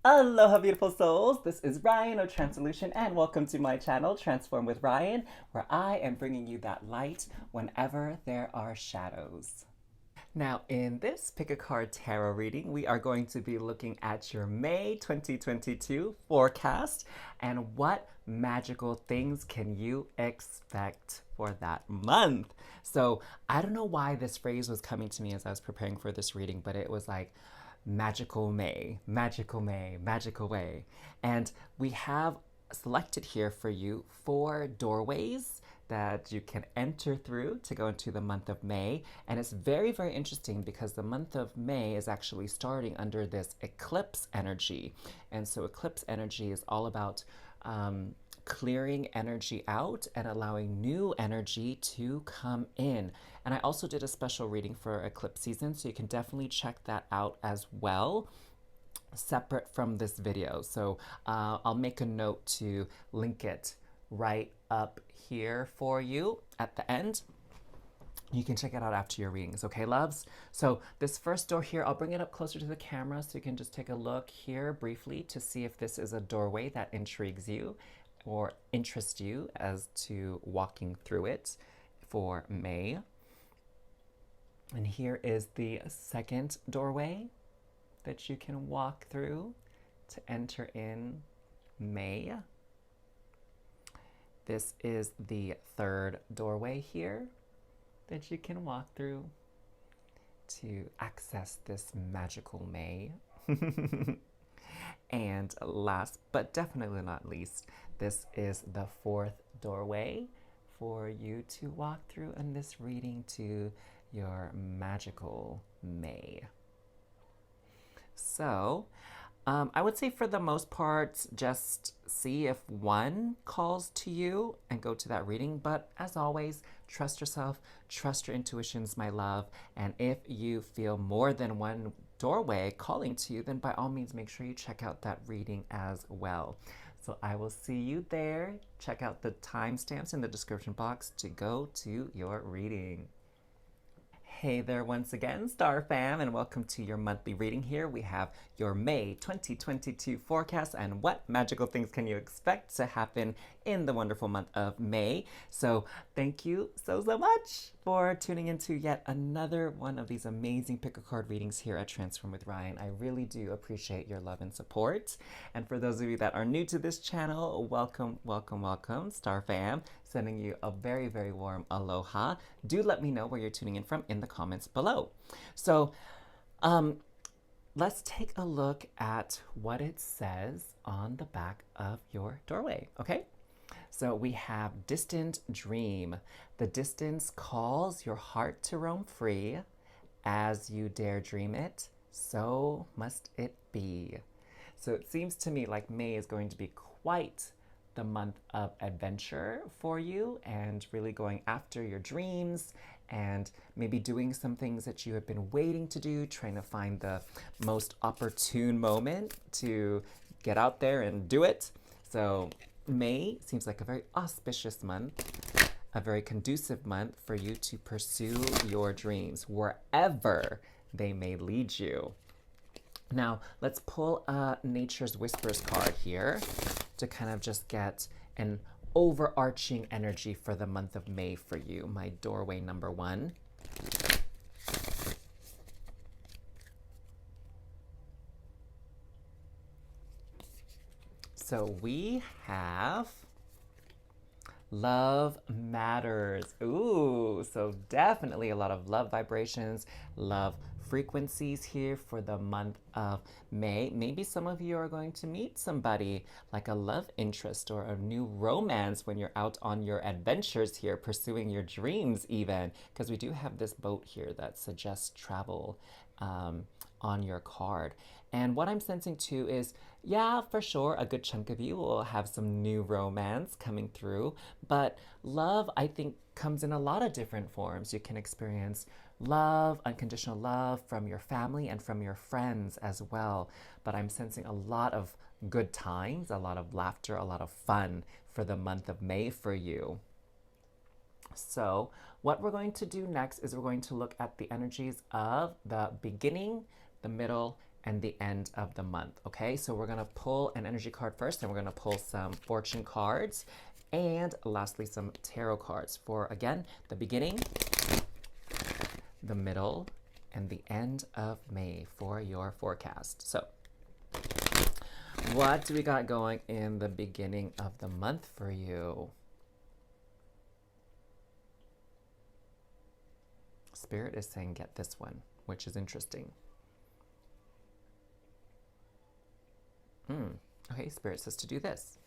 Aloha, beautiful souls. This is Ryan of tranSOULution, and welcome to my channel, Transform with Ryan, where I am bringing you that light whenever there are shadows. Now, in this Pick a Card Tarot reading, we are going to be looking at your May 2022 forecast and what magical things can you expect for that month. So, I don't know why this phrase was coming to me as I was preparing for this reading, but it was like, magical May, magical May, magical way. And we have selected here for you 4 doorways that you can enter through to go into the month of May. And it's very, very interesting because the month of May is actually starting under this eclipse energy. And so, eclipse energy is all about clearing energy out and allowing new energy to come in. And I also did a special reading for eclipse season, so you can definitely check that out as well, separate from this video. So I'll make a note to link it right up here for you at the end. You can check it out after your readings, okay, loves? So this first door here, I'll bring it up closer to the camera so you can just take a look here briefly to see if this is a doorway that intrigues you or interests you as to walking through it for May. And here is the second doorway that you can walk through to enter in May. This is the third doorway here that you can walk through to access this magical May. And last but definitely not least, this is the fourth doorway for you to walk through in this reading to your magical May. So, I would say for the most part, just see if one calls to you and go to that reading. But as always, trust yourself, trust your intuitions, my love. And if you feel more than one doorway calling to you, then by all means, make sure you check out that reading as well. So I will see you there. Check out the timestamps in the description box to go to your reading. Hey there once again, Star Fam, and welcome to your monthly reading here. We have your May 2022 forecast and what magical things can you expect to happen in the wonderful month of May. So thank you so much for tuning into yet another one of these amazing pick a card readings here at Transform with Ryan. I really do appreciate your love and support. And for those of you that are new to this channel, welcome, welcome, welcome, Star Fam. Sending you a very, very warm aloha. Do let me know where you're tuning in from in the comments below. So let's take a look at what it says on the back of your doorway, okay? So we have distant dream. The distance calls your heart to roam free. As you dare dream it, so must it be. So it seems to me like May is going to be quite the month of adventure for you and really going after your dreams and maybe doing some things that you have been waiting to do, trying to find the most opportune moment to get out there and do it. So May seems like a very auspicious month, a very conducive month for you to pursue your dreams wherever they may lead you. Now, let's pull a Nature's Whispers card here to kind of just get an overarching energy for the month of May for you, my doorway number 1. So we have love matters. Ooh, so definitely a lot of love vibrations, love frequencies here for the month of May. Maybe some of you are going to meet somebody like a love interest or a new romance when you're out on your adventures here, pursuing your dreams even, because we do have this boat here that suggests travel on your card. And what I'm sensing too is, yeah, for sure, a good chunk of you will have some new romance coming through, but love, I think, comes in a lot of different forms. You can experience love, unconditional love from your family and from your friends as well. But I'm sensing a lot of good times, a lot of laughter, a lot of fun for the month of May for you. So what we're going to do next is we're going to look at the energies of the beginning, the middle, and the end of the month. Okay, so we're gonna pull an energy card first, and we're gonna pull some fortune cards, and lastly some tarot cards for, again, the beginning, the middle, and the end of May for your forecast. So what do we got going in the beginning of the month for you? Spirit is saying get this one, which is interesting. Okay, Spirit says to do this.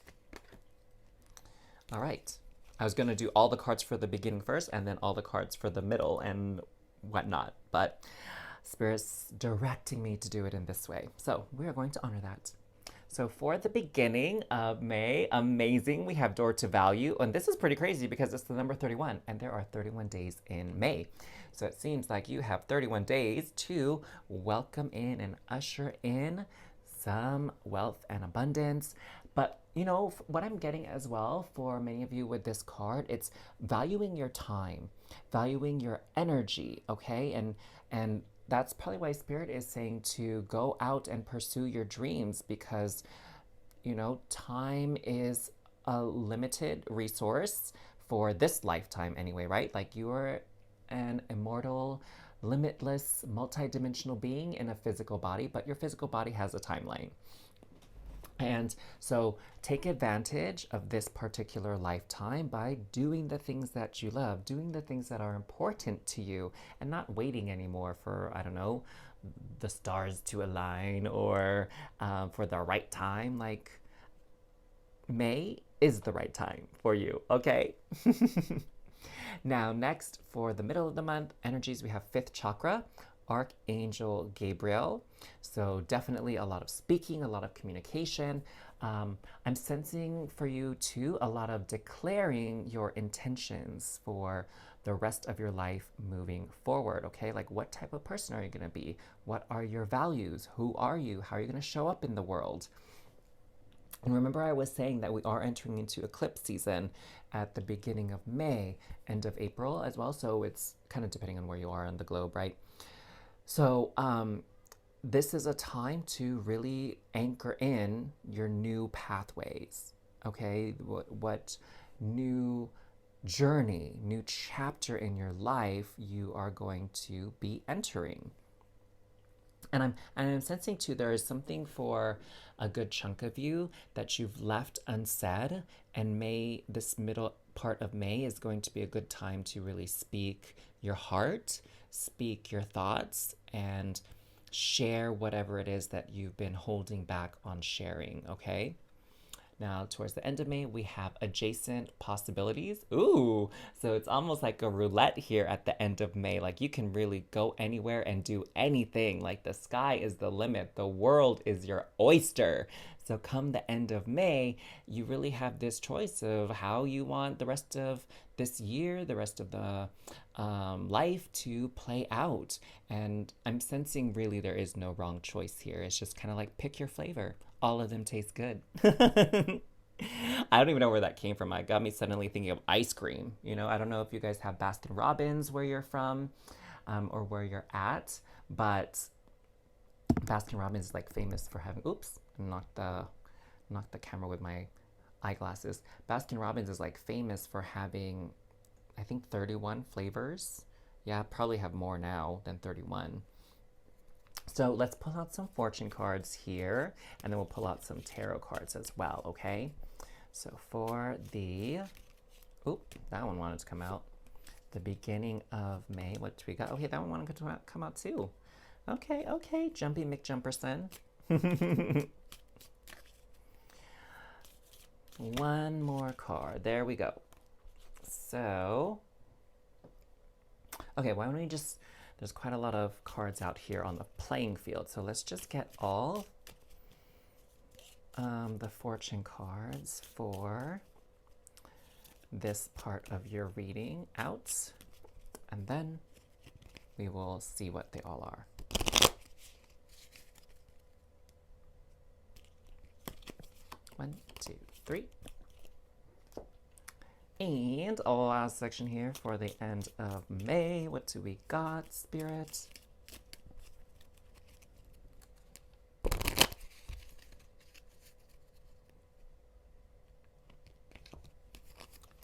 All right. I was going to do all the cards for the beginning first and then all the cards for the middle and whatnot, but Spirit's directing me to do it in this way. So we are going to honor that. So for the beginning of May, amazing, we have Door to Value. And this is pretty crazy because it's the number 31 and there are 31 days in May. So it seems like you have 31 days to welcome in and usher in some wealth and abundance. But you know, what I'm getting as well for many of you with this card, it's valuing your time, valuing your energy, okay? And that's probably why Spirit is saying to go out and pursue your dreams because, you know, time is a limited resource for this lifetime anyway, right? Like you are an immortal, limitless, multidimensional being in a physical body, but your physical body has a timeline. And so take advantage of this particular lifetime by doing the things that you love, doing the things that are important to you, and not waiting anymore for, I don't know, the stars to align or for the right time. Like, May is the right time for you, okay? Now, next for the middle of the month, energies, we have 5th chakra, Archangel Gabriel. So definitely a lot of speaking, a lot of communication. I'm sensing for you too a lot of declaring your intentions for the rest of your life moving forward, okay? Like what type of person are you going to be? What are your values? Who are you? How are you going to show up in the world? And remember I was saying that we are entering into eclipse season at the beginning of May, end of April as well. So it's kind of depending on where you are on the globe, right? So this is a time to really anchor in your new pathways, okay? What new journey, new chapter in your life you are going to be entering. And I'm sensing too there is something for a good chunk of you that you've left unsaid, and this middle part of May is going to be a good time to really speak your heart, speak your thoughts, and share whatever it is that you've been holding back on sharing, okay? Now, towards the end of May, we have adjacent possibilities. Ooh, so it's almost like a roulette here at the end of May. Like you can really go anywhere and do anything. Like the sky is the limit. The world is your oyster. So come the end of May, you really have this choice of how you want the rest of this year, the rest of the life to play out. And I'm sensing really there is no wrong choice here. It's just kind of like pick your flavor. All of them taste good. I don't even know where that came from. It got me suddenly thinking of ice cream. You know, I don't know if you guys have Baskin Robbins where you're from or where you're at, but Baskin Robbins is like famous for having, oops, knocked the camera with my eyeglasses. Baskin Robbins is like famous for having, I think 31 flavors. Yeah, probably have more now than 31. So let's pull out some fortune cards here, and then we'll pull out some tarot cards as well, okay? So for the, oop, that one wanted to come out. The beginning of May, what do we got? Okay, that one wanted to come out too. Okay, okay, Jumpy McJumperson. One more card, there we go. So, okay, why don't we just, there's quite a lot of cards out here on the playing field. So let's just get all the fortune cards for this part of your reading out. And then we will see what they all are. One, two, three. And a last section here for the end of May. What do we got, Spirit?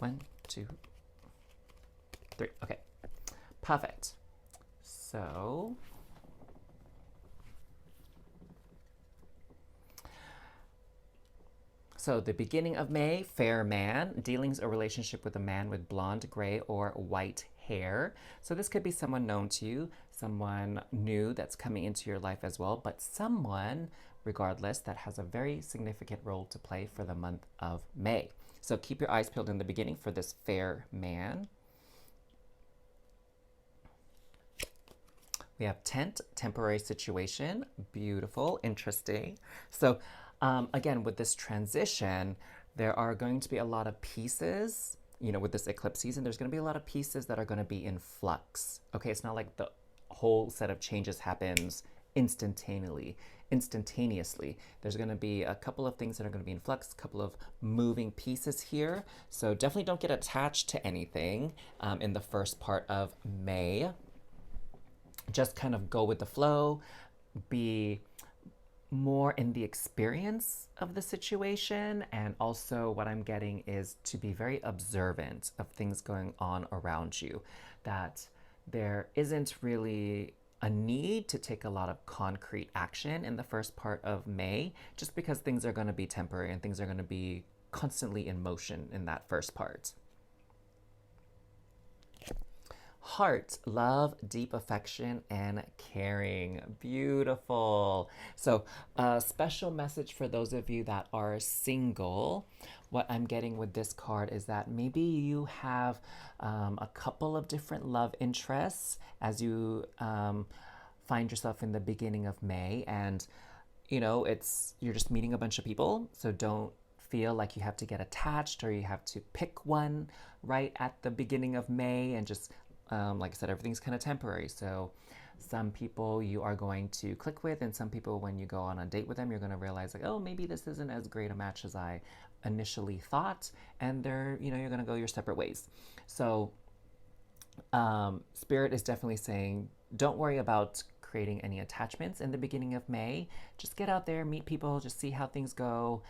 1, 2, 3. Okay, perfect. So the beginning of May, fair man, dealings or relationship with a man with blonde, gray, or white hair. So this could be someone known to you, someone new that's coming into your life as well, but someone, regardless, that has a very significant role to play for the month of May. So keep your eyes peeled in the beginning for this fair man. We have tent, temporary situation, beautiful, interesting. So again, with this transition, there are going to be a lot of pieces, with this eclipse season, there's going to be a lot of pieces that are going to be in flux. Okay, it's not like the whole set of changes happens instantaneously. There's going to be a couple of things that are going to be in flux, a couple of moving pieces here. So definitely don't get attached to anything in the first part of May. Just kind of go with the flow, be more in the experience of the situation, and also what I'm getting is to be very observant of things going on around you, that there isn't really a need to take a lot of concrete action in the first part of May, just because things are going to be temporary and things are going to be constantly in motion in that first part. Heart, love, deep affection, and caring. Beautiful. So a special message for those of you that are single. What I'm getting with this card is that maybe you have a couple of different love interests as you find yourself in the beginning of May, and you're just meeting a bunch of people, so don't feel like you have to get attached or you have to pick one right at the beginning of May, and just like I said, everything's kind of temporary. So some people you are going to click with, and some people, when you go on a date with them, you're going to realize like, oh, maybe this isn't as great a match as I initially thought, and you're going to go your separate ways. So Spirit is definitely saying, don't worry about creating any attachments in the beginning of May. Just get out there, meet people, just see how things go.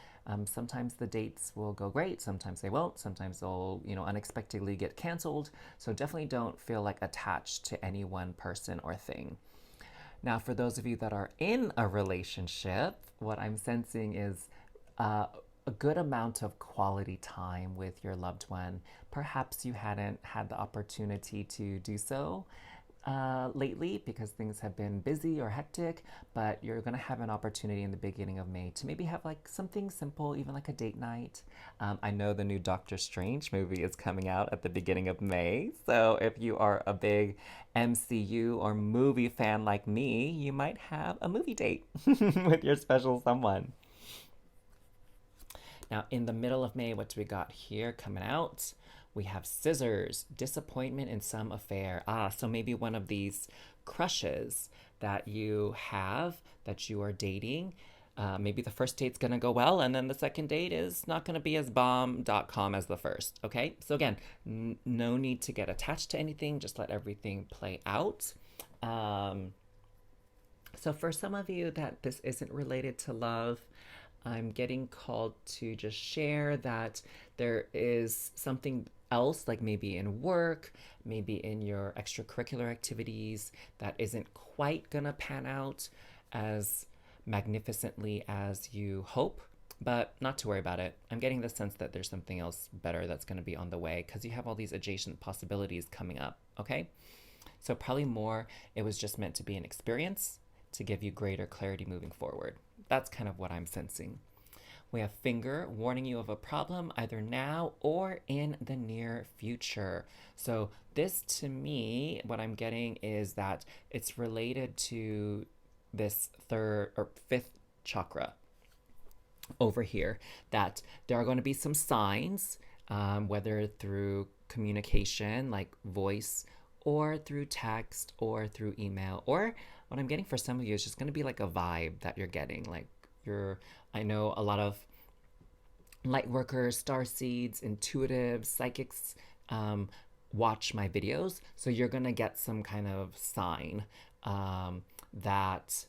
Sometimes the dates will go great, sometimes they won't, sometimes they'll unexpectedly get canceled. So definitely don't feel like attached to any one person or thing. Now, for those of you that are in a relationship, what I'm sensing is a good amount of quality time with your loved one. Perhaps you hadn't had the opportunity to do so lately because things have been busy or hectic, but you're going to have an opportunity in the beginning of May to maybe have like something simple, even like a date night. I know the new Doctor Strange movie is coming out at the beginning of May, so if you are a big MCU or movie fan like me, you might have a movie date with your special someone. Now, in the middle of May, what do we got here coming out? We have scissors, disappointment in some affair. So maybe one of these crushes that you have, that you are dating, maybe the first date's gonna go well, and then the second date is not gonna be as bomb.com as the first, okay? So again, no need to get attached to anything, just let everything play out. So for some of you that this isn't related to love, I'm getting called to just share that there is something else, like maybe in work, maybe in your extracurricular activities, that isn't quite gonna pan out as magnificently as you hope, but not to worry about it. I'm getting the sense that there's something else better that's gonna be on the way, because you have all these adjacent possibilities coming up, okay? So probably more, it was just meant to be an experience to give you greater clarity moving forward. That's kind of what I'm sensing. We have finger, warning you of a problem either now or in the near future. So this, to me, what I'm getting is that it's related to this third or fifth chakra over here, that there are going to be some signs, whether through communication, like voice, or through text, or through email, or what I'm getting for some of you is just going to be like a vibe that you're getting. Like I know a lot of light workers, starseeds, intuitives, psychics watch my videos. So you're going to get some kind of sign that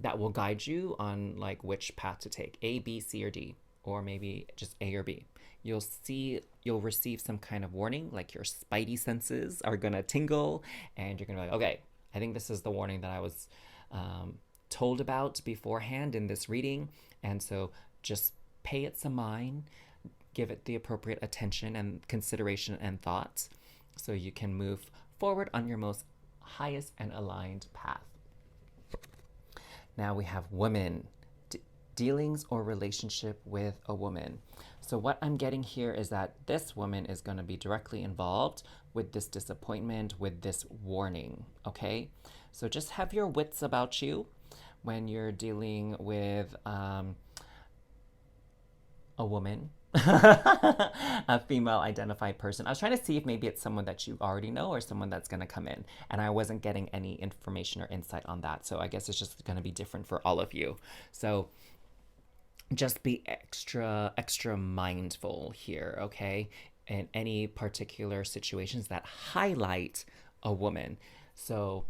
will guide you on like which path to take, A, B, C, or D, or maybe just A or B. You'll receive some kind of warning, like your spidey senses are gonna tingle, and you're gonna be like, okay, I think this is the warning that I was told about beforehand in this reading. And so just pay it some mind, give it the appropriate attention and consideration and thought so you can move forward on your most highest and aligned path. Now we have women, dealings or relationship with a woman. So what I'm getting here is that this woman is going to be directly involved with this disappointment, with this warning, okay? So just have your wits about you when you're dealing with a woman, a female identified person. I was trying to see if maybe it's someone that you already know or someone that's going to come in, and I wasn't getting any information or insight on that. So I guess it's just going to be different for all of you. So just be extra mindful here, okay? In any particular situations that highlight a woman. So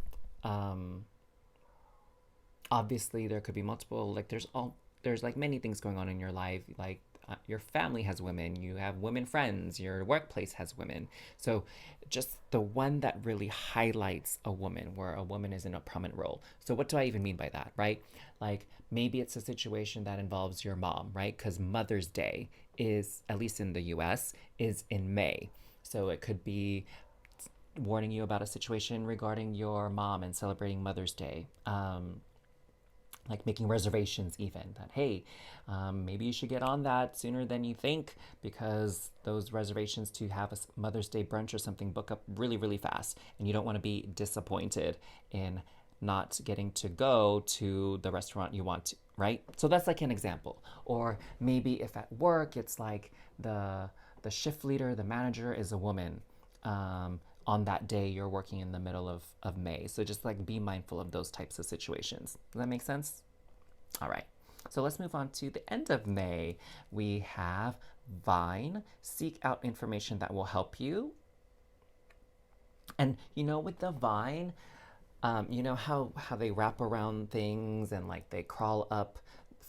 obviously there could be multiple, like there's like many things going on in your life, like your family has women, you have women friends, your workplace has women. So just the one that really highlights a woman, where a woman is in a prominent role. So what do I even mean by that, right? Like maybe it's a situation that involves your mom, right? Because Mother's Day is, at least in the US, is in May. So it could be warning you about a situation regarding your mom and celebrating Mother's Day. Like making reservations even, that, hey, maybe you should get on that sooner than you think, because those reservations to have a Mother's Day brunch or something book up really, really fast. And you don't want to be disappointed in not getting to go to the restaurant you want to, right? So that's like an example. Or maybe if at work, it's like the shift leader, the manager is a woman. On that day you're working in the middle of May. So just like be mindful of those types of situations. Does that make sense? All right. So let's move on to the end of May. We have Vine. Seek out information that will help you. And you know, with the Vine, you know how they wrap around things and like they crawl up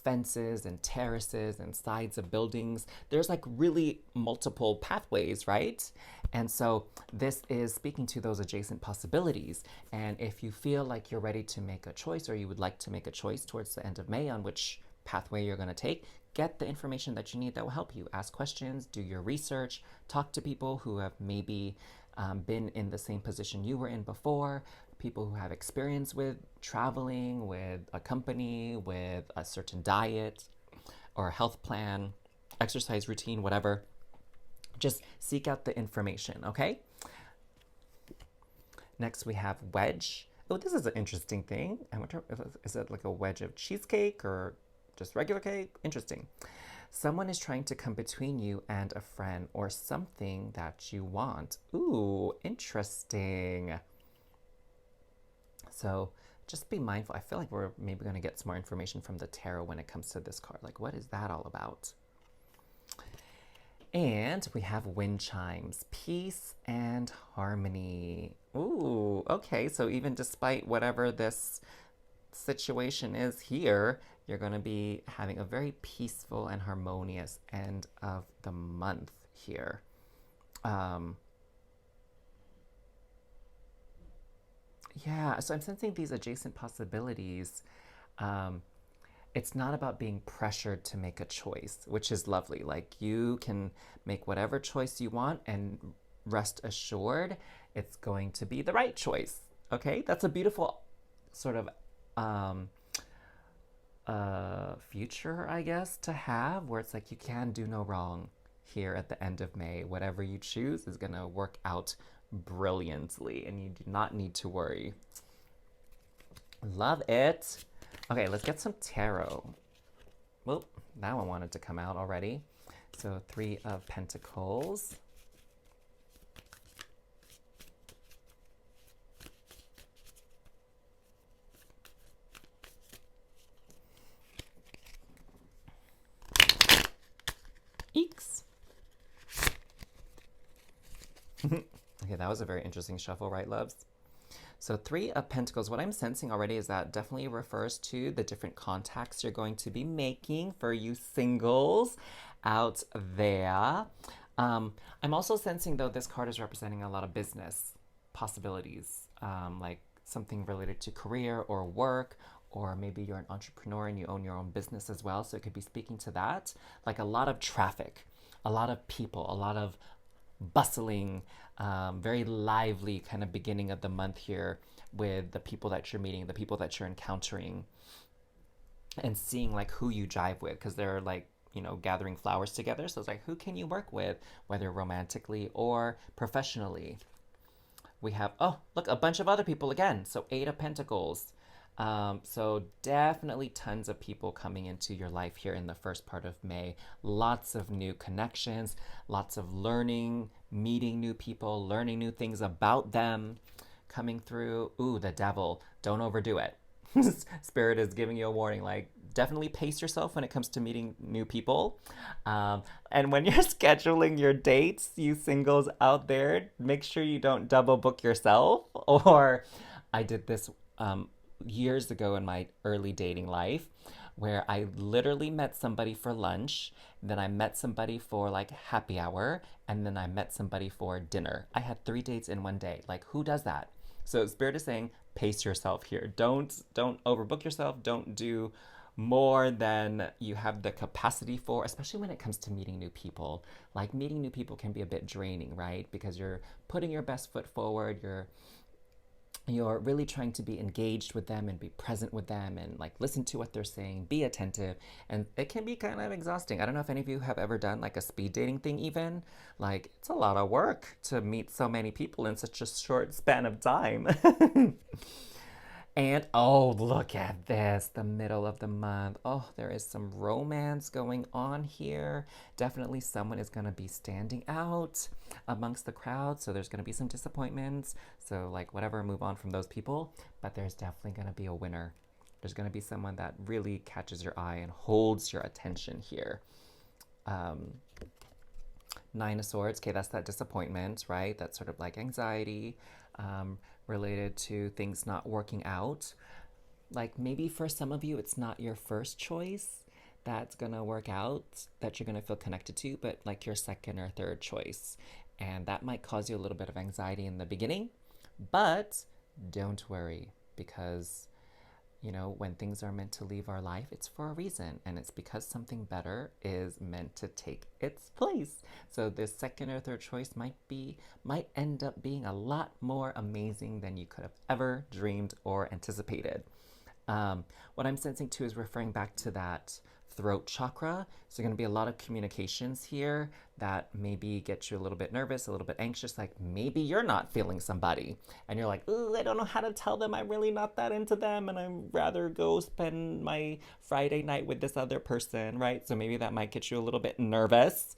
fences and terraces and sides of buildings. There's like really multiple pathways, right? And so this is speaking to those adjacent possibilities. And if you feel like you're ready to make a choice, or you would like to make a choice towards the end of May on which pathway you're going to take, get the information that you need that will help you. Ask questions, do your research, talk to people who have maybe been in the same position you were in before, people who have experience with traveling, with a company, with a certain diet or a health plan, exercise routine, whatever. Just seek out the information, okay? Next we have wedge. Oh, this is an interesting thing. I wonder, is it like a wedge of cheesecake or just regular cake? Interesting. Someone is trying to come between you and a friend or something that you want. Ooh, interesting. So just be mindful. I feel like we're maybe going to get some more information from the tarot when it comes to this card. Like, what is that all about? And we have wind chimes, peace and harmony. Ooh, okay. So even despite whatever this situation is here, you're going to be having a very peaceful and harmonious end of the month here. Yeah, so I'm sensing these adjacent possibilities. It's not about being pressured to make a choice, which is lovely. Like you can make whatever choice you want and rest assured it's going to be the right choice. Okay, that's a beautiful sort of future, I guess, to have, where it's like you can do no wrong here at the end of May. Whatever you choose is going to work out brilliantly and you do not need to worry. Love it. Okay, let's get some tarot. Well, that one wanted to come out already. So 3 of Pentacles. Eeks. Okay, that was a very interesting shuffle, right, loves? So Three of Pentacles, what I'm sensing already is that definitely refers to the different contacts you're going to be making for you singles out there. I'm also sensing, though, this card is representing a lot of business possibilities, like something related to career or work, or maybe you're an entrepreneur and you own your own business as well. So it could be speaking to that, like a lot of traffic, a lot of people, a lot of bustling, very lively kind of beginning of the month here with the people that you're meeting, the people that you're encountering, and seeing like who you jive with, because they're like, you know, gathering flowers together. So it's like, who can you work with, whether romantically or professionally? We have, oh, look, a bunch of other people again. So Eight of Pentacles. So definitely tons of people coming into your life here in the first part of May. Lots of new connections, lots of learning, meeting new people, learning new things about them coming through. Ooh, the Devil. Don't overdo it. Spirit is giving you a warning, like, definitely pace yourself when it comes to meeting new people. And when you're scheduling your dates, you singles out there, make sure you don't double book yourself. Or I did this years ago in my early dating life where I literally met somebody for lunch, then I met somebody for like happy hour, and then I met somebody for dinner. I had 3 dates in one day. Like, who does that? So Spirit is saying, pace yourself here. Don't overbook yourself. Don't do more than you have the capacity for, especially when it comes to meeting new people. Like, meeting new people can be a bit draining, right? Because you're putting your best foot forward. You're really trying to be engaged with them and be present with them and like listen to what they're saying, be attentive. And it can be kind of exhausting. I don't know if any of you have ever done like a speed dating thing even. Like, it's a lot of work to meet so many people in such a short span of time. And oh, look at this, the middle of the month. Oh, there is some romance going on here. Definitely someone is going to be standing out amongst the crowd. So there's going to be some disappointments. So, like, whatever, move on from those people. But there's definitely going to be a winner. There's going to be someone that really catches your eye and holds your attention here. Nine of Swords, okay, that's that disappointment, right? That's sort of like anxiety related to things not working out. Like, maybe for some of you, it's not your first choice that's gonna work out, that you're gonna feel connected to, but like your second or third choice. And that might cause you a little bit of anxiety in the beginning, but don't worry, because you know, when things are meant to leave our life, it's for a reason, and it's because something better is meant to take its place. So this second or third choice might end up being a lot more amazing than you could have ever dreamed or anticipated. What I'm sensing too is referring back to that throat chakra. So going to be a lot of communications here that maybe get you a little bit nervous, a little bit anxious. Like, maybe you're not feeling somebody and you're like, ooh, I don't know how to tell them I'm really not that into them and I'd rather go spend my Friday night with this other person, right? So maybe that might get you a little bit nervous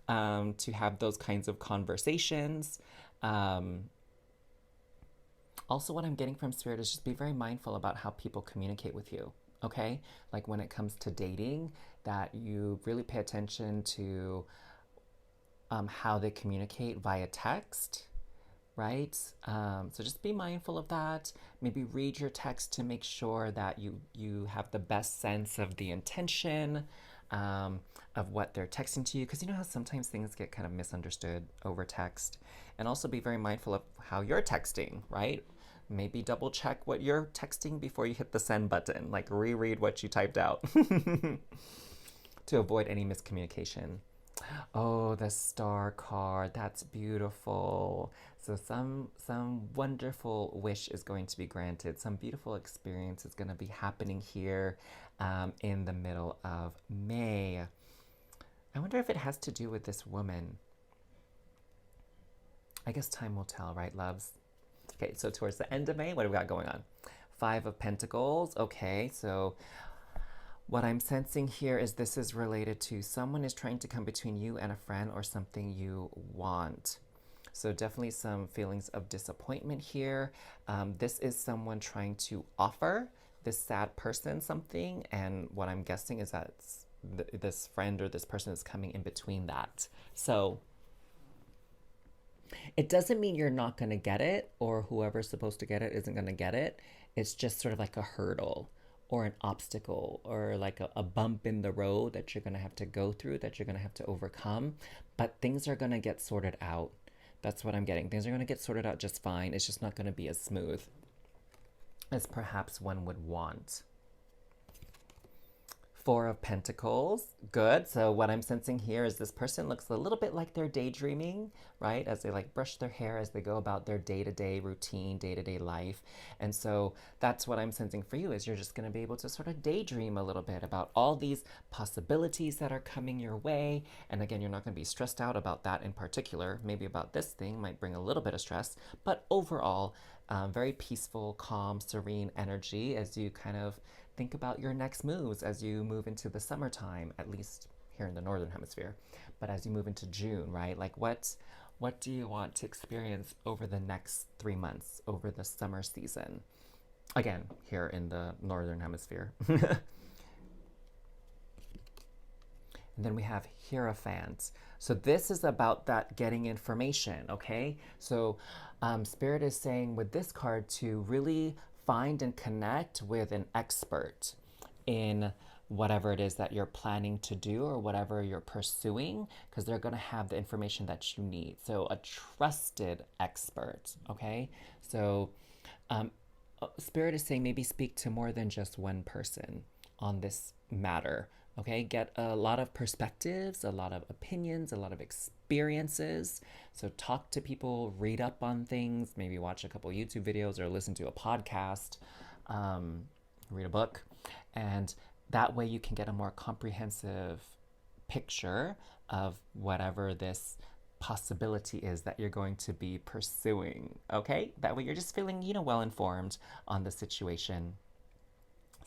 to have those kinds of conversations. Also, what I'm getting from Spirit is just be very mindful about how people communicate with you, okay? Like, when it comes to dating, that you really pay attention to how they communicate via text, right? So just be mindful of that. Maybe read your text to make sure that you have the best sense of the intention of what they're texting to you, because you know how sometimes things get kind of misunderstood over text. And also be very mindful of how you're texting, right? Maybe double check what you're texting before you hit the send button, like reread what you typed out to avoid any miscommunication. Oh, the star card, that's beautiful. So some wonderful wish is going to be granted. Some beautiful experience is going to be happening here in the middle of May. I wonder if it has to do with this woman. I guess time will tell, right, loves? Okay, so towards the end of May, what do we got going on? Five of Pentacles. Okay, so what I'm sensing here is this is related to someone is trying to come between you and a friend or something you want. So definitely some feelings of disappointment here. This is someone trying to offer this sad person something, and what I'm guessing is that this friend or this person is coming in between that. So It doesn't mean you're not going to get it or whoever's supposed to get it isn't going to get it. It's just sort of like a hurdle or an obstacle or like a bump in the road that you're going to have to go through, that you're going to have to overcome. But things are going to get sorted out. That's what I'm getting. Things are going to get sorted out just fine. It's just not going to be as smooth as perhaps one would want. Four of Pentacles, good. So what I'm sensing here is this person looks a little bit like they're daydreaming, right? As they like brush their hair, as they go about their day-to-day routine, day-to-day life. And so that's what I'm sensing for you, is you're just gonna be able to sort of daydream a little bit about all these possibilities that are coming your way. And again, you're not gonna be stressed out about that in particular. Maybe about this thing might bring a little bit of stress, but overall, very peaceful, calm, serene energy as you kind of think about your next moves as you move into the summertime, at least here in the Northern Hemisphere. But as you move into June, right? Like what do you want to experience over the next 3 months, over the summer season? Again, here in the Northern Hemisphere. And then we have Hierophant. So this is about that getting information, okay? So Spirit is saying with this card to really find and connect with an expert in whatever it is that you're planning to do or whatever you're pursuing, because they're going to have the information that you need. So a trusted expert, okay? So Spirit is saying maybe speak to more than just one person on this matter, okay? Get a lot of perspectives, a lot of opinions, a lot of experiences. So talk to people, read up on things, maybe watch a couple YouTube videos or listen to a podcast, read a book. And that way you can get a more comprehensive picture of whatever this possibility is that you're going to be pursuing, okay? That way you're just feeling, well informed on the situation.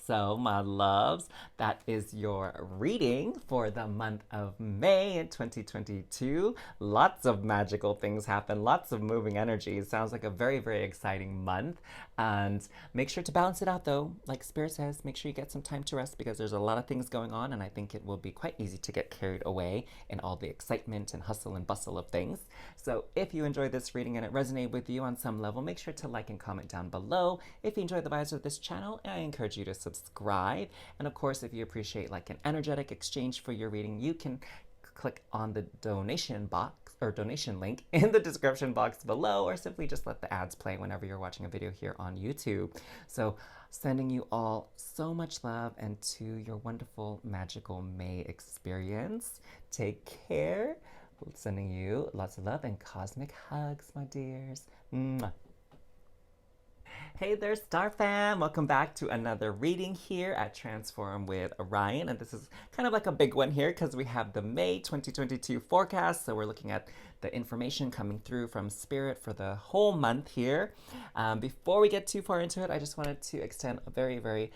So, my loves, that is your reading for the month of May in 2022. Lots of magical things happen, lots of moving energies. Sounds like a very, very exciting month. And make sure to balance it out, though. Like Spirit says, make sure you get some time to rest, because there's a lot of things going on, and I think it will be quite easy to get carried away in all the excitement and hustle and bustle of things. So, if you enjoyed this reading and it resonated with you on some level, make sure to like and comment down below. If you enjoy the vibes of this channel, I encourage you to subscribe. And of course, if you appreciate like an energetic exchange for your reading, you can click on the donation box or donation link in the description box below, or simply just let the ads play whenever you're watching a video here on YouTube. So sending you all so much love and to your wonderful magical May experience. Take care. Sending you lots of love and cosmic hugs, my dears. Mwah. Hey there, Star Fam! Welcome back to another reading here at Transform with Ryan. And this is kind of like a big one here because we have the May 2022 forecast. So we're looking at the information coming through from Spirit for the whole month here. Before we get too far into it, I just wanted to extend a very, very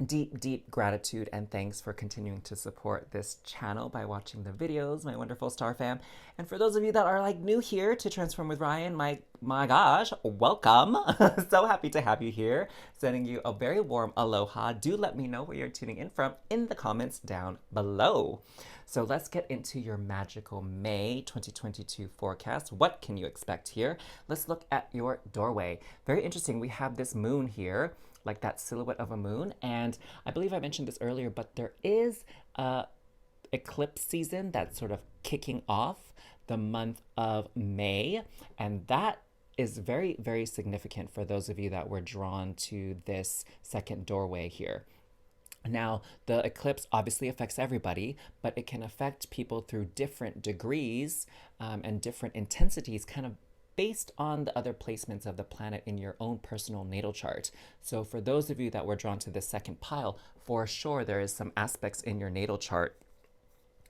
deep gratitude and thanks for continuing to support this channel by watching the videos, my wonderful Star Fam. And for those of you that are like new here to Transform with Ryan, my gosh, welcome. So happy to have you here. Sending you a very warm aloha. Do let me know where you're tuning in from in the comments down below. So let's get into your magical May 2022 forecast. What can you expect here? Let's look at your doorway. Very interesting. We have this moon here, like that silhouette of a moon. And I believe I mentioned this earlier, but there is a eclipse season that's sort of kicking off the month of May. And that is very, very significant for those of you that were drawn to this second doorway here. Now, the eclipse obviously affects everybody, but it can affect people through different degrees and different intensities, kind of based on the other placements of the planet in your own personal natal chart. So for those of you that were drawn to the second pile, for sure there is some aspects in your natal chart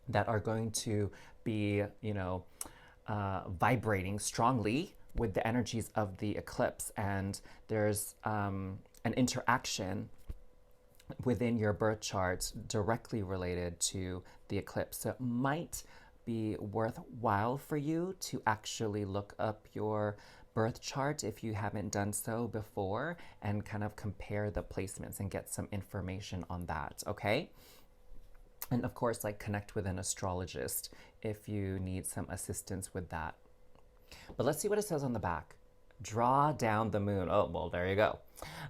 that are going to be, vibrating strongly with the energies of the eclipse. And there's an interaction within your birth chart directly related to the eclipse. So it might be worthwhile for you to actually look up your birth chart if you haven't done so before and kind of compare the placements and get some information on that, okay? And of course, like connect with an astrologist if you need some assistance with that. But let's see what it says on the back. Draw down the moon. Oh, well, there you go.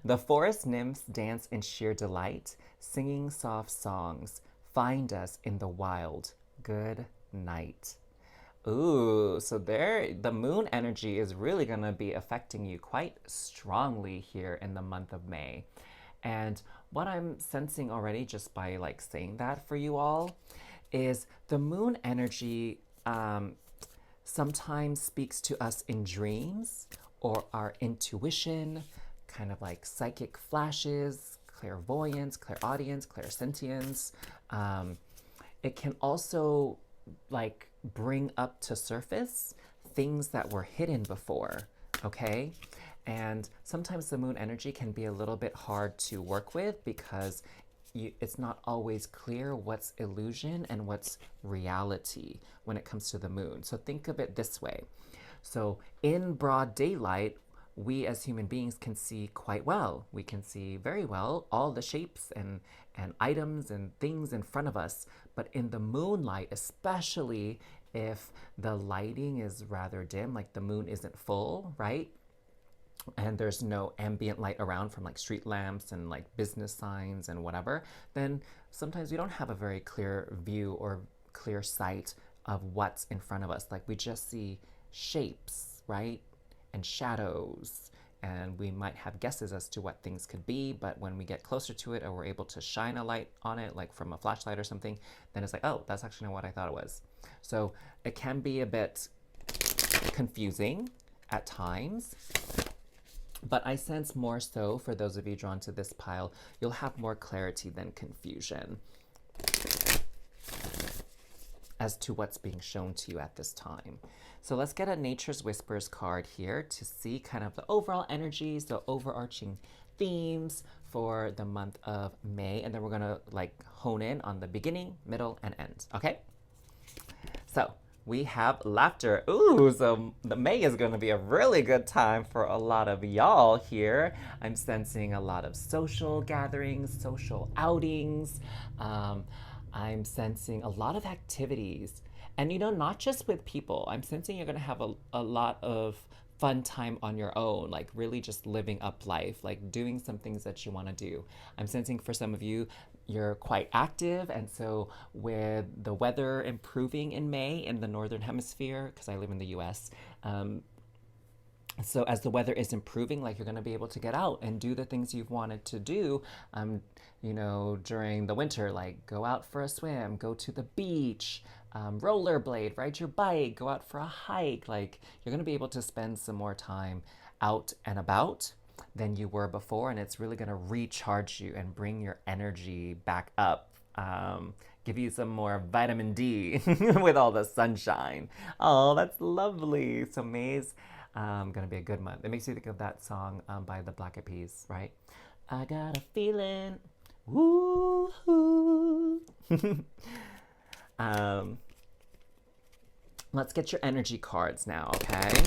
The forest nymphs dance in sheer delight, singing soft songs. Find us in the wild. Good night. Ooh, so there, the moon energy is really going to be affecting you quite strongly here in the month of May. And what I'm sensing already just by like saying that for you all is the moon energy sometimes speaks to us in dreams or our intuition, kind of like psychic flashes, clairvoyance, clairaudience, clairsentience. It can also like bring up to surface things that were hidden before, okay? And sometimes the moon energy can be a little bit hard to work with because it's not always clear what's illusion and what's reality when it comes to the moon. So think of it this way. So in broad daylight, we as human beings can see quite well. We can see very well all the shapes and items and things in front of us. But in the moonlight, especially if the lighting is rather dim, like the moon isn't full, right? And there's no ambient light around from like street lamps and like business signs and whatever, then sometimes we don't have a very clear view or clear sight of what's in front of us. Like we just see shapes, right? And shadows. And we might have guesses as to what things could be, but when we get closer to it or we're able to shine a light on it, like from a flashlight or something, then it's like, oh, that's actually not what I thought it was. So it can be a bit confusing at times. But I sense more so for those of you drawn to this pile, you'll have more clarity than confusion as to what's being shown to you at this time. So let's get a Nature's Whispers card here to see kind of the overall energies, the overarching themes for the month of May. And then we're gonna like hone in on the beginning, middle, and end, okay? So we have laughter. Ooh, so the May is going to be a really good time for a lot of y'all here. I'm sensing a lot of social gatherings, social outings. I'm sensing a lot of activities. And, you know, not just with people. I'm sensing you're going to have a lot of fun time on your own, like really just living up life, like doing some things that you want to do. I'm sensing for some of you, you're quite active, and so with the weather improving in May in the Northern Hemisphere, because I live in the US, so as the weather is improving, like you're going to be able to get out and do the things you've wanted to do, you know, during the winter, like go out for a swim, go to the beach, rollerblade, ride your bike, go out for a hike. Like you're going to be able to spend some more time out and about than you were before, and it's really going to recharge you and bring your energy back up. Give you some more vitamin D with all the sunshine. Oh, that's lovely. So May's gonna be a good month. It makes you think of that song by the Black Eyed Peas, right? I got a feeling, woo-hoo. Let's get your energy cards now, okay?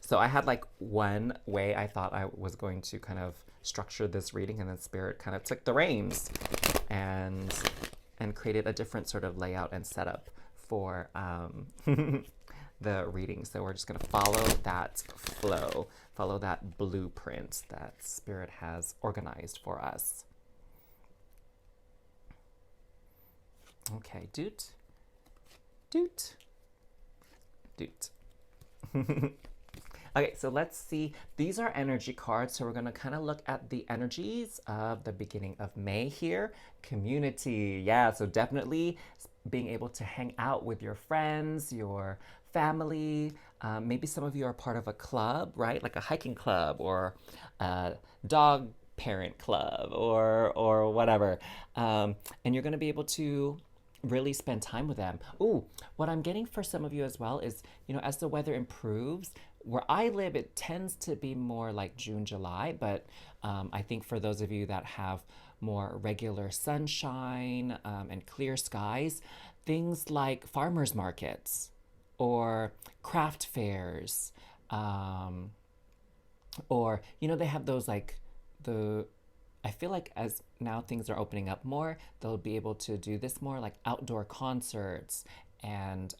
So I had like one way I thought I was going to kind of structure this reading, and then Spirit kind of took the reins and created a different sort of layout and setup for the reading. So we're just going to follow that flow, follow that blueprint that Spirit has organized for us. Okay, doot, doot, doot. Okay, so let's see. These are energy cards, so we're going to kind of look at the energies of the beginning of May here. Community, yeah, so definitely being able to hang out with your friends, your family. Maybe some of you are part of a club, right? Like a hiking club or a dog parent club or whatever. And you're going to be able to really spend time with them. Ooh, what I'm getting for some of you as well is, you know, as the weather improves, where I live, it tends to be more like June, July, but I think for those of you that have more regular sunshine and clear skies, things like farmers markets or craft fairs, or, you know, they have those like I feel like as now things are opening up more, they'll be able to do this more like outdoor concerts and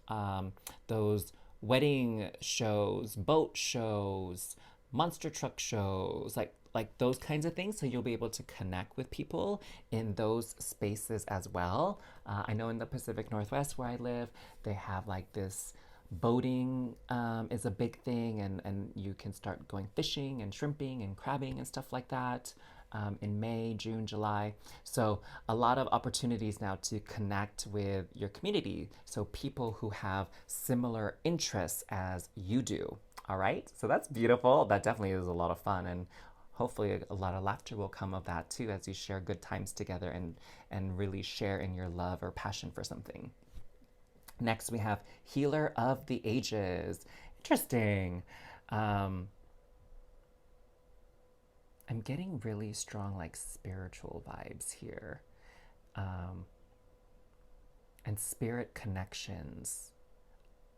those wedding shows, boat shows, monster truck shows, like those kinds of things. So you'll be able to connect with people in those spaces as well. I know in the Pacific Northwest where I live, they have like this boating is a big thing, and you can start going fishing and shrimping and crabbing and stuff like that in May, June, July. So a lot of opportunities now to connect with your community. So people who have similar interests as you do. All right. So that's beautiful. That definitely is a lot of fun. And hopefully a lot of laughter will come of that too as you share good times together and really share in your love or passion for something. Next, we have Healer of the Ages. Interesting. Um, I'm getting really strong, like, spiritual vibes here. Um, and spirit connections.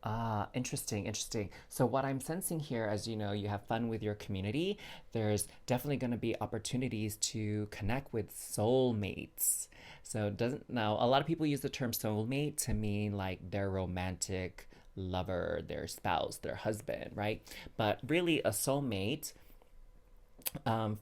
Ah, interesting, interesting. So, what I'm sensing here, as you know, you have fun with your community, there's definitely going to be opportunities to connect with soulmates. So, it doesn't now, a lot of people use the term soulmate to mean like their romantic lover, their spouse, their husband, right? But really, a soulmate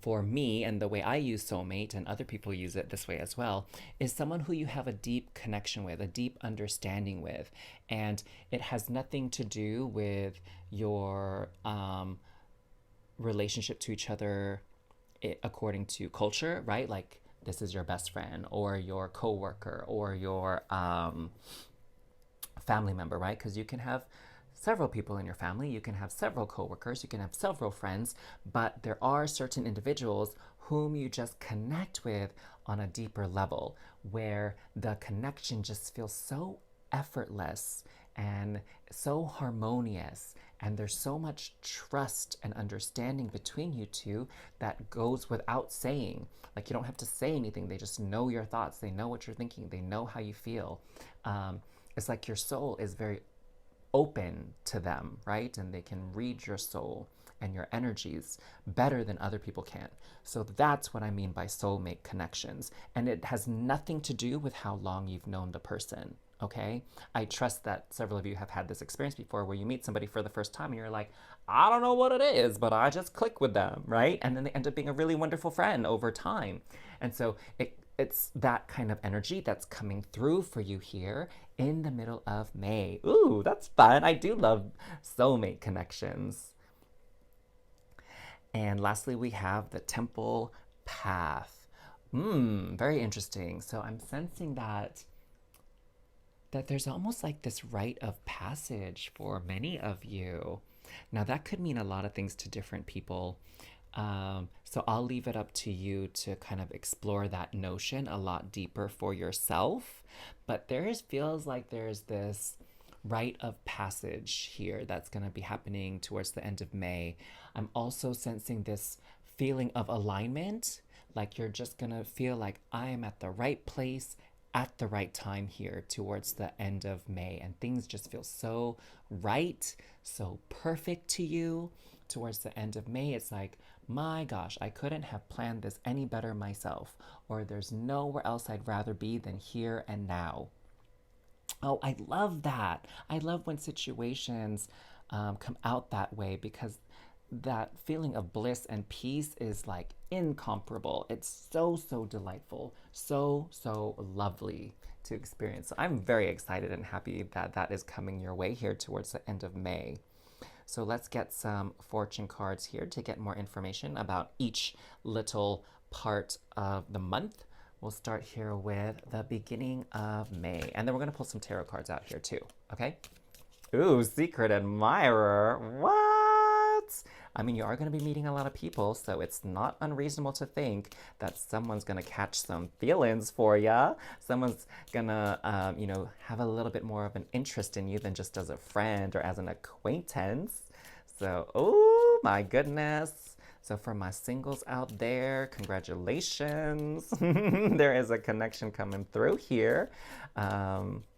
for me, and the way I use soulmate, and other people use it this way as well, is someone who you have a deep connection with, a deep understanding with. And it has nothing to do with your relationship to each other according to culture, right? Like, this is your best friend or your coworker or your family member, right? Because you can have several people in your family, you can have several coworkers, you can have several friends, but there are certain individuals whom you just connect with on a deeper level where the connection just feels so effortless and so harmonious, and there's so much trust and understanding between you two that goes without saying. Like, you don't have to say anything, they just know your thoughts, they know what you're thinking, they know how you feel. It's like your soul is very open to them, right? And they can read your soul and your energies better than other people can. So that's what I mean by soulmate connections. And it has nothing to do with how long you've known the person, okay? I trust that several of you have had this experience before where you meet somebody for the first time and you're like, I don't know what it is, but I just click with them, right? And then they end up being a really wonderful friend over time. And so it's that kind of energy that's coming through for you here in the middle of May. Ooh, that's fun. I do love soulmate connections. And lastly, we have the temple path. Very interesting. So I'm sensing that there's almost like this rite of passage for many of you. Now, that could mean a lot of things to different people. So I'll leave it up to you to kind of explore that notion a lot deeper for yourself. But feels like there's this rite of passage here that's going to be happening towards the end of May. I'm also sensing this feeling of alignment, like you're just going to feel like I am at the right place at the right time here towards the end of May. And things just feel so right, so perfect to you towards the end of May. It's like, my gosh, I couldn't have planned this any better myself, or there's nowhere else I'd rather be than here and now. Oh, I love that. I love when situations come out that way, because that feeling of bliss and peace is like incomparable. It's so, so delightful, so, so lovely to experience. So I'm very excited and happy that that is coming your way here towards the end of May. So let's get some fortune cards here to get more information about each little part of the month. We'll start here with the beginning of May. And then we're going to pull some tarot cards out here too, okay? Ooh, secret admirer. What? I mean, you are going to be meeting a lot of people, so it's not unreasonable to think that someone's going to catch some feelings for you. Someone's going to, have a little bit more of an interest in you than just as a friend or as an acquaintance. So, oh my goodness. So for my singles out there, congratulations. There is a connection coming through here.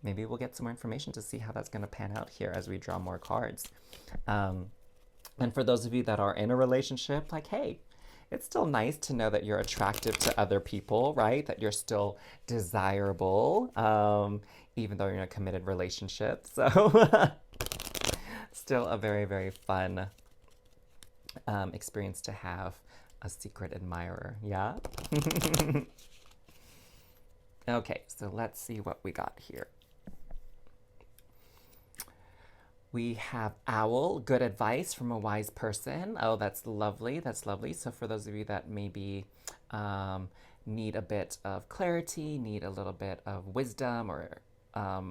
Maybe we'll get some more information to see how that's going to pan out here as we draw more cards. And for those of you that are in a relationship, like, hey, it's still nice to know that you're attractive to other people, right? That you're still desirable, even though you're in a committed relationship. So Still a very, very fun experience to have a secret admirer. Yeah? Okay, so let's see what we got here. We have owl, good advice from a wise person. Oh, that's lovely. That's lovely. So for those of you that maybe need a bit of clarity, need a little bit of wisdom or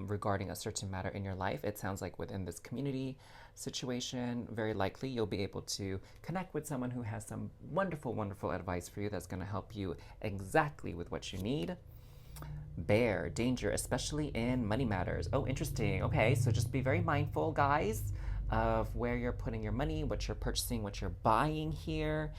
regarding a certain matter in your life, it sounds like within this community situation, very likely you'll be able to connect with someone who has some wonderful, wonderful advice for you that's going to help you exactly with what you need. Bear, danger, especially in money matters. Oh, interesting. Okay, so just be very mindful, guys, of where you're putting your money, what you're purchasing, what you're buying here.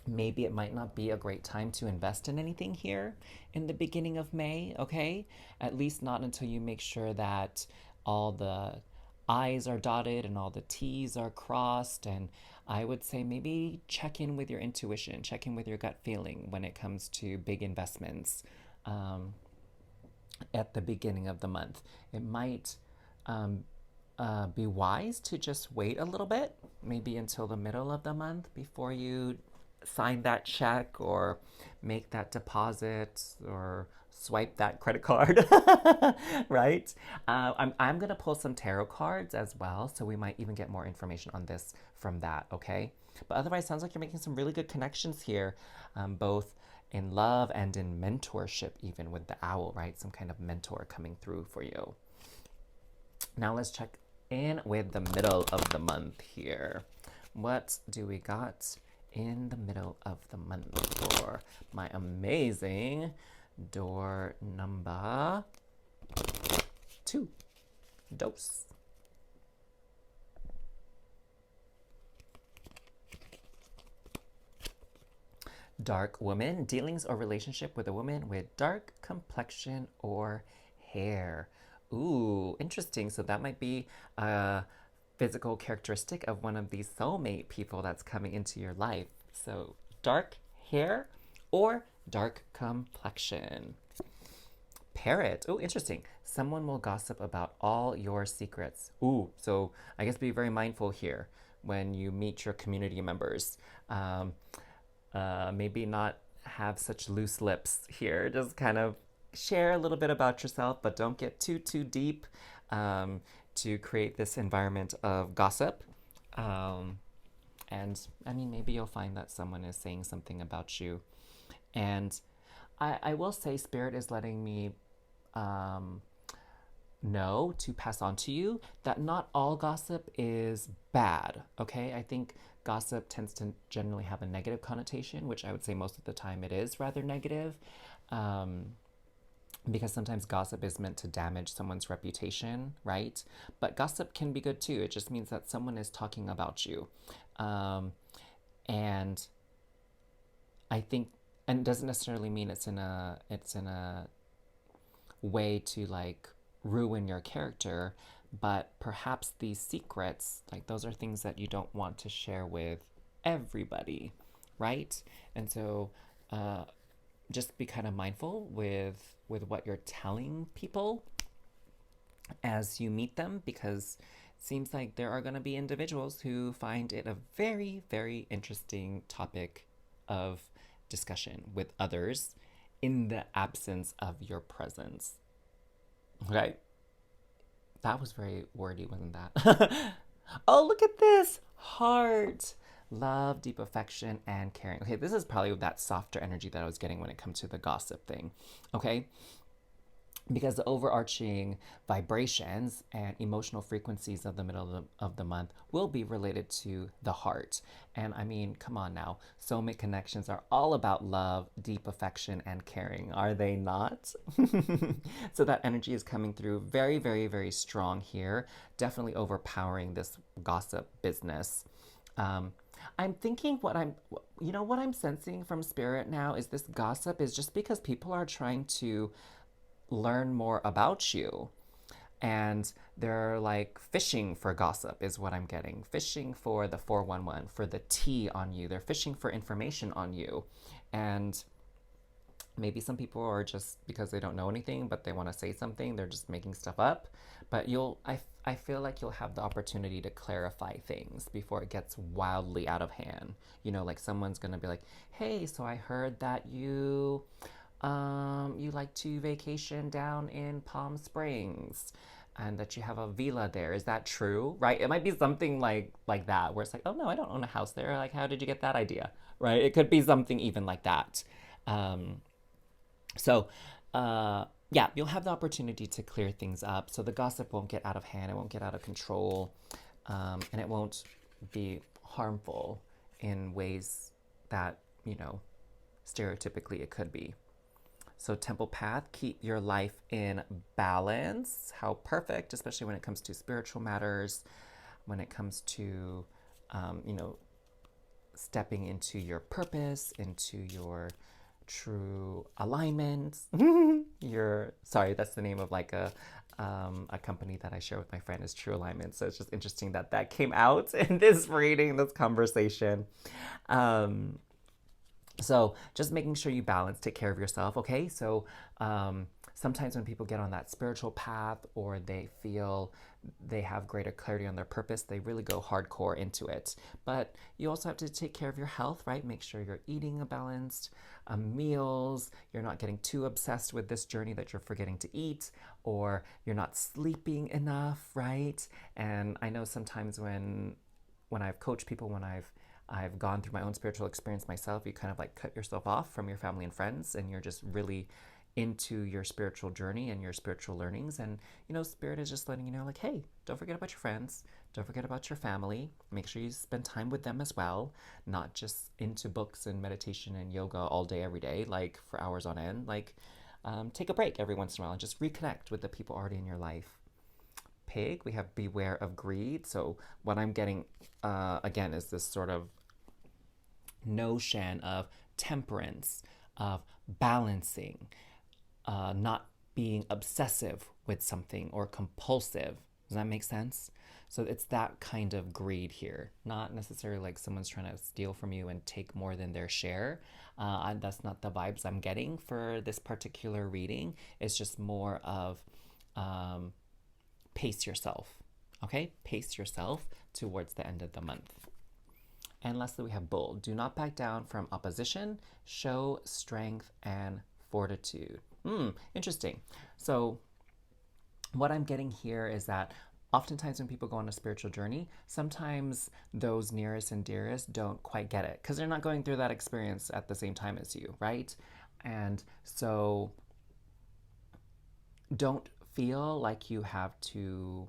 Maybe it might not be a great time to invest in anything here in the beginning of May, okay? At least not until you make sure that all the I's are dotted and all the T's are crossed. And I would say maybe check in with your intuition, check in with your gut feeling when it comes to big investments at the beginning of the month. It might be wise to just wait a little bit, maybe until the middle of the month before you sign that check or make that deposit or swipe that credit card, right? I'm going to pull some tarot cards as well, so we might even get more information on this from that, okay? But otherwise, sounds like you're making some really good connections here, both in love and in mentorship, even with the owl, right? Some kind of mentor coming through for you. Now let's check in with the middle of the month here. What do we got in the middle of the month for my amazing door number 2, dose? Dark woman, dealings or relationship with a woman with dark complexion or hair. Ooh, interesting. So that might be a physical characteristic of one of these soulmate people that's coming into your life. So dark hair or dark complexion. Parrot. Oh, interesting. Someone will gossip about all your secrets. Ooh, so I guess be very mindful here when you meet your community members. Maybe not have such loose lips here. Just kind of share a little bit about yourself, but don't get too deep to create this environment of gossip. And I mean, maybe you'll find that someone is saying something about you. And I will say Spirit is letting me know to pass on to you that not all gossip is bad, okay? I think gossip tends to generally have a negative connotation, which I would say most of the time it is rather negative, because sometimes gossip is meant to damage someone's reputation, right? But gossip can be good too. It just means that someone is talking about you. And I think, and it doesn't necessarily mean it's in a way to like ruin your character, but perhaps these secrets, like those are things that you don't want to share with everybody, right? And so just be kind of mindful with what you're telling people as you meet them, because it seems like there are going to be individuals who find it a very, very interesting topic of discussion with others in the absence of your presence. Okay? That was very wordy, wasn't that? Oh, look at this! Heart! Love, deep affection, and caring. Okay, this is probably that softer energy that I was getting when it comes to the gossip thing. Okay? Because the overarching vibrations and emotional frequencies of the middle of the month will be related to the heart. And I mean, come on now. Soulmate connections are all about love, deep affection, and caring, are they not? So that energy is coming through very, very, very strong here. Definitely overpowering this gossip business. I'm thinking what I'm sensing from Spirit now is this gossip is just because people are trying to learn more about you, and they're like fishing for gossip is what I'm getting. Fishing for the 411, for the tea on you. They're fishing for information on you. And Maybe some people are just because they don't know anything, but they want to say something, they're just making stuff up. But I feel like you'll have the opportunity to clarify things before it gets wildly out of hand. You know, like someone's gonna be like, "Hey, so I heard that you like to vacation down in Palm Springs." And that you have a villa there. Is that true? Right? It might be something like that, where it's like, oh no, I don't own a house there. Like, how did you get that idea? Right? It could be something even like that. Um, so, yeah, you'll have the opportunity to clear things up so the gossip won't get out of hand, it won't get out of control, and it won't be harmful in ways that, you know, stereotypically it could be. So, Temple Path, keep your life in balance. How perfect, especially when it comes to spiritual matters, when it comes to, you know, stepping into your purpose, into your true alignment. Your sorry, that's the name of like a company that I share with my friend is True Alignment. So it's just interesting that that came out in this reading, this conversation. Um, so just making sure you balance, take care of yourself. Okay, so sometimes when people get on that spiritual path or they feel they have greater clarity on their purpose, they really go hardcore into it. But you also have to take care of your health, right? Make sure you're eating a balanced meals, you're not getting too obsessed with this journey that you're forgetting to eat, or you're not sleeping enough, right? And I know sometimes when I've coached people, when I've gone through my own spiritual experience myself, you kind of like cut yourself off from your family and friends, and you're just really into your spiritual journey and your spiritual learnings. And, you know, Spirit is just letting you know, like, hey, don't forget about your friends. Don't forget about your family. Make sure you spend time with them as well, not just into books and meditation and yoga all day, every day, like for hours on end. Like, take a break every once in a while and just reconnect with the people already in your life. Pig, we have beware of greed. So, what I'm getting again is this sort of notion of temperance, of balancing, not being obsessive with something or compulsive. Does that make sense? So it's that kind of greed here, not necessarily like someone's trying to steal from you and take more than their share. And that's not the vibes I'm getting for this particular reading. It's just more of um, pace yourself. Okay? Pace yourself towards the end of the month. And lastly, we have bull. Do not back down from opposition. Show strength and fortitude. Interesting. So, what I'm getting here is that oftentimes when people go on a spiritual journey, sometimes those nearest and dearest don't quite get it because they're not going through that experience at the same time as you, right? And so, don't feel like you have to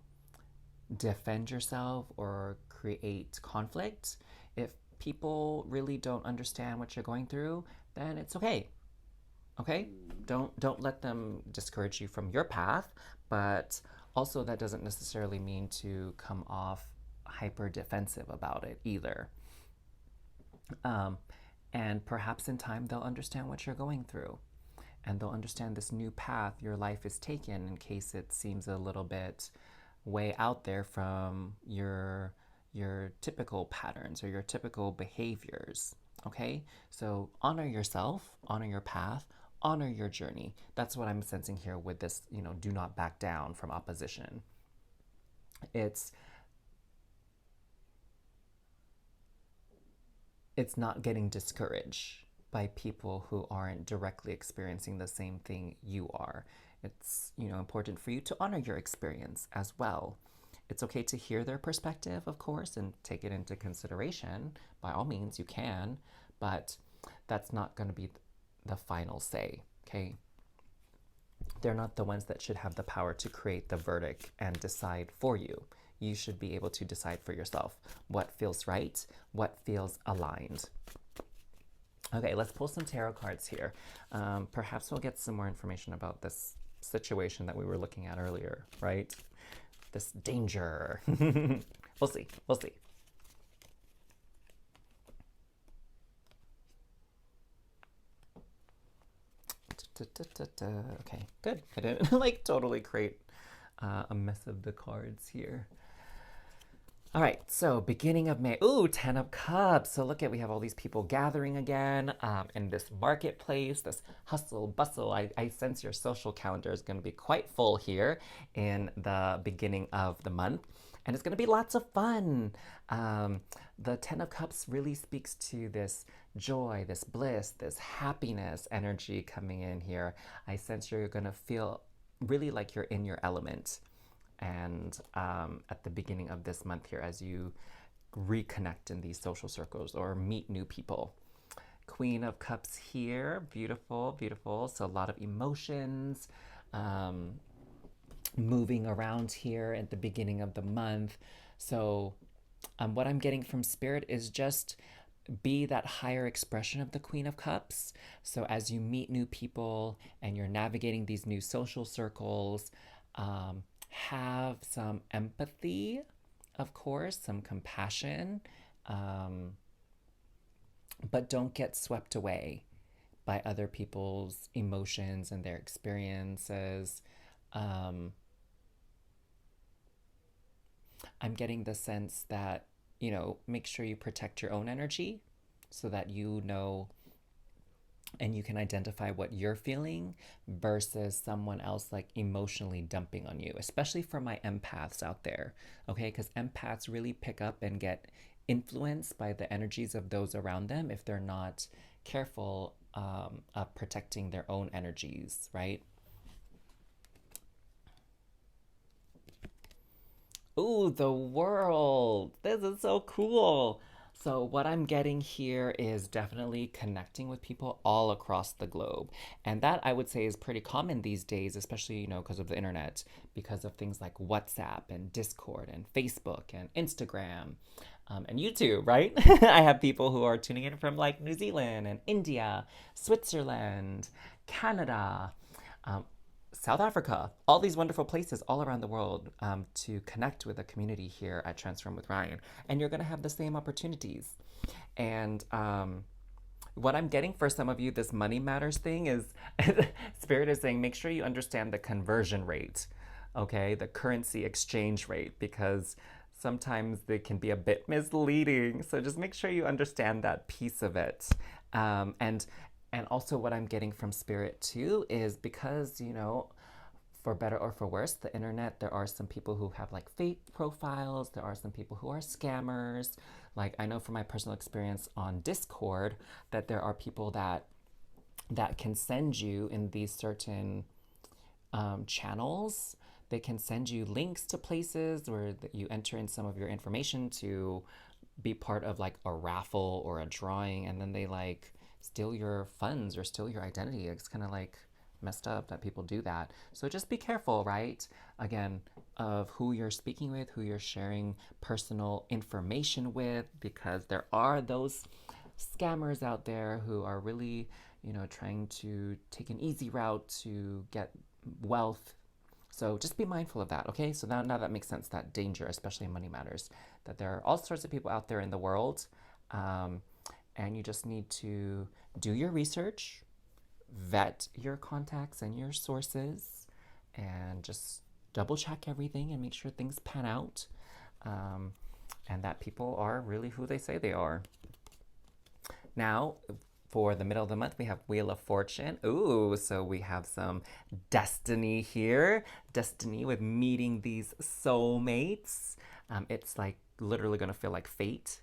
defend yourself or create conflict. If people really don't understand what you're going through, then it's okay. Okay? Don't let them discourage you from your path, but also that doesn't necessarily mean to come off hyper defensive about it either. Um, and perhaps in time they'll understand what you're going through and they'll understand this new path your life is taken in case it seems a little bit way out there from your typical patterns or your typical behaviors. Okay? So honor yourself, honor your path, honor your journey. That's what I'm sensing here with this, you know, do not back down from opposition. It's not getting discouraged by people who aren't directly experiencing the same thing you are. It's, you know, important for you to honor your experience as well. It's okay to hear their perspective, of course, and take it into consideration. By all means, you can, but that's not going to be the final say, okay? They're not the ones that should have the power to create the verdict and decide for you. You should be able to decide for yourself what feels right, what feels aligned. Okay, let's pull some tarot cards here. Perhaps we'll get some more information about this situation that we were looking at earlier, right? This danger. We'll see. We'll see. Okay, good. I didn't like totally create a mess of the cards here. All right, so beginning of May. Ooh, 10 of Cups. So look at, we have all these people gathering again in this marketplace, this hustle, bustle. I sense your social calendar is going to be quite full here in the beginning of the month. And it's going to be lots of fun. Um, the 10 of Cups really speaks to this joy, this bliss, this happiness energy coming in here. I sense you're going to feel really like you're in your element and at the beginning of this month here as you reconnect in these social circles or meet new people. Queen of Cups here, beautiful, beautiful. So a lot of emotions um, moving around here at the beginning of the month. So what I'm getting from Spirit is just be that higher expression of the Queen of Cups. So as you meet new people and you're navigating these new social circles, have some empathy, of course, some compassion, um, but don't get swept away by other people's emotions and their experiences. Um, I'm getting the sense that, make sure you protect your own energy so that you know and you can identify what you're feeling versus someone else like emotionally dumping on you, especially for my empaths out there, okay? Because empaths really pick up and get influenced by the energies of those around them if they're not careful of protecting their own energies, right? Ooh, the world. This is so cool. So, what I'm getting here is definitely connecting with people all across the globe. And that I would say is pretty common these days, especially, because of the internet, because of things like WhatsApp and Discord and Facebook and Instagram and YouTube, right? I have people who are tuning in from like New Zealand and India, Switzerland, Canada. Um, South Africa, all these wonderful places all around the world to connect with a community here at Transform with Ryan. And you're going to have the same opportunities. And what I'm getting for some of you, this money matters thing is Spirit is saying make sure you understand the conversion rate, okay? The currency exchange rate, because sometimes they can be a bit misleading. So just make sure you understand that piece of it. And also what I'm getting from Spirit too is because, for better or for worse, the internet, there are some people who have like fake profiles. There are some people who are scammers. Like I know from my personal experience on Discord that there are people that can send you in these certain channels. They can send you links to places where you enter in some of your information to be part of like a raffle or a drawing, and then they like steal your funds or steal your identity. It's kind of like messed up that people do that. So just be careful, right? Again, of who you're speaking with, who you're sharing personal information with, because there are those scammers out there who are really, trying to take an easy route to get wealth. So just be mindful of that, okay? So now that makes sense, that danger, especially in money matters, that there are all sorts of people out there in the world, and you just need to do your research, vet your contacts and your sources, and just double check everything and make sure things pan out, and that people are really who they say they are. Now, for the middle of the month, we have Wheel of Fortune. Ooh, so we have some destiny here. Destiny with meeting these soulmates. It's like literally going to feel like fate.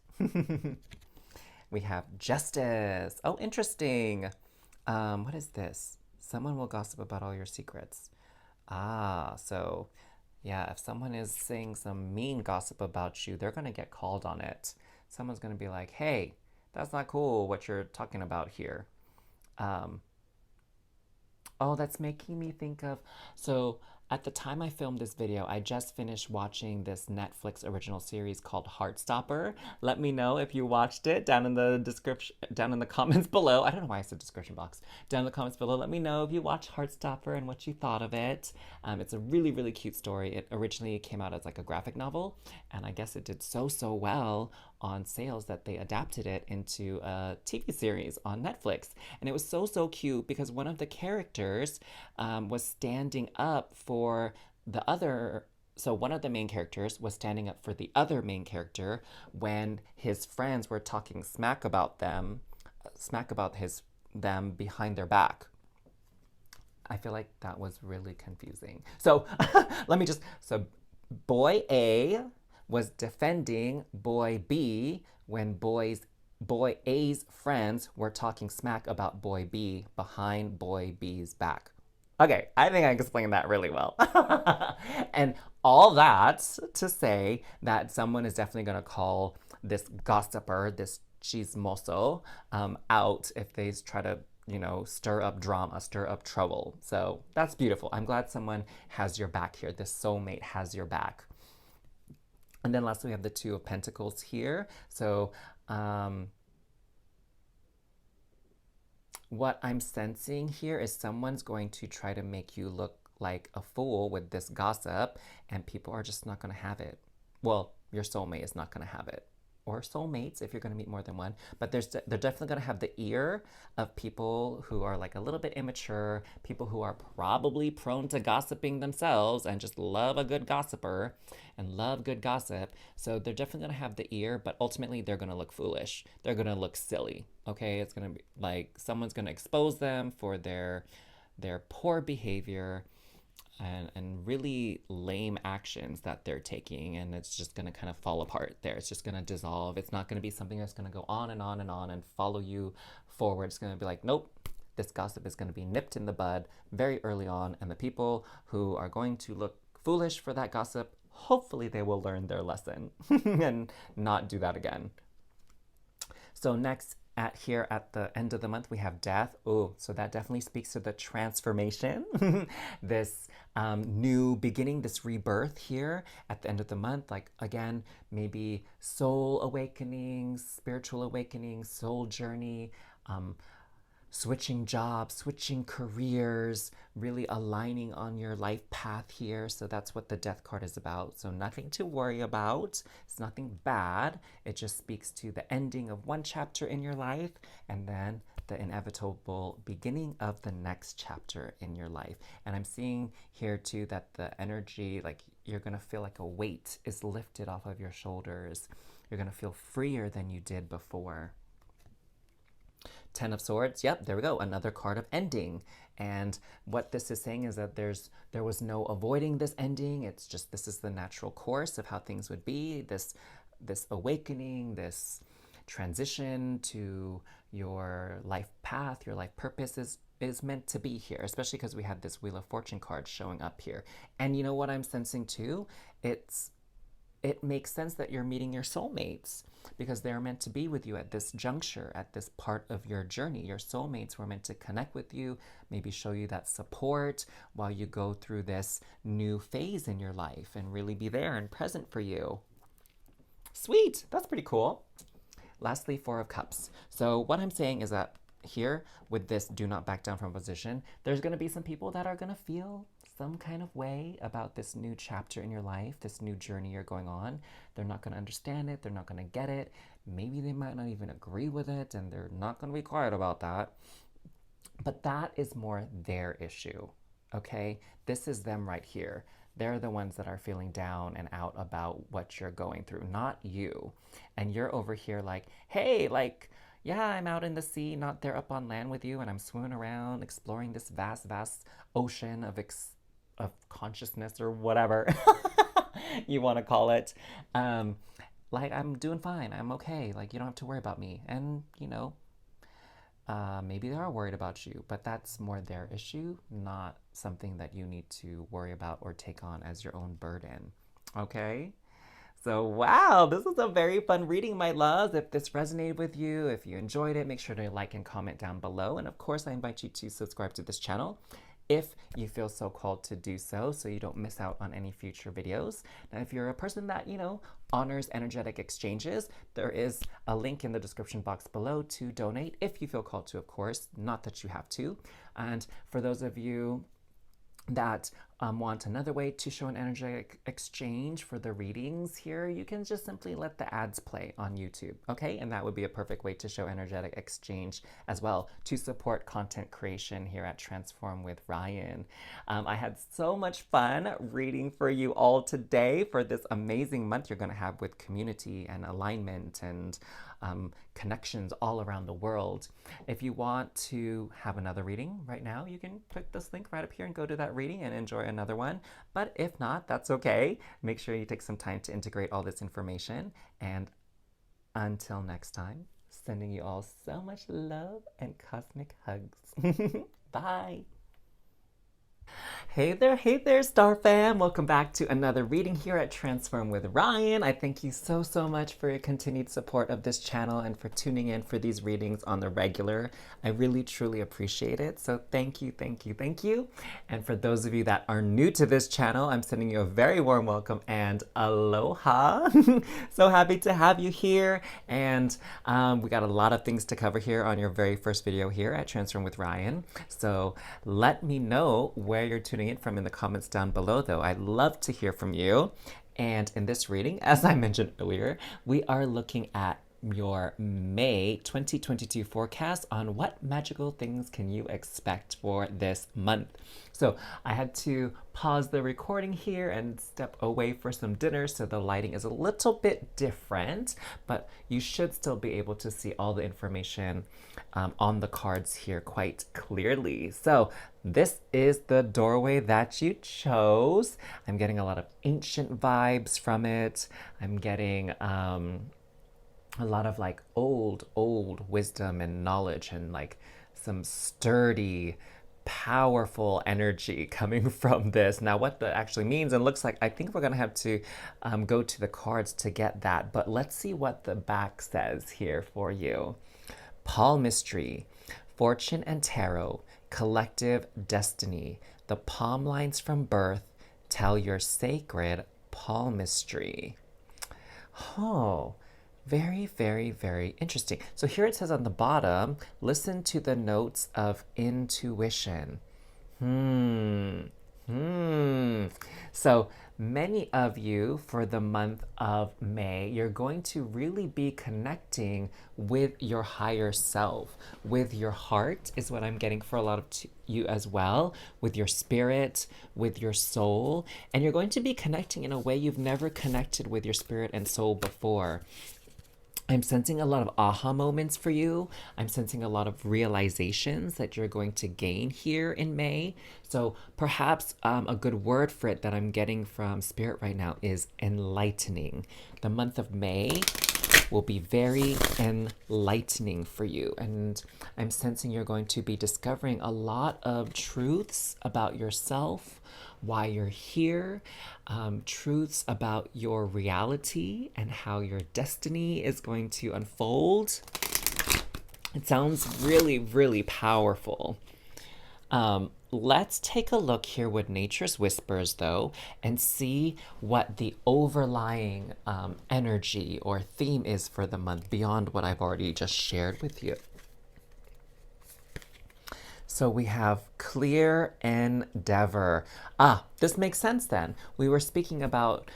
We have Justice. Oh, interesting. What is this? Someone will gossip about all your secrets. So yeah, if someone is saying some mean gossip about you, they're going to get called on it. Someone's going to be like, hey, that's not cool what you're talking about here. Um, oh, that's making me think of. So at the time I filmed this video, I just finished watching this Netflix original series called Heartstopper. Let me know if you watched it down in the description, down in the comments below. I don't know why I said description box. Down in the comments below, let me know if you watched Heartstopper and what you thought of it. It's a really, really cute story. It originally came out as like a graphic novel, and I guess it did so well on sales that they adapted it into a TV series on Netflix. And it was so cute because one of the characters was standing up for the other So one of the main characters was standing up for the other main character when his friends were talking smack about them behind their back. I feel like that was really confusing. So so boy A was defending boy B when boy A's friends were talking smack about boy B behind boy B's back. Okay, I think I explained that really well. And all that to say that someone is definitely going to call this gossiper, this chismoso, out if they try to, stir up drama, stir up trouble. So that's beautiful. I'm glad someone has your back here. This soulmate has your back. And then lastly, we have the Two of Pentacles here. So what I'm sensing here is someone's going to try to make you look like a fool with this gossip, and people are just not going to have it. Well, your soulmate is not going to have it. Or soulmates if you're going to meet more than one, but they're definitely going to have the ear of people who are like a little bit immature, people who are probably prone to gossiping themselves and just love a good gossiper and love good gossip. So they're definitely going to have the ear, but ultimately they're going to look foolish. They're going to look silly. Okay, it's going to be like someone's going to expose them for their poor behavior and really lame actions that they're taking, and it's just going to kind of fall apart there. It's just going to dissolve. It's not going to be something that's going to go on and on and on and follow you forward. It's going to be like, nope, this gossip is going to be nipped in the bud very early on, and the people who are going to look foolish for that gossip, hopefully they will learn their lesson and not do that again. So next, here at the end of the month, we have death. Oh, so that definitely speaks to the transformation, this new beginning, this rebirth here at the end of the month. Like, again, maybe soul awakening, spiritual awakening, soul journey, switching jobs, switching careers, really aligning on your life path here. So that's what the death card is about. So nothing to worry about. It's nothing bad. It just speaks to the ending of one chapter in your life and then the inevitable beginning of the next chapter in your life. And I'm seeing here too that the energy, like you're going to feel like a weight is lifted off of your shoulders. You're going to feel freer than you did before. Ten of Swords, yep, there we go, another card of ending. And what this is saying is that there was no avoiding this ending. It's just this is the natural course of how things would be. This awakening, this transition to your life path, your life purpose is meant to be here, especially because we have this Wheel of Fortune card showing up here. And you know what I'm sensing too? It makes sense that you're meeting your soulmates because they're meant to be with you at this juncture, at this part of your journey. Your soulmates were meant to connect with you, maybe show you that support while you go through this new phase in your life and really be there and present for you. Sweet, that's pretty cool. Lastly, Four of Cups. So what I'm saying is that here with this do not back down from position, there's going to be some people that are going to feel some kind of way about this new chapter in your life, this new journey you're going on. They're not going to understand it. They're not going to get it. Maybe they might not even agree with it, and they're not going to be quiet about that. But that is more their issue, okay? This is them right here. They're the ones that are feeling down and out about what you're going through, not you. And you're over here like, hey, like, yeah, I'm out in the sea, not there up on land with you, and I'm swimming around, exploring this vast, vast ocean of consciousness or whatever you want to call it. Like, I'm doing fine. I'm okay. Like, you don't have to worry about me. And, maybe they are worried about you, but that's more their issue, not something that you need to worry about or take on as your own burden. Okay? So, wow, this was a very fun reading, my loves. If this resonated with you, if you enjoyed it, make sure to like and comment down below. And of course, I invite you to subscribe to this channel if you feel so called to do so you don't miss out on any future videos. Now, if you're a person that, honors energetic exchanges, there is a link in the description box below to donate if you feel called to, of course, not that you have to. And for those of you that want another way to show an energetic exchange for the readings here, you can just simply let the ads play on YouTube, okay? And that would be a perfect way to show energetic exchange as well to support content creation here at Transform with Ryan. I had so much fun reading for you all today for this amazing month you're going to have with community and alignment and connections all around the world. If you want to have another reading right now, you can click this link right up here and go to that reading and enjoy another one. But if not, that's okay. Make sure you take some time to integrate all this information. And until next time, sending you all so much love and cosmic hugs. Bye. Hey there, Star Fam. Welcome back to another reading here at Transform with Ryan. I thank you so much for your continued support of this channel and for tuning in for these readings on the regular. I really, truly appreciate it. So thank you. And for those of you that are new to this channel, I'm sending you a very warm welcome and aloha. So happy to have you here. And we got a lot of things to cover here on your very first video here at Transform with Ryan. So let me know where you're tuning in from in the comments down below, though. I'd love to hear from you. And in this reading, as I mentioned earlier, we are looking at your May 2022 forecast on what magical things can you expect for this month. So I had to pause the recording here and step away for some dinner, so the lighting is a little bit different, but you should still be able to see all the information on the cards here quite clearly. So this is the doorway that you chose. I'm getting a lot of ancient vibes from it. I'm getting a lot of like old wisdom and knowledge and like some sturdy, powerful energy coming from this. Now what that actually means and looks like, I think we're gonna have to go to the cards to get that, but let's see what the back says here for you. Palmistry, fortune and tarot, collective destiny. The palm lines from birth tell your sacred palmistry. Oh, very, very interesting. So here it says on the bottom, listen to the notes of intuition. So many of you for the month of May, you're going to really be connecting with your higher self, with your heart is what I'm getting for a lot of you as well, with your spirit, with your soul, and you're going to be connecting in a way you've never connected with your spirit and soul before. I'm sensing a lot of aha moments for you. I'm sensing a lot of realizations that you're going to gain here in May. So perhaps a good word for it that I'm getting from Spirit right now is enlightening. The month of May will be very enlightening for you. And I'm sensing you're going to be discovering a lot of truths about yourself, why you're here, truths about your reality and how your destiny is going to unfold. It sounds really powerful. Let's take a look here with Nature's Whispers, though, and see what the overlying energy or theme is for the month beyond what I've already just shared with you. So we have clear endeavor. This makes sense then. We were speaking about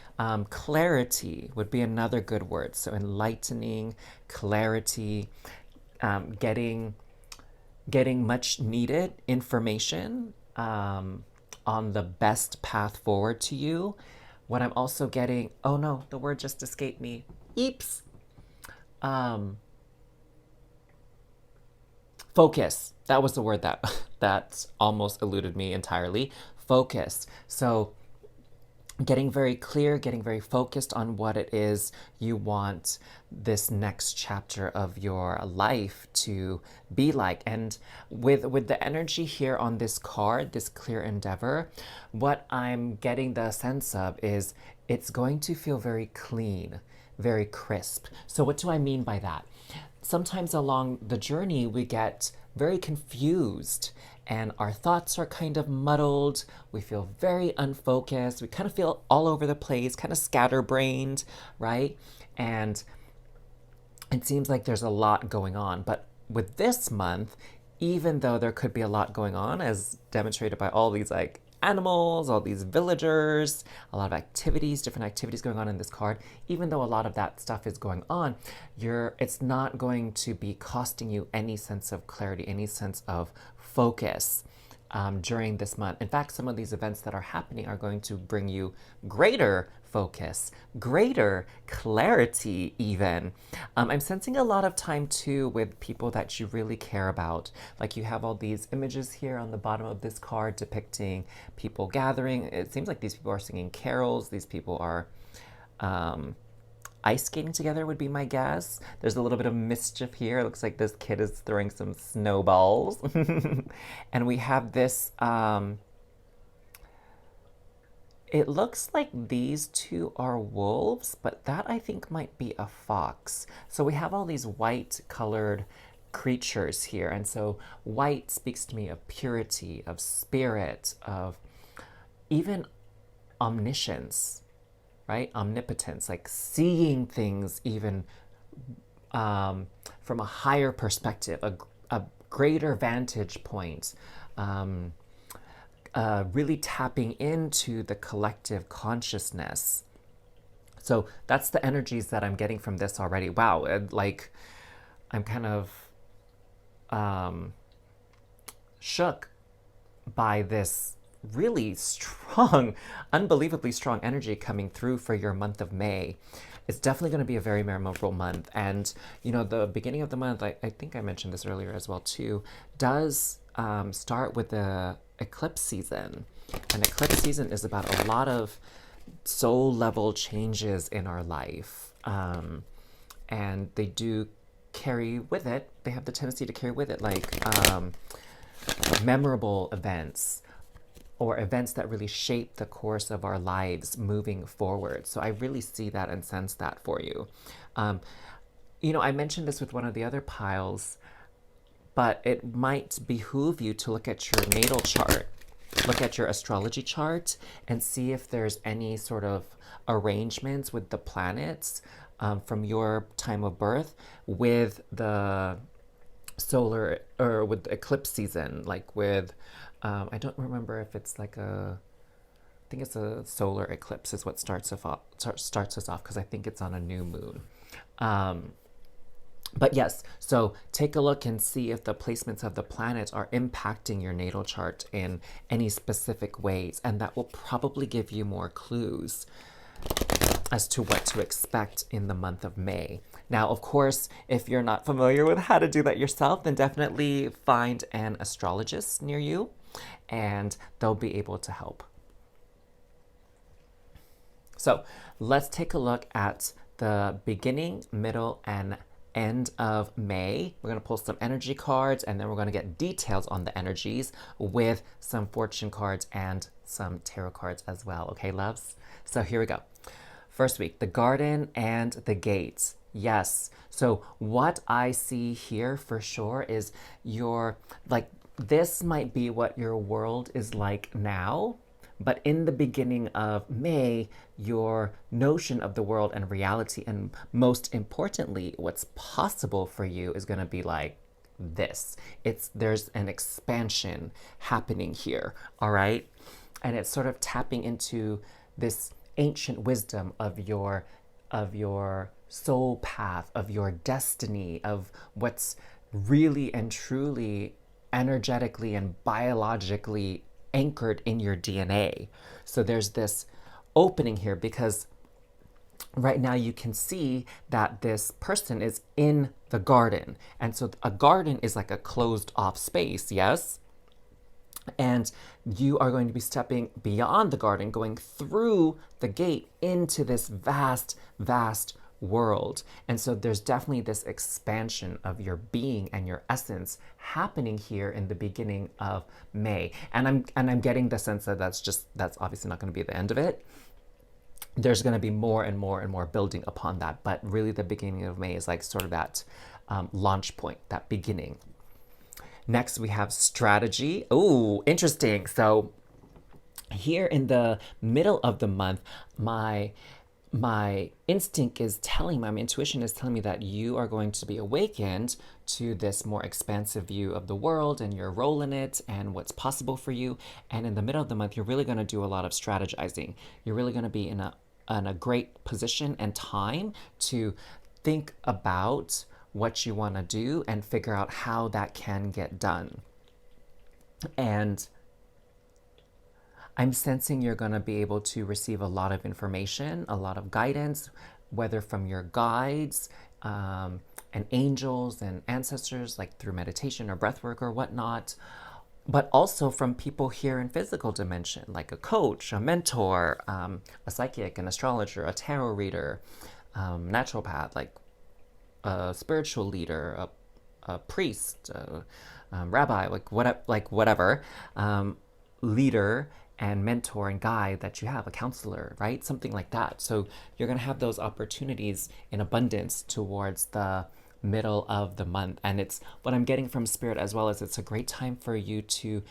clarity would be another good word. So enlightening, clarity, getting much needed information on the best path forward to you. What I'm also getting, oh no, the word just escaped me. Eeps. Focus. That was the word that almost eluded me entirely. Focus. So getting very clear, getting very focused on what it is you want this next chapter of your life to be like. And with the energy here on this card, this clear endeavor, what I'm getting the sense of is it's going to feel very clean, very crisp. So what do I mean by that? Sometimes along the journey, we get very confused and our thoughts are kind of muddled. We feel very unfocused. We kind of feel all over the place, kind of scatterbrained, right? And it seems like there's a lot going on. But with this month, even though there could be a lot going on, as demonstrated by all these like animals, all these villagers, a lot of activities, different activities going on in this card. Even though a lot of that stuff is going on, it's not going to be costing you any sense of clarity, any sense of focus during this month. In fact, some of these events that are happening are going to bring you greater focus, greater clarity even. I'm sensing a lot of time too with people that you really care about. Like you have all these images here on the bottom of this card depicting people gathering. It seems like these people are singing carols. These people are ice skating together would be my guess. There's a little bit of mischief here. It looks like this kid is throwing some snowballs. And we have this, it looks like these two are wolves, but that I think might be a fox. So we have all these white colored creatures here. And so white speaks to me of purity, of spirit, of even omniscience, right? Omnipotence, like seeing things even from a higher perspective, a greater vantage point, really tapping into the collective consciousness. So that's the energies that I'm getting from this already. Wow, like I'm kind of shook by this really strong, unbelievably strong energy coming through for your month of May. It's definitely going to be a very memorable month. And, you know, the beginning of the month, I think I mentioned this earlier as well too, does start with the eclipse season. And eclipse season is about a lot of soul level changes in our life. And they do carry with it, they have the tendency to carry with it like memorable events, or events that really shape the course of our lives moving forward. So I really see that and sense that for you. You know, I mentioned this with one of the other piles, but it might behoove you to look at your natal chart, look at your astrology chart, and see if there's any sort of arrangements with the planets from your time of birth with the solar, or with the eclipse season, like with I don't remember if it's like I think it's a solar eclipse is what starts us off, because I think it's on a new moon. But yes, so take a look and see if the placements of the planets are impacting your natal chart in any specific ways, and that will probably give you more clues as to what to expect in the month of May. Now, of course, if you're not familiar with how to do that yourself, then definitely find an astrologist near you, and they'll be able to help. So let's take a look at the beginning, middle, and end of May. We're going to pull some energy cards, and then we're going to get details on the energies with some fortune cards and some tarot cards as well. Okay, loves? So here we go. First week, the garden and the gates. Yes. So what I see here for sure is this might be what your world is like now, but in the beginning of May, your notion of the world and reality, and most importantly, what's possible for you is going to be like this. There's an expansion happening here, all right? And it's sort of tapping into this ancient wisdom of your soul path, of your destiny, of what's really and truly energetically and biologically anchored in your DNA. So there's this opening here, because right now you can see that this person is in the garden. And so a garden is like a closed off space, yes? And you are going to be stepping beyond the garden, going through the gate into this vast, vast world. And so there's definitely this expansion of your being and your essence happening here in the beginning of May. And I'm getting the sense that that's obviously not going to be the end of it. There's going to be more and more and more building upon that. But really the beginning of May is like sort of that launch point, that beginning. Next, we have strategy. Oh, interesting. So here in the middle of the month, my my instinct is telling me, my intuition is telling me that you are going to be awakened to this more expansive view of the world and your role in it and what's possible for you. And in the middle of the month, you're really going to do a lot of strategizing. You're really going to be in a great position and time to think about what you want to do and figure out how that can get done. And I'm sensing you're going to be able to receive a lot of information, a lot of guidance, whether from your guides and angels and ancestors, like through meditation or breathwork or whatnot, but also from people here in physical dimension, like a coach, a mentor, a psychic, an astrologer, a tarot reader, naturopath, like a spiritual leader, a priest, a rabbi, like whatever, leader and mentor and guide that you have, a counselor, right? Something like that. So you're going to have those opportunities in abundance towards the middle of the month. And it's what I'm getting from Spirit as well, as it's a great time for you to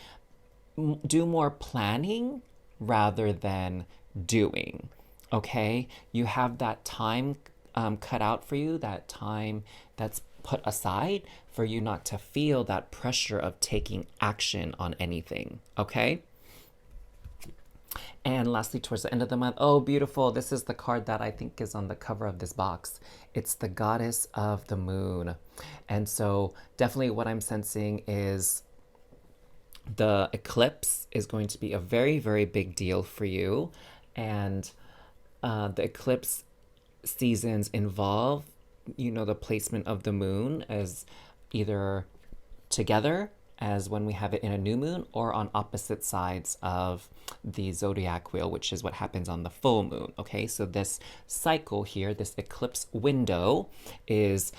do more planning rather than doing. Okay? You have that time cut out for you, that time that's put aside for you not to feel that pressure of taking action on anything. Okay? And lastly, towards the end of the month, oh, beautiful. This is the card that I think is on the cover of this box. It's the Goddess of the Moon. And so definitely what I'm sensing is the eclipse is going to be a very, very big deal for you. And the eclipse seasons involve, the placement of the moon as either together as when we have it in a new moon, or on opposite sides of the zodiac wheel, which is what happens on the full moon. Okay, so this cycle here, this eclipse window, is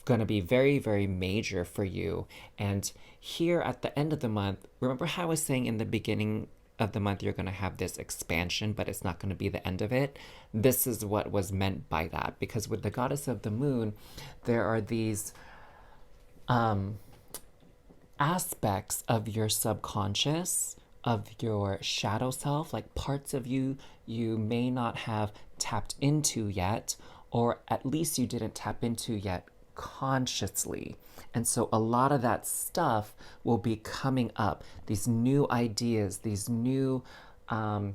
going to be very, very major for you. And here at the end of the month, remember how I was saying in the beginning of the month you're going to have this expansion, but it's not going to be the end of it? This is what was meant by that, because with the Goddess of the Moon, there are these aspects of your subconscious, of your shadow self, like parts of you may not have tapped into yet, or at least you didn't tap into yet consciously. And so a lot of that stuff will be coming up, these new ideas, these new I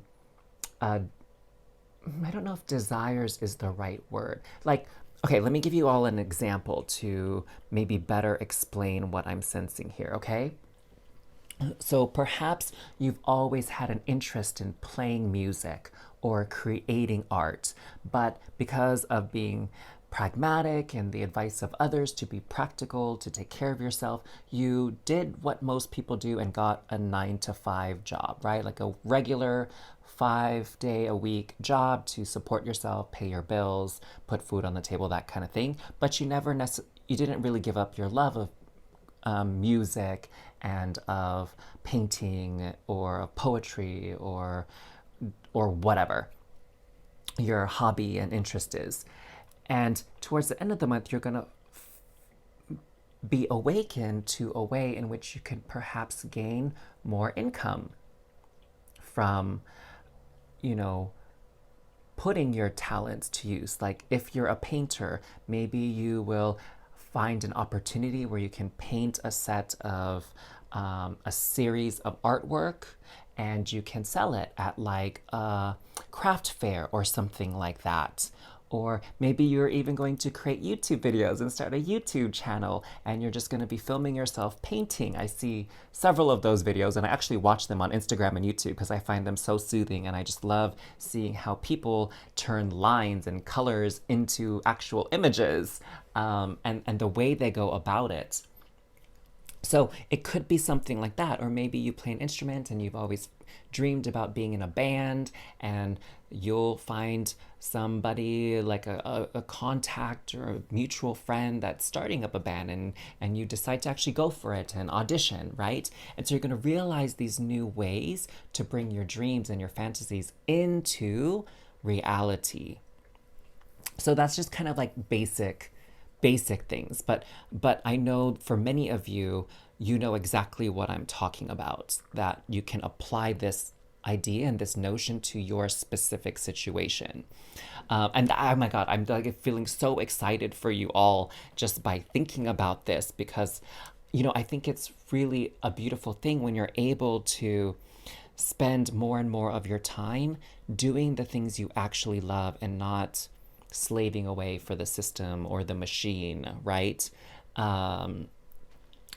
don't know if desires is the right word. Like, okay, let me give you all an example to maybe better explain what I'm sensing here, okay? So perhaps you've always had an interest in playing music or creating art, but because of being pragmatic and the advice of others to be practical, to take care of yourself, you did what most people do and got a 9-to-5 job, right? Like a regular 5-day-a-week job to support yourself, pay your bills, put food on the table, that kind of thing. But you didn't really give up your love of music and of painting or of poetry or whatever your hobby and interest is. And towards the end of the month, you're going to be awakened to a way in which you can perhaps gain more income from, putting your talents to use. Like if you're a painter, maybe you will find an opportunity where you can paint a set of a series of artwork, and you can sell it at like a craft fair or something like that. Or maybe you're even going to create YouTube videos and start a YouTube channel, and you're just going to be filming yourself painting. I see several of those videos, and I actually watch them on Instagram and YouTube because I find them so soothing, and I just love seeing how people turn lines and colors into actual images, and the way they go about it. So it could be something like that, or maybe you play an instrument and you've always dreamed about being in a band, and you'll find somebody like a contact or a mutual friend that's starting up a band, and you decide to actually go for it and audition, right? And so you're going to realize these new ways to bring your dreams and your fantasies into reality. So that's just kind of like basic things, but I know for many of you, you know exactly what I'm talking about, that you can apply this idea and this notion to your specific situation. And oh my God, I'm like feeling so excited for you all just by thinking about this because, I think it's really a beautiful thing when you're able to spend more and more of your time doing the things you actually love and not slaving away for the system or the machine, right? Um,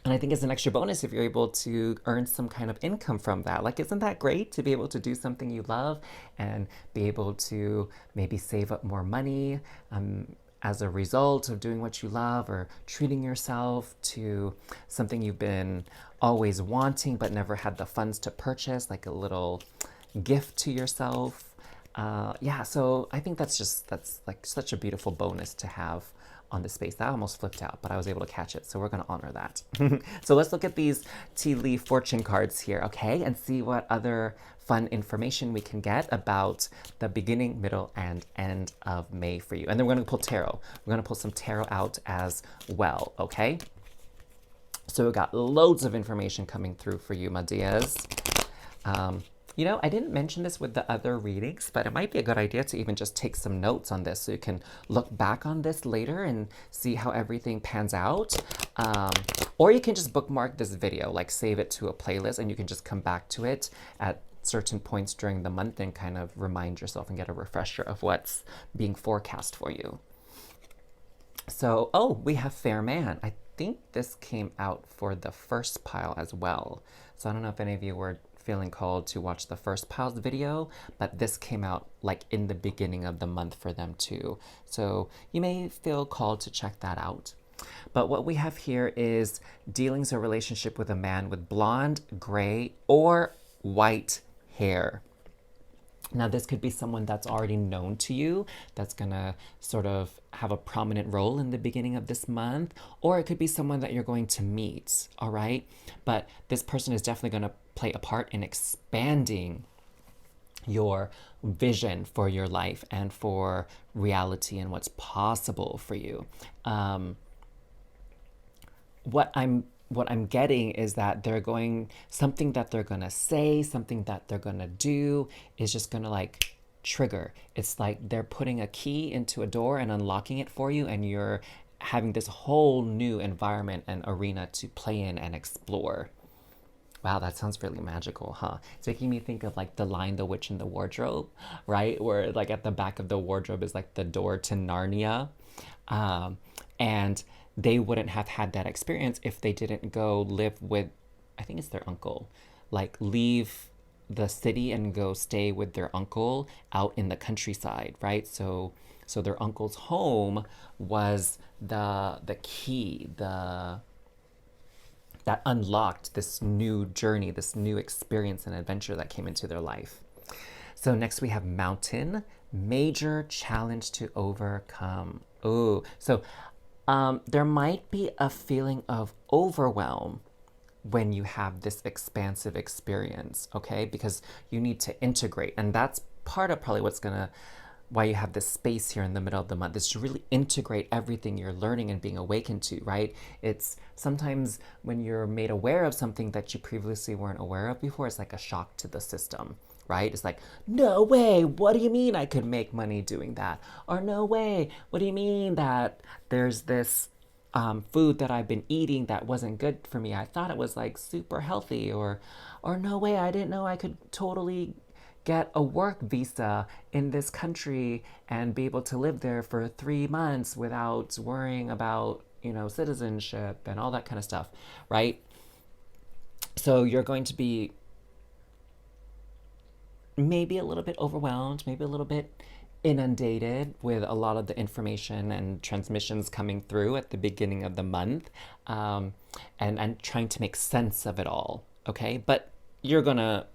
and I think it's an extra bonus if you're able to earn some kind of income from that. Like, isn't that great to be able to do something you love and be able to maybe save up more money as a result of doing what you love or treating yourself to something you've been always wanting but never had the funds to purchase, like a little gift to yourself. Yeah, so I think that's like such a beautiful bonus to have on the space. That almost flipped out, but I was able to catch it, so we're going to honor that. So let's look at these tea leaf fortune cards here, okay, and see what other fun information we can get about the beginning, middle, and end of May for you. And then we're going to pull tarot. We're going to pull some tarot out as well, okay? So we got loads of information coming through for you, my dears. I didn't mention this with the other readings, but it might be a good idea to even just take some notes on this so you can look back on this later and see how everything pans out. Or you can just bookmark this video, like save it to a playlist, and you can just come back to it at certain points during the month and kind of remind yourself and get a refresher of what's being forecast for you. So, we have Fair Man. I think this came out for the first pile as well. So I don't know if any of you were feeling called to watch the first pile's video, but this came out like in the beginning of the month for them too. So you may feel called to check that out. But what we have here is dealings or relationship with a man with blonde, gray, or white hair. Now, this could be someone that's already known to you, that's gonna sort of have a prominent role in the beginning of this month, or it could be someone that you're going to meet, all right? But this person is definitely gonna play a part in expanding your vision for your life and for reality and what's possible for you. What I'm getting is that something that they're gonna say, something that they're gonna do is just gonna like trigger. It's like they're putting a key into a door and unlocking it for you, and you're having this whole new environment and arena to play in and explore. Wow, that sounds really magical, huh? It's making me think of like the line The Witch in the Wardrobe, right? Where like at the back of the wardrobe is like the door to Narnia. And they wouldn't have had that experience if they didn't go live with, I think it's their uncle, like leave the city and go stay with their uncle out in the countryside, right? So their uncle's home was the key, that unlocked this new journey, this new experience and adventure that came into their life. So next we have Mountain, major challenge to overcome. Oh, so there might be a feeling of overwhelm when you have this expansive experience, okay? Because you need to integrate, and that's part of probably why you have this space here in the middle of the month, is to really integrate everything you're learning and being awakened to, right? It's sometimes when you're made aware of something that you previously weren't aware of before, it's like a shock to the system, right? It's like, no way, what do you mean I could make money doing that? Or no way, what do you mean that there's this food that I've been eating that wasn't good for me? I thought it was like super healthy. Or no way, I didn't know I could totally get a work visa in this country and be able to live there for 3 months without worrying about, citizenship and all that kind of stuff, right? So you're going to be maybe a little bit overwhelmed, maybe a little bit inundated with a lot of the information and transmissions coming through at the beginning of the month, and trying to make sense of it all, okay? But you're gonna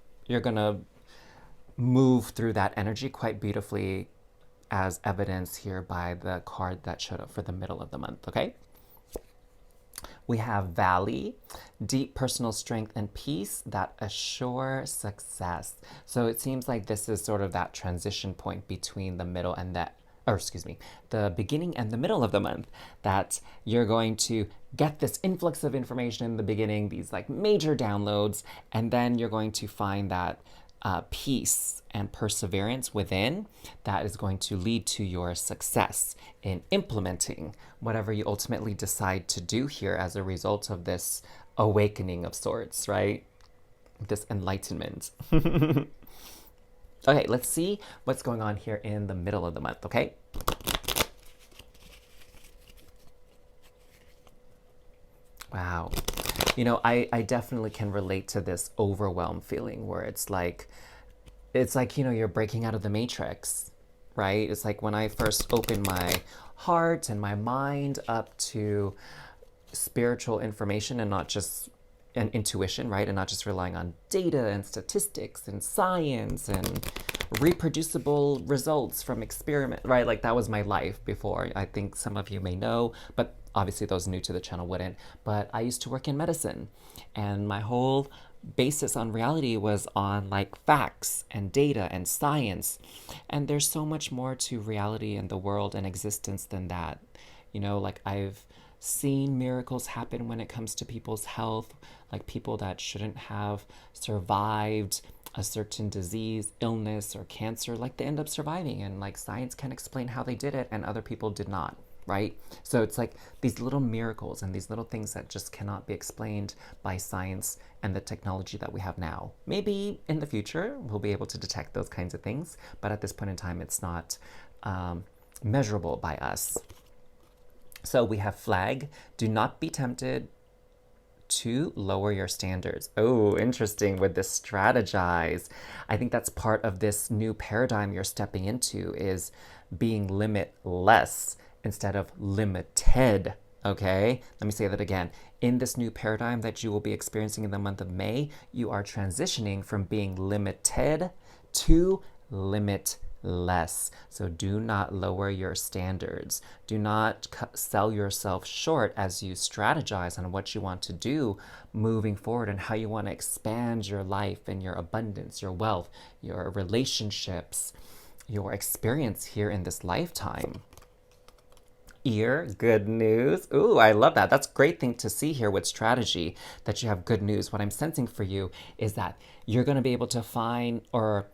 move through that energy quite beautifully, as evidenced here by the card that showed up for the middle of the month, okay? We have Valley, deep personal strength and peace that assure success. So it seems like this is sort of that transition point between the middle and the beginning and the middle of the month, that you're going to get this influx of information in the beginning, these like major downloads, and then you're going to find that peace and perseverance within that is going to lead to your success in implementing whatever you ultimately decide to do here as a result of this awakening of sorts, right? This enlightenment. Okay, let's see what's going on here in the middle of the month, okay? Wow. You know, I definitely can relate to this overwhelm feeling where it's like, you know, you're breaking out of the matrix, right? It's like when I first opened my heart and my mind up to spiritual information and not just an intuition, right? And not just relying on data and statistics and science and reproducible results from experiment, right? Like that was my life before. I think some of you may know, but obviously those new to the channel wouldn't. But I used to work in medicine, and my whole basis on reality was on like facts and data and science. And there's so much more to reality and the world and existence than that. You know, like I've seen miracles happen when it comes to people's health, like people that shouldn't have survived a certain disease, illness, or cancer, like they end up surviving, and like science can explain how they did it and other people did not, right? So it's like these little miracles and these little things that just cannot be explained by science and the technology that we have now. Maybe in the future we'll be able to detect those kinds of things, but at this point in time it's not measurable by us. So we have flag, do not be tempted to lower your standards. Oh, interesting with this strategize. I think that's part of this new paradigm you're stepping into, is being limitless instead of limited. Okay, let me say that again. In this new paradigm that you will be experiencing in the month of May, you are transitioning from being limited to limitless. So do not lower your standards. Do not sell yourself short as you strategize on what you want to do moving forward and how you want to expand your life and your abundance, your wealth, your relationships, your experience here in this lifetime. Ear, good news. Ooh, I love that. That's a great thing to see here with strategy, that you have good news. What I'm sensing for you is that you're going to be able to find, or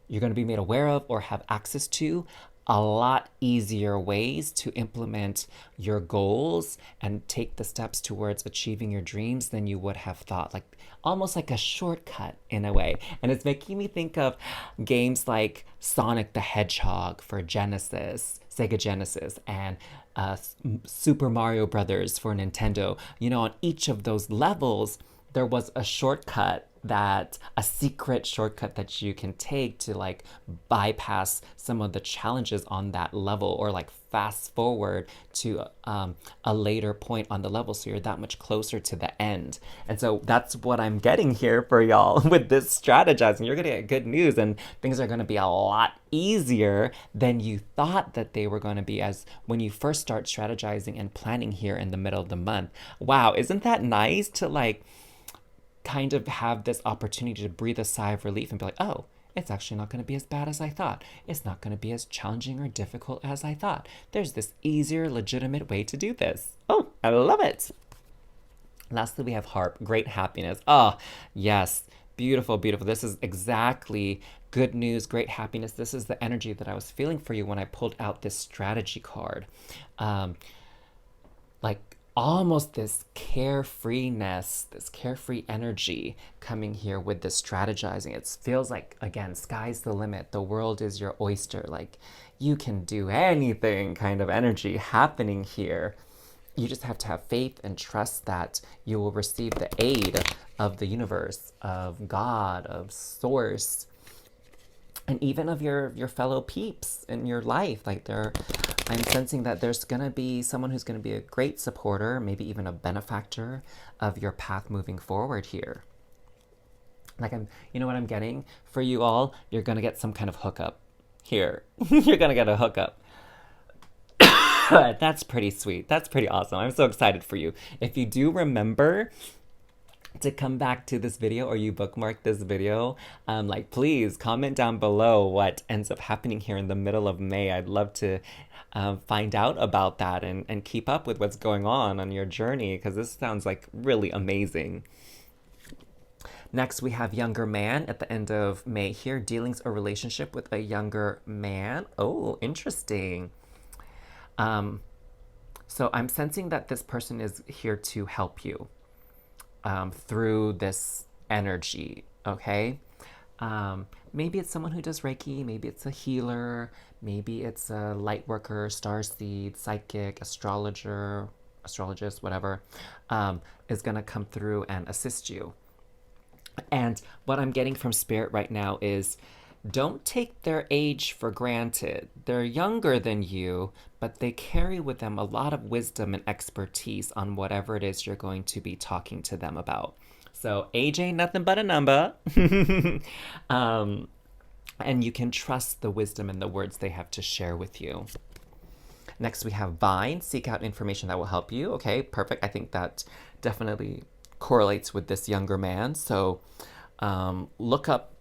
you're going to be made aware of or have access to a lot easier ways to implement your goals and take the steps towards achieving your dreams than you would have thought. Like almost like a shortcut in a way. And it's making me think of games like Sonic the Hedgehog for Genesis, Sega Genesis, and Super Mario Brothers for Nintendo. You know, on each of those levels, there was a shortcut, that a secret shortcut that you can take to like bypass some of the challenges on that level, or like fast forward to a later point on the level, so you're that much closer to the end. And so that's what I'm getting here for y'all with this strategizing. You're gonna get good news, and things are gonna be a lot easier than you thought that they were going to be, as when you first start strategizing and planning here in the middle of the month. Wow, isn't that nice to like kind of have this opportunity to breathe a sigh of relief and be like, oh, it's actually not going to be as bad as I thought. It's not going to be as challenging or difficult as I thought. There's this easier, legitimate way to do this. Oh, I love it. Lastly, we have harp, great happiness. Oh, yes, beautiful, beautiful. This is exactly good news, great happiness. This is the energy that I was feeling for you when I pulled out this strategy card. Like almost this carefreeness, this carefree energy coming here with this strategizing. It feels like, again, sky's the limit. The world is your oyster. Like you can do anything kind of energy happening here. You just have to have faith and trust that you will receive the aid of the universe, of God, of source, and even of your fellow peeps in your life. Like I'm sensing that there's gonna be someone who's gonna be a great supporter, maybe even a benefactor of your path moving forward here. Like you know what I'm getting for you all? You're gonna get some kind of hookup here. You're gonna get a hookup. That's pretty sweet. That's pretty awesome. I'm so excited for you. If you do remember to come back to this video, or you bookmark this video, like please comment down below what ends up happening here in the middle of May. I'd love to find out about that and keep up with what's going on your journey, because this sounds like really amazing. Next, we have younger man at the end of May here. Dealings or relationship with a younger man. Oh, interesting. So I'm sensing that this person is here to help you through this energy, okay? Maybe it's someone who does Reiki, maybe it's a healer, maybe it's a light worker, starseed, psychic, astrologer, astrologist, whatever, is going to come through and assist you. And what I'm getting from Spirit right now is don't take their age for granted. They're younger than you, but they carry with them a lot of wisdom and expertise on whatever it is you're going to be talking to them about. So age ain't nothing but a number. And you can trust the wisdom and the words they have to share with you. Next, we have Vine. Seek out information that will help you. Okay, perfect. I think that definitely correlates with this younger man. So look up,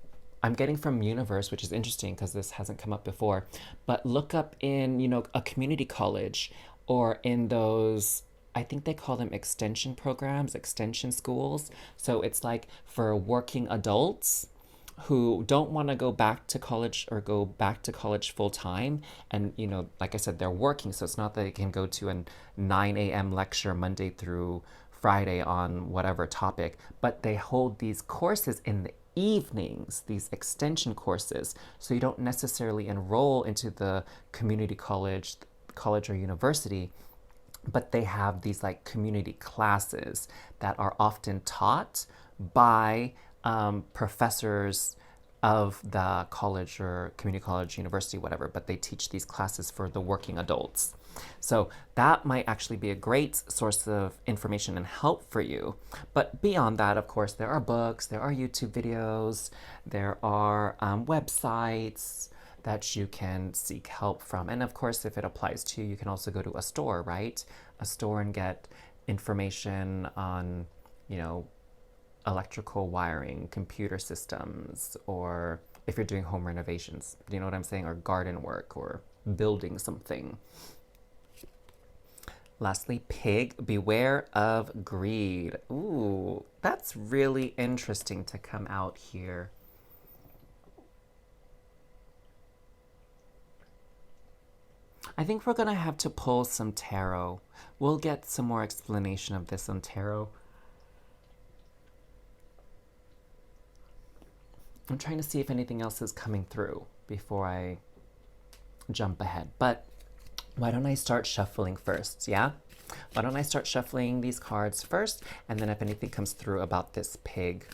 I'm getting from Universe, which is interesting because this hasn't come up before, but look up in, a community college or in those, I think they call them extension programs, extension schools. So it's like for working adults who don't want to go back to college or go back to college full time. And, like I said, they're working. So it's not that they can go to a 9 a.m. lecture Monday through Friday on whatever topic, but they hold these courses in the evenings, these extension courses. So you don't necessarily enroll into the community college or university, but they have these like community classes that are often taught by professors of the college or community college, university, whatever, but they teach these classes for the working adults. So that might actually be a great source of information and help for you. But beyond that, of course, there are books, there are YouTube videos, there are websites that you can seek help from. And of course, if it applies to you, you can also go to a store, right? A store and get information on, electrical wiring, computer systems, or if you're doing home renovations, you know what I'm saying? Or garden work or building something. Lastly, Pig, beware of greed. Ooh, that's really interesting to come out here. I think we're going to have to pull some tarot. We'll get some more explanation of this on tarot. I'm trying to see if anything else is coming through before I jump ahead. But why don't I start shuffling first, yeah? Why don't I start shuffling these cards first, and then if anything comes through about this pig,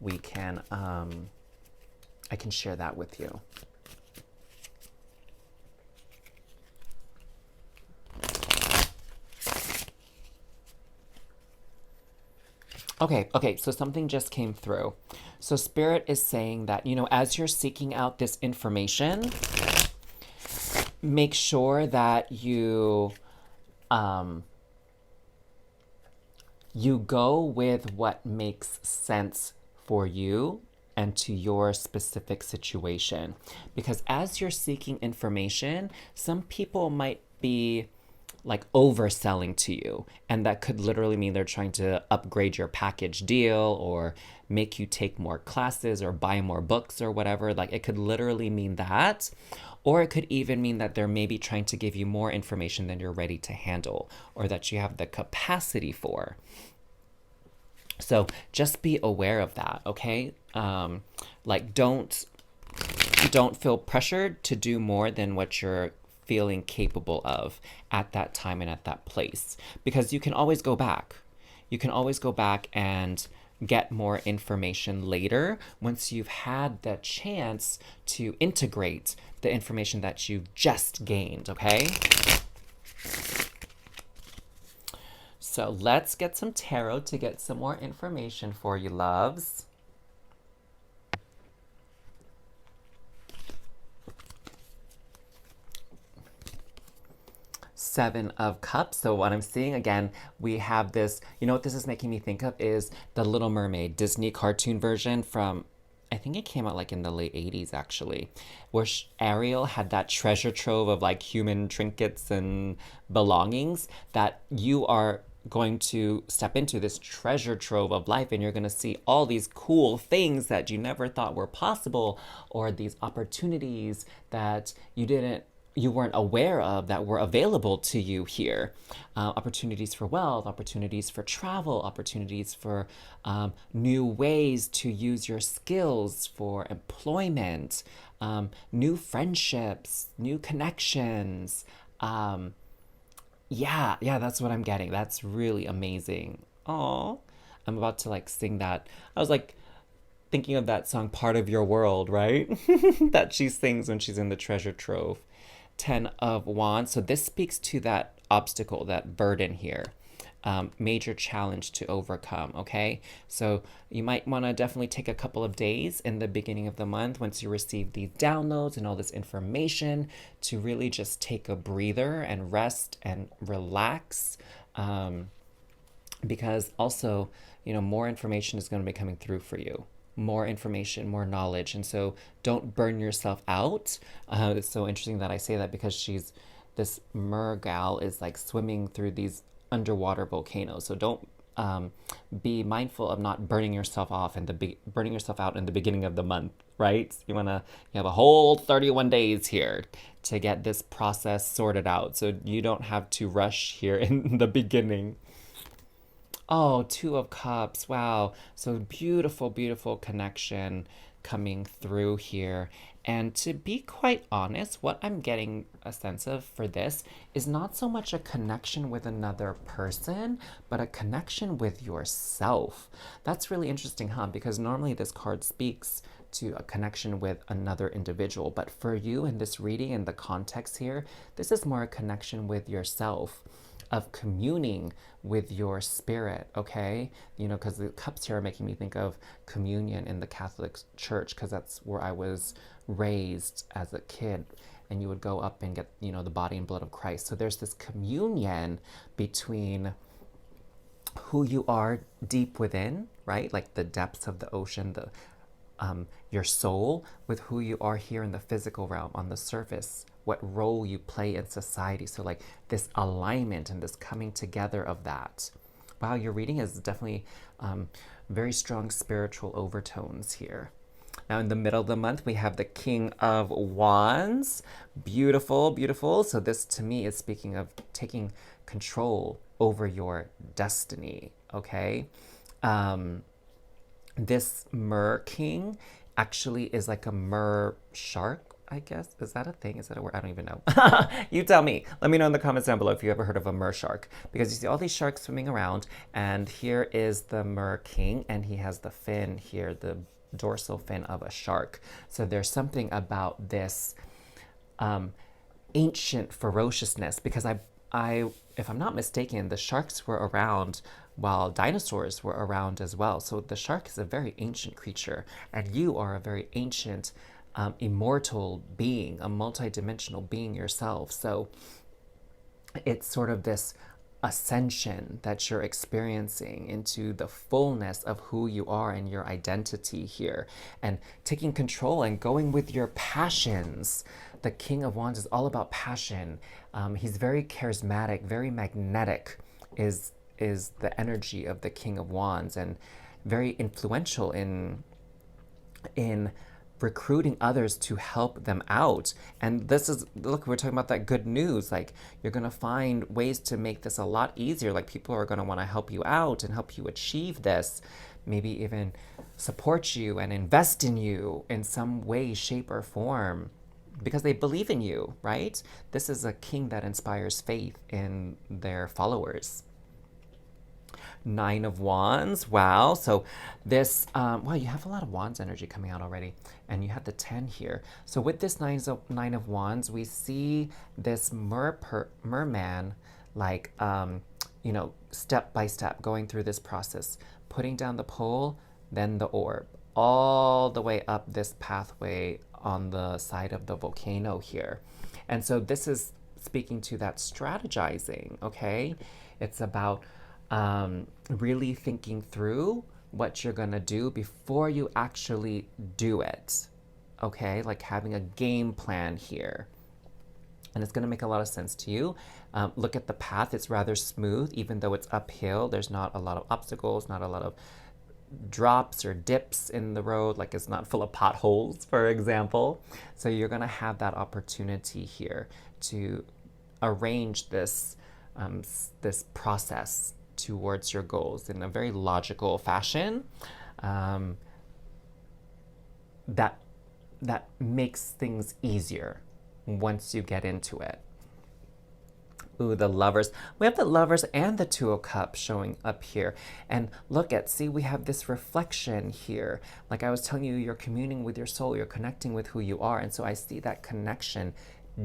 we can, I can share that with you. Okay, so something just came through. So Spirit is saying that, as you're seeking out this information, make sure that you go with what makes sense for you and to your specific situation. Because as you're seeking information, some people might be like overselling to you, and that could literally mean they're trying to upgrade your package deal or make you take more classes or buy more books or whatever. Like it could literally mean that, or it could even mean that they're maybe trying to give you more information than you're ready to handle or that you have the capacity for. So just be aware of that, okay? Like don't feel pressured to do more than what you're feeling capable of at that time and at that place, because you can always go back. You can always go back and get more information later once you've had the chance to integrate the information that you've just gained, okay? So let's get some tarot to get some more information for you, loves. Seven of Cups. So what I'm seeing again, we have this, what this is making me think of is the Little Mermaid Disney cartoon version from, I think it came out like in the late 80s actually, where Ariel had that treasure trove of like human trinkets and belongings that you are going to step into this treasure trove of life, and you're going to see all these cool things that you never thought were possible, or these opportunities that you weren't aware of that were available to you here. Opportunities for wealth, opportunities for travel, opportunities for new ways to use your skills for employment, new friendships, new connections. Yeah, that's what I'm getting. That's really amazing. Oh, I'm about to like sing that. I was like thinking of that song, Part of Your World, right? That she sings when she's in the treasure trove. 10 of Wands. So this speaks to that obstacle, that burden here. Major challenge to overcome, okay? So you might want to definitely take a couple of days in the beginning of the month once you receive these downloads and all this information to really just take a breather and rest and relax. Because also, more information is going to be coming through for you. More information, more knowledge. And so don't burn yourself out. It's so interesting that I say that because this mer gal is like swimming through these underwater volcanoes. So don't be mindful of not burning yourself off and burning yourself out in the beginning of the month, right? You have a whole 31 days here to get this process sorted out. So you don't have to rush here in the beginning. Oh, Two of Cups. Wow. So beautiful, beautiful connection coming through here. And to be quite honest, what I'm getting a sense of for this is not so much a connection with another person, but a connection with yourself. That's really interesting, huh? Because normally this card speaks to a connection with another individual. But for you in this reading, in the context here, this is more a connection with yourself, of communing with your spirit, okay? Because the cups here are making me think of communion in the Catholic Church, because that's where I was raised as a kid, and you would go up and get, the body and blood of Christ. So there's this communion between who you are deep within, right? Like the depths of the ocean, your soul, with who you are here in the physical realm on the surface, what role you play in society. So like this alignment and this coming together of that. Wow, your reading is definitely very strong spiritual overtones here. Now in the middle of the month, we have the King of Wands. Beautiful, beautiful. So this to me is speaking of taking control over your destiny, okay? This Mer King actually is like a mer shark, I guess. Is that a thing? Is that a word? I don't even know. You tell me. Let me know in the comments down below if you ever heard of a mer shark. Because you see all these sharks swimming around, and here is the Mer King, and he has the fin here, the dorsal fin of a shark. So there's something about this ancient ferociousness, because if I'm not mistaken, the sharks were around while dinosaurs were around as well. So the shark is a very ancient creature, and you are a very ancient, immortal being, a multidimensional being yourself. So it's sort of this ascension that you're experiencing into the fullness of who you are and your identity here, and taking control and going with your passions. The King of Wands is all about passion. He's very charismatic, very magnetic is the energy of the King of Wands, and very influential in recruiting others to help them out. And this is, look, we're talking about that good news. Like, you're going to find ways to make this a lot easier. Like, people are going to want to help you out and help you achieve this, maybe even support you and invest in you in some way, shape, or form, because they believe in you, right? This is a king that inspires faith in their followers. Nine of Wands. Wow. So this, wow, you have a lot of Wands energy coming out already. And you have the 10 here. So with this nine of Wands, we see this merman, like, step by step, going through this process, putting down the pole, then the orb, all the way up this pathway on the side of the volcano here. And so this is speaking to that strategizing, okay? It's about really thinking through what you're gonna do before you actually do it, okay? Like having a game plan here. and it's going to make a lot of sense to you. Look at the path. It's rather smooth, even though it's uphill. There's not a lot of obstacles, not a lot of drops or dips in the road, like it's not full of potholes, for example. So you're going to have that opportunity here to arrange this this process towards your goals in a very logical fashion, that that makes things easier once you get into it. Ooh, the lovers. We have the lovers and the Two of Cups showing up here. And look at, see, we have this reflection here. Like I was telling you, you're communing with your soul, you're connecting with who you are. And so I see that connection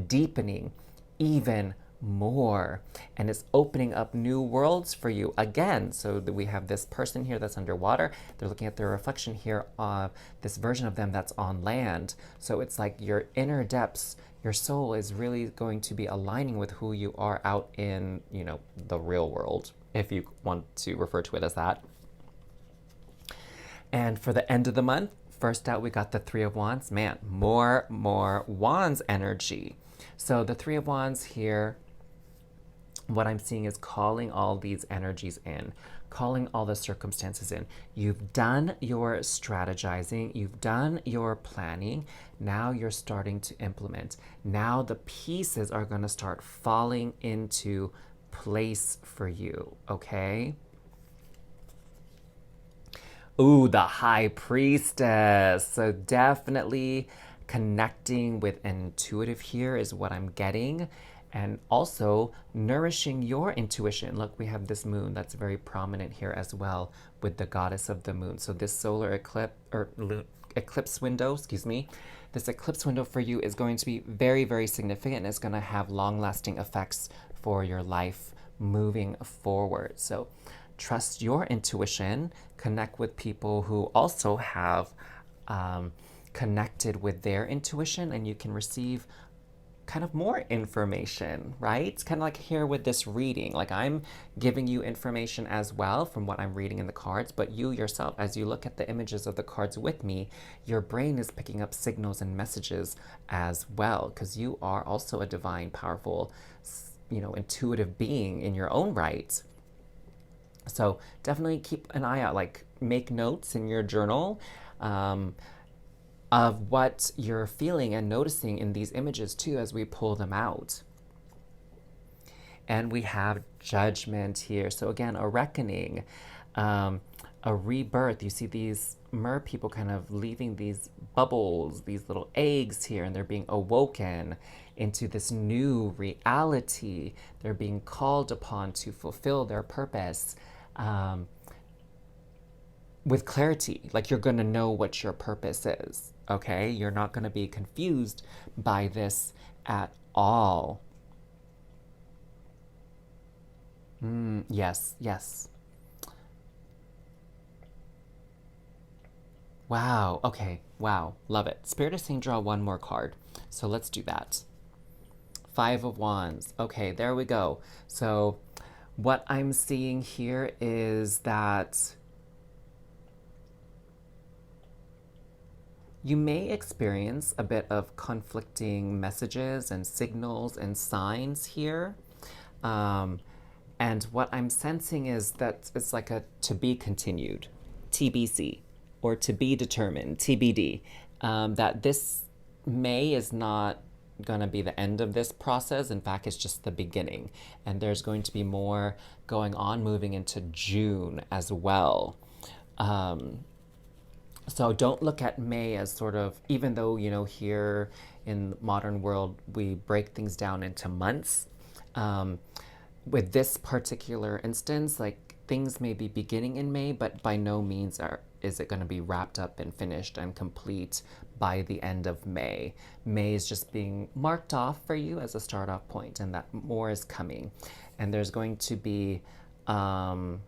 deepening even more. And it's opening up new worlds for you again. So we have this person here that's underwater. They're looking at their reflection here of this version of them that's on land. So it's like your inner depths, your soul is really going to be aligning with who you are out in, you know, the real world, if you want to refer to it as that. And for the end of the month, first out, we got the Three of Wands. Man, more Wands energy. So the Three of Wands here, what I'm seeing is calling all these energies in, calling all the circumstances in. You've done your strategizing, you've done your planning, now you're starting to implement. Now the pieces are going to start falling into place for you, okay? Ooh, the High Priestess. So definitely connecting with intuitive here is what I'm getting. And also nourishing your intuition. Look, we have this moon that's very prominent here as well with the goddess of the moon. So this solar eclipse, or eclipse window, excuse me, this eclipse window for you is going to be very, very significant, and it's going to have long-lasting effects for your life moving forward. So trust your intuition, connect with people who also have connected with their intuition, and you can receive kind of more information, right? It's kind of like here with this reading, like I'm giving you information as well from what I'm reading in the cards, but you yourself, as you look at the images of the cards with me, your brain is picking up signals and messages as well, because you are also a divine, powerful, you know, intuitive being in your own right. So definitely keep an eye out, like make notes in your journal, of what you're feeling and noticing in these images too as we pull them out. And we have Judgment here. So again, a reckoning, a rebirth. You see these mer people kind of leaving these bubbles, these little eggs here, and they're being awoken into this new reality. They're being called upon to fulfill their purpose. With clarity, like you're going to know what your purpose is, okay? You're not going to be confused by this at all. Yes, yes. Wow, okay, wow, love it. Spirit is saying draw one more card, so let's do that. Five of Wands. Okay, there we go. So what I'm seeing here is that you may experience a bit of conflicting messages and signals and signs here. And what I'm sensing is that it's like a to be continued, TBC, or to be determined, TBD. That this May is not going to be the end of this process. In fact, it's just the beginning. And there's going to be more going on moving into June as well. So don't look at May as sort of, even though, you know, here in the modern world, we break things down into months. With this particular instance, like things may be beginning in May, but by no means is it going to be wrapped up and finished and complete by the end of May. May is just being marked off for you as a start off point, and that more is coming. And there's going to be some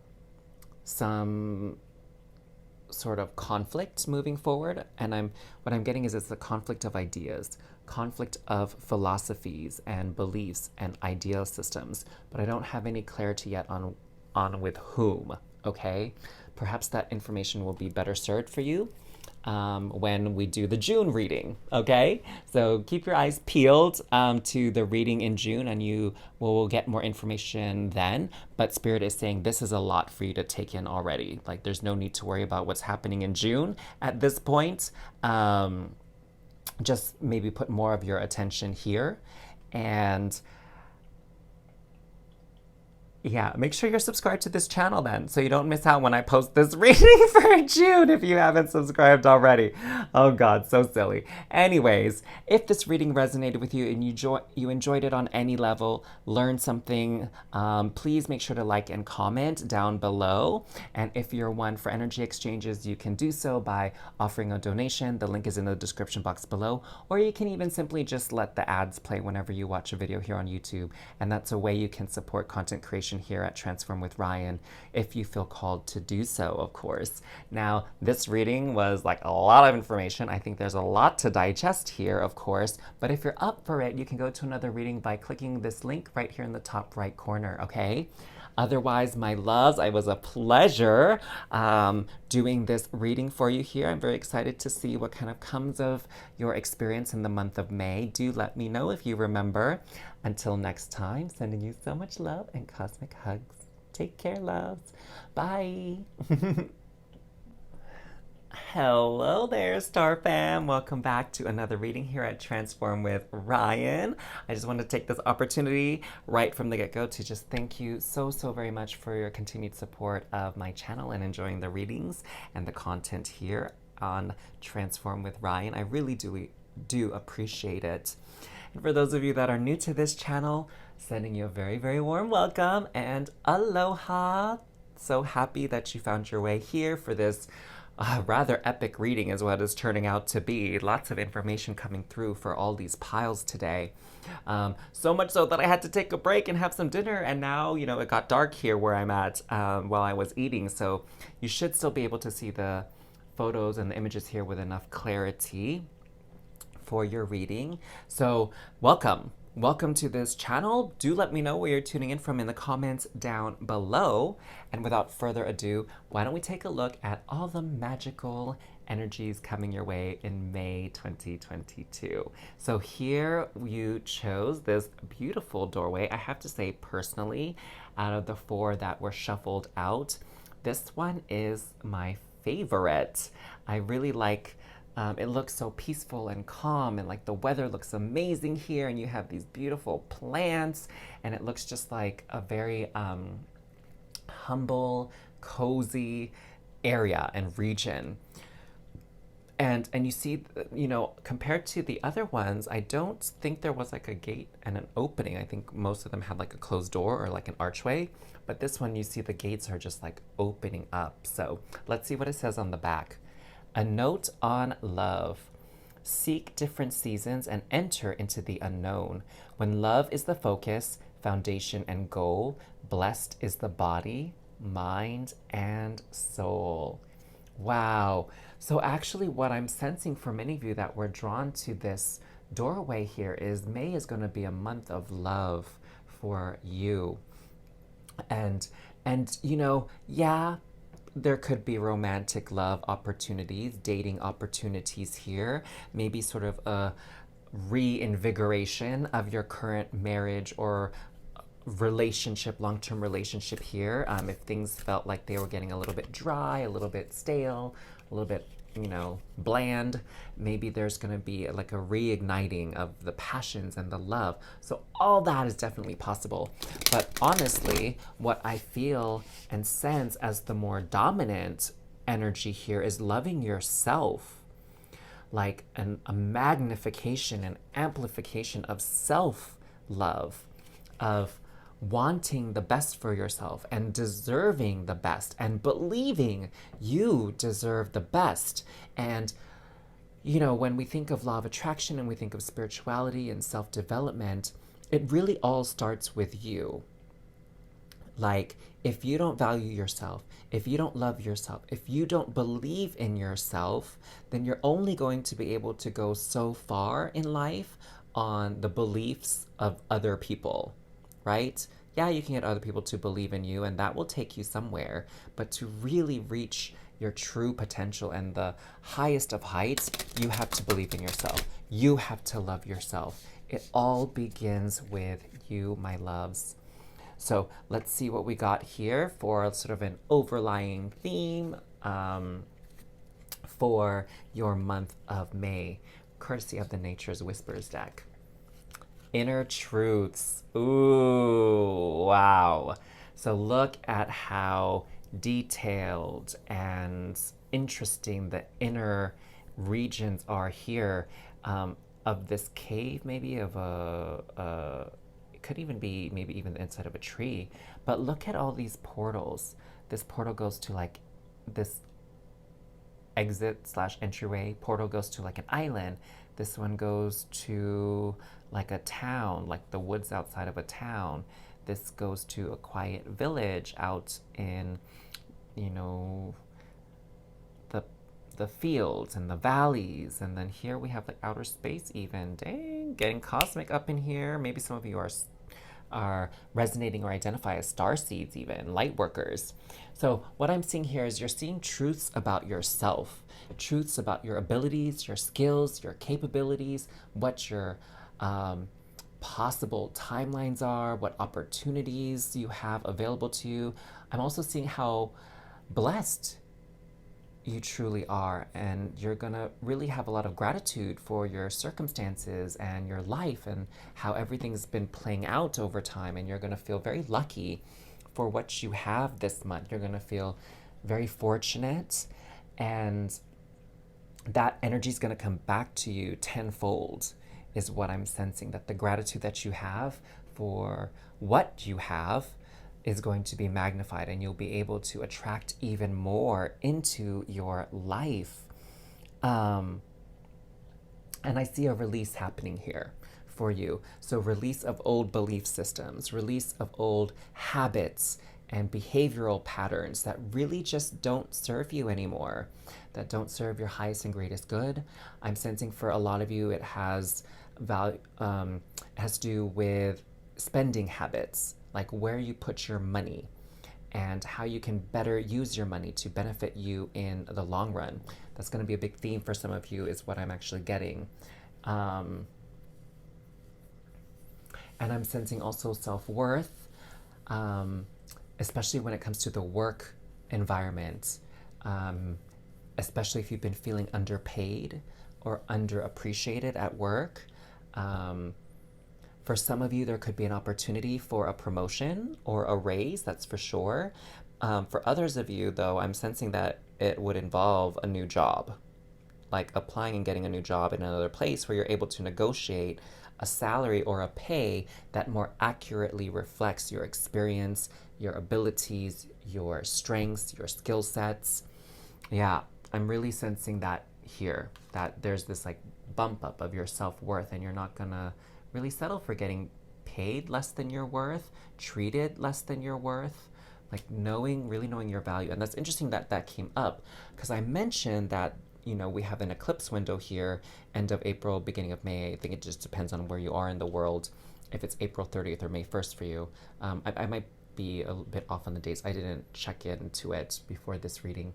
sort of conflict moving forward, and what I'm getting is it's the conflict of ideas, conflict of philosophies and beliefs and ideal systems, but I don't have any clarity yet on with whom. Okay, perhaps that information will be better served for you when we do the June reading, okay? So keep your eyes peeled to the reading in June, and you will get more information then. But Spirit is saying this is a lot for you to take in already. Like, there's no need to worry about what's happening in June at this point. Just maybe put more of your attention here. And yeah, make sure you're subscribed to this channel then, so you don't miss out when I post this reading for June if you haven't subscribed already. Oh God, so silly. Anyways, if this reading resonated with you and you enjoyed it on any level, learned something, please make sure to like and comment down below. And if you're one for energy exchanges, you can do so by offering a donation. The link is in the description box below, or you can even simply just let the ads play whenever you watch a video here on YouTube. And that's a way you can support content creation here at Transform with Ryan if you feel called to do so, of course. Now, this reading was like a lot of information. I think there's a lot to digest here, of course, but if you're up for it, you can go to another reading by clicking this link right here in the top right corner, okay? Otherwise, my loves, it was a pleasure doing this reading for you here. I'm very excited to see what kind of comes of your experience in the month of May. Do let me know if you remember. Until next time, sending you so much love and cosmic hugs. Take care, loves. Bye. Hello there, Star Fam. Welcome back to another reading here at Transform with Ryan. I just want to take this opportunity right from the get-go to just thank you so very much for your continued support of my channel and enjoying the readings and the content here on Transform with Ryan. I really do appreciate it. And for those of you that are new to this channel, sending you a very warm welcome and aloha. So happy that you found your way here for this rather epic reading is what it's turning out to be. Lots of information coming through for all these piles today. So much so that I had to take a break and have some dinner, and now, you know, it got dark here where I'm at while I was eating. So you should still be able to see the photos and the images here with enough clarity for your reading. So welcome to this channel. Do let me know where you're tuning in from in the comments down below. And without further ado, why don't we take a look at all the magical energies coming your way in May 2022. So here you chose this beautiful doorway. I have to say, personally, out of the 4 that were shuffled out, this one is my favorite. I really like it looks so peaceful and calm, and like the weather looks amazing here, and you have these beautiful plants, and it looks just like a very humble, cozy area and region. And you see, you know, compared to the other ones, I don't think there was like a gate and an opening. I think most of them had like a closed door or like an archway, but this one, you see the gates are just like opening up. So let's see what it says on the back. A note on love. Seek different seasons and enter into the unknown. When love is the focus, foundation, and goal, blessed is the body, mind, and soul. Wow. So actually what I'm sensing for many of you that were drawn to this doorway here is May is going to be a month of love for you. And you know, yeah, there could be romantic love opportunities, dating opportunities here, maybe sort of a reinvigoration of your current marriage or relationship, long-term relationship here. If things felt like they were getting a little bit dry, a little bit stale, a little bit, you know, bland, maybe there's going to be like a reigniting of the passions and the love. So all that is definitely possible. But honestly, what I feel and sense as the more dominant energy here is loving yourself, like a magnification and amplification of self-love, of wanting the best for yourself and deserving the best and believing you deserve the best. And, you know, when we think of law of attraction and we think of spirituality and self-development, it really all starts with you. Like, if you don't value yourself, if you don't love yourself, if you don't believe in yourself, then you're only going to be able to go so far in life on the beliefs of other people. Right? Yeah, you can get other people to believe in you, and that will take you somewhere. But to really reach your true potential and the highest of heights, you have to believe in yourself. You have to love yourself. It all begins with you, my loves. So let's see what we got here for sort of an overlying theme for your month of May, courtesy of the Nature's Whispers deck. Inner truths. Ooh, wow. So look at how detailed and interesting the inner regions are here, of this cave, maybe of it could even be maybe even the inside of a tree. But look at all these portals. This portal goes to like this exit slash entryway. Portal goes to like an island. This one goes to like a town, like the woods outside of a town. This goes to a quiet village out in, you know, the fields and the valleys. And then here we have like outer space even. Dang, getting cosmic up in here. Maybe some of you are resonating or identify as star seeds, even light workers. So what I'm seeing here is you're seeing truths about yourself, truths about your abilities, your skills, your capabilities, what your possible timelines are, what opportunities you have available to you. I'm also seeing how blessed you truly are, and you're gonna really have a lot of gratitude for your circumstances and your life and how everything's been playing out over time, and you're gonna feel very lucky for what you have this month. You're gonna feel very fortunate, and that energy is gonna come back to you tenfold, is what I'm sensing. That the gratitude that you have for what you have is going to be magnified, and you'll be able to attract even more into your life. And I see a release happening here for you. So release of old belief systems, release of old habits and behavioral patterns that really just don't serve you anymore, that don't serve your highest and greatest good. I'm sensing for a lot of you it has to do with spending habits, like where you put your money and how you can better use your money to benefit you in the long run. That's going to be a big theme for some of you, is what I'm actually getting. And I'm sensing also self-worth, especially when it comes to the work environment, especially if you've been feeling underpaid or underappreciated at work. For some of you, there could be an opportunity for a promotion or a raise, that's for sure. For others of you, though, I'm sensing that it would involve a new job, like applying and getting a new job in another place where you're able to negotiate a salary or a pay that more accurately reflects your experience, your abilities, your strengths, your skill sets. Yeah, I'm really sensing that here, that there's this like bump up of your self-worth, and you're not gonna really settle for getting paid less than your worth, treated less than your worth, like really knowing your value. And that's interesting that that came up, because I mentioned that, you know, we have an eclipse window here, end of April, beginning of May. I think it just depends on where you are in the world, if it's April 30th or May 1st for you. I might be a bit off on the dates. I didn't check into it before this reading.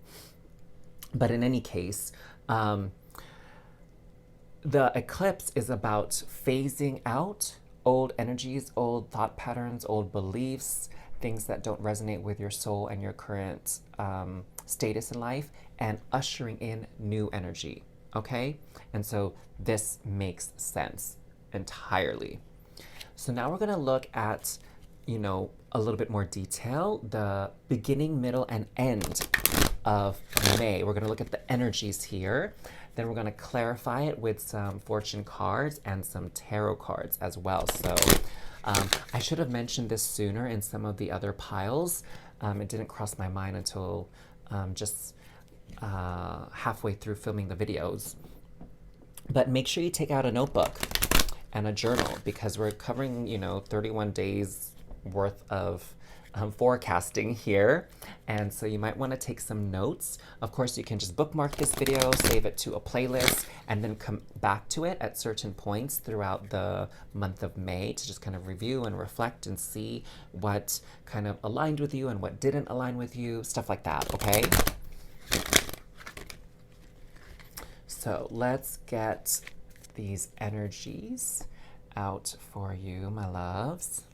But in any case, the eclipse is about phasing out old energies, old thought patterns, old beliefs, things that don't resonate with your soul and your current status in life, and ushering in new energy, okay? And so this makes sense entirely. So now we're gonna look at, you know, a little bit more detail, the beginning, middle, and end of May. We're gonna look at the energies here. Then we're going to clarify it with some fortune cards and some tarot cards as well. So I should have mentioned this sooner in some of the other piles. It didn't cross my mind until just halfway through filming the videos. But make sure you take out a notebook and a journal, because we're covering, you know, 31 days worth of forecasting here, and so you might want to take some notes. Of course, you can just bookmark this video, save it to a playlist, and then come back to it at certain points throughout the month of May to just kind of review and reflect and see what kind of aligned with you and what didn't align with you, stuff like that, okay? So let's get these energies out for you, my loves.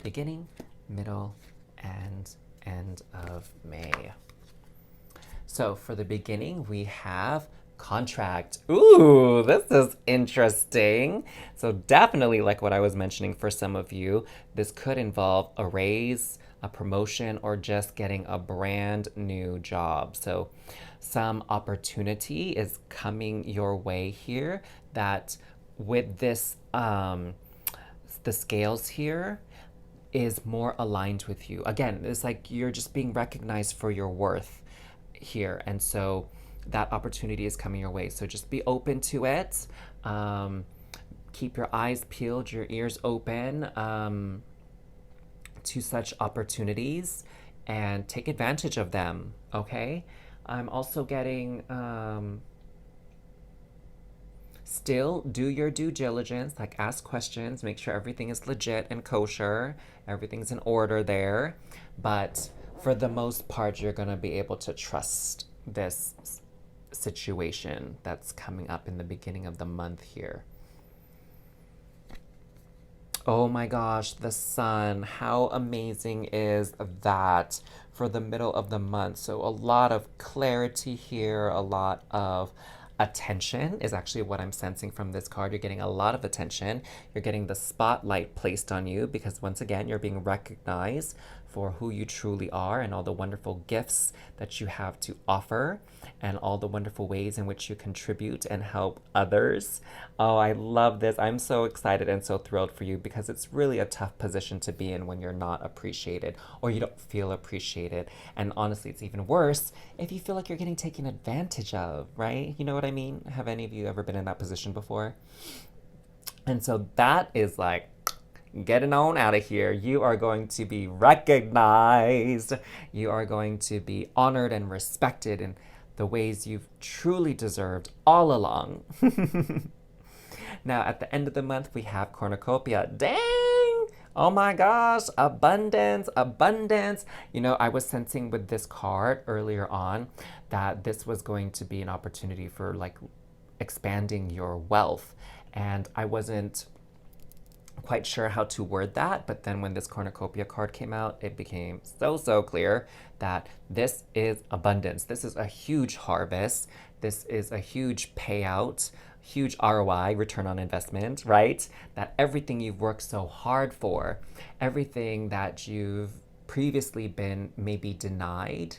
Beginning, middle, and end of May. So for the beginning, we have contract. Ooh, this is interesting. So definitely, like what I was mentioning for some of you, this could involve a raise, a promotion, or just getting a brand new job. So some opportunity is coming your way here that with this, the scales here is more aligned with you. Again, it's like you're just being recognized for your worth here. And so that opportunity is coming your way. So just be open to it. Keep your eyes peeled, your ears open to such opportunities and take advantage of them, okay? I'm also getting still do your due diligence, like ask questions, make sure everything is legit and kosher, everything's in order there. But for the most part, you're going to be able to trust this situation that's coming up in the beginning of the month here. Oh my gosh, the sun. How amazing is that for the middle of the month? So a lot of clarity here, a lot of attention is actually what I'm sensing from this card. You're getting a lot of attention. You're getting the spotlight placed on you because once again, you're being recognized for who you truly are and all the wonderful gifts that you have to offer and all the wonderful ways in which you contribute and help others. Oh, I love this. I'm so excited and so thrilled for you because it's really a tough position to be in when you're not appreciated or you don't feel appreciated. And honestly, it's even worse if you feel like you're getting taken advantage of, right? You know what I mean? Have any of you ever been in that position before? And so that is like, getting on out of here. You are going to be recognized. You are going to be honored and respected in the ways you've truly deserved all along. Now, at the end of the month, we have cornucopia. Dang! Oh my gosh, abundance, abundance. You know, I was sensing with this card earlier on that this was going to be an opportunity for like expanding your wealth. And I wasn't quite sure how to word that, but then when this cornucopia card came out, it became so clear that this is abundance. This is a huge harvest. This is a huge payout, huge ROI, return on investment, right? That everything you've worked so hard for, everything that you've previously been maybe denied,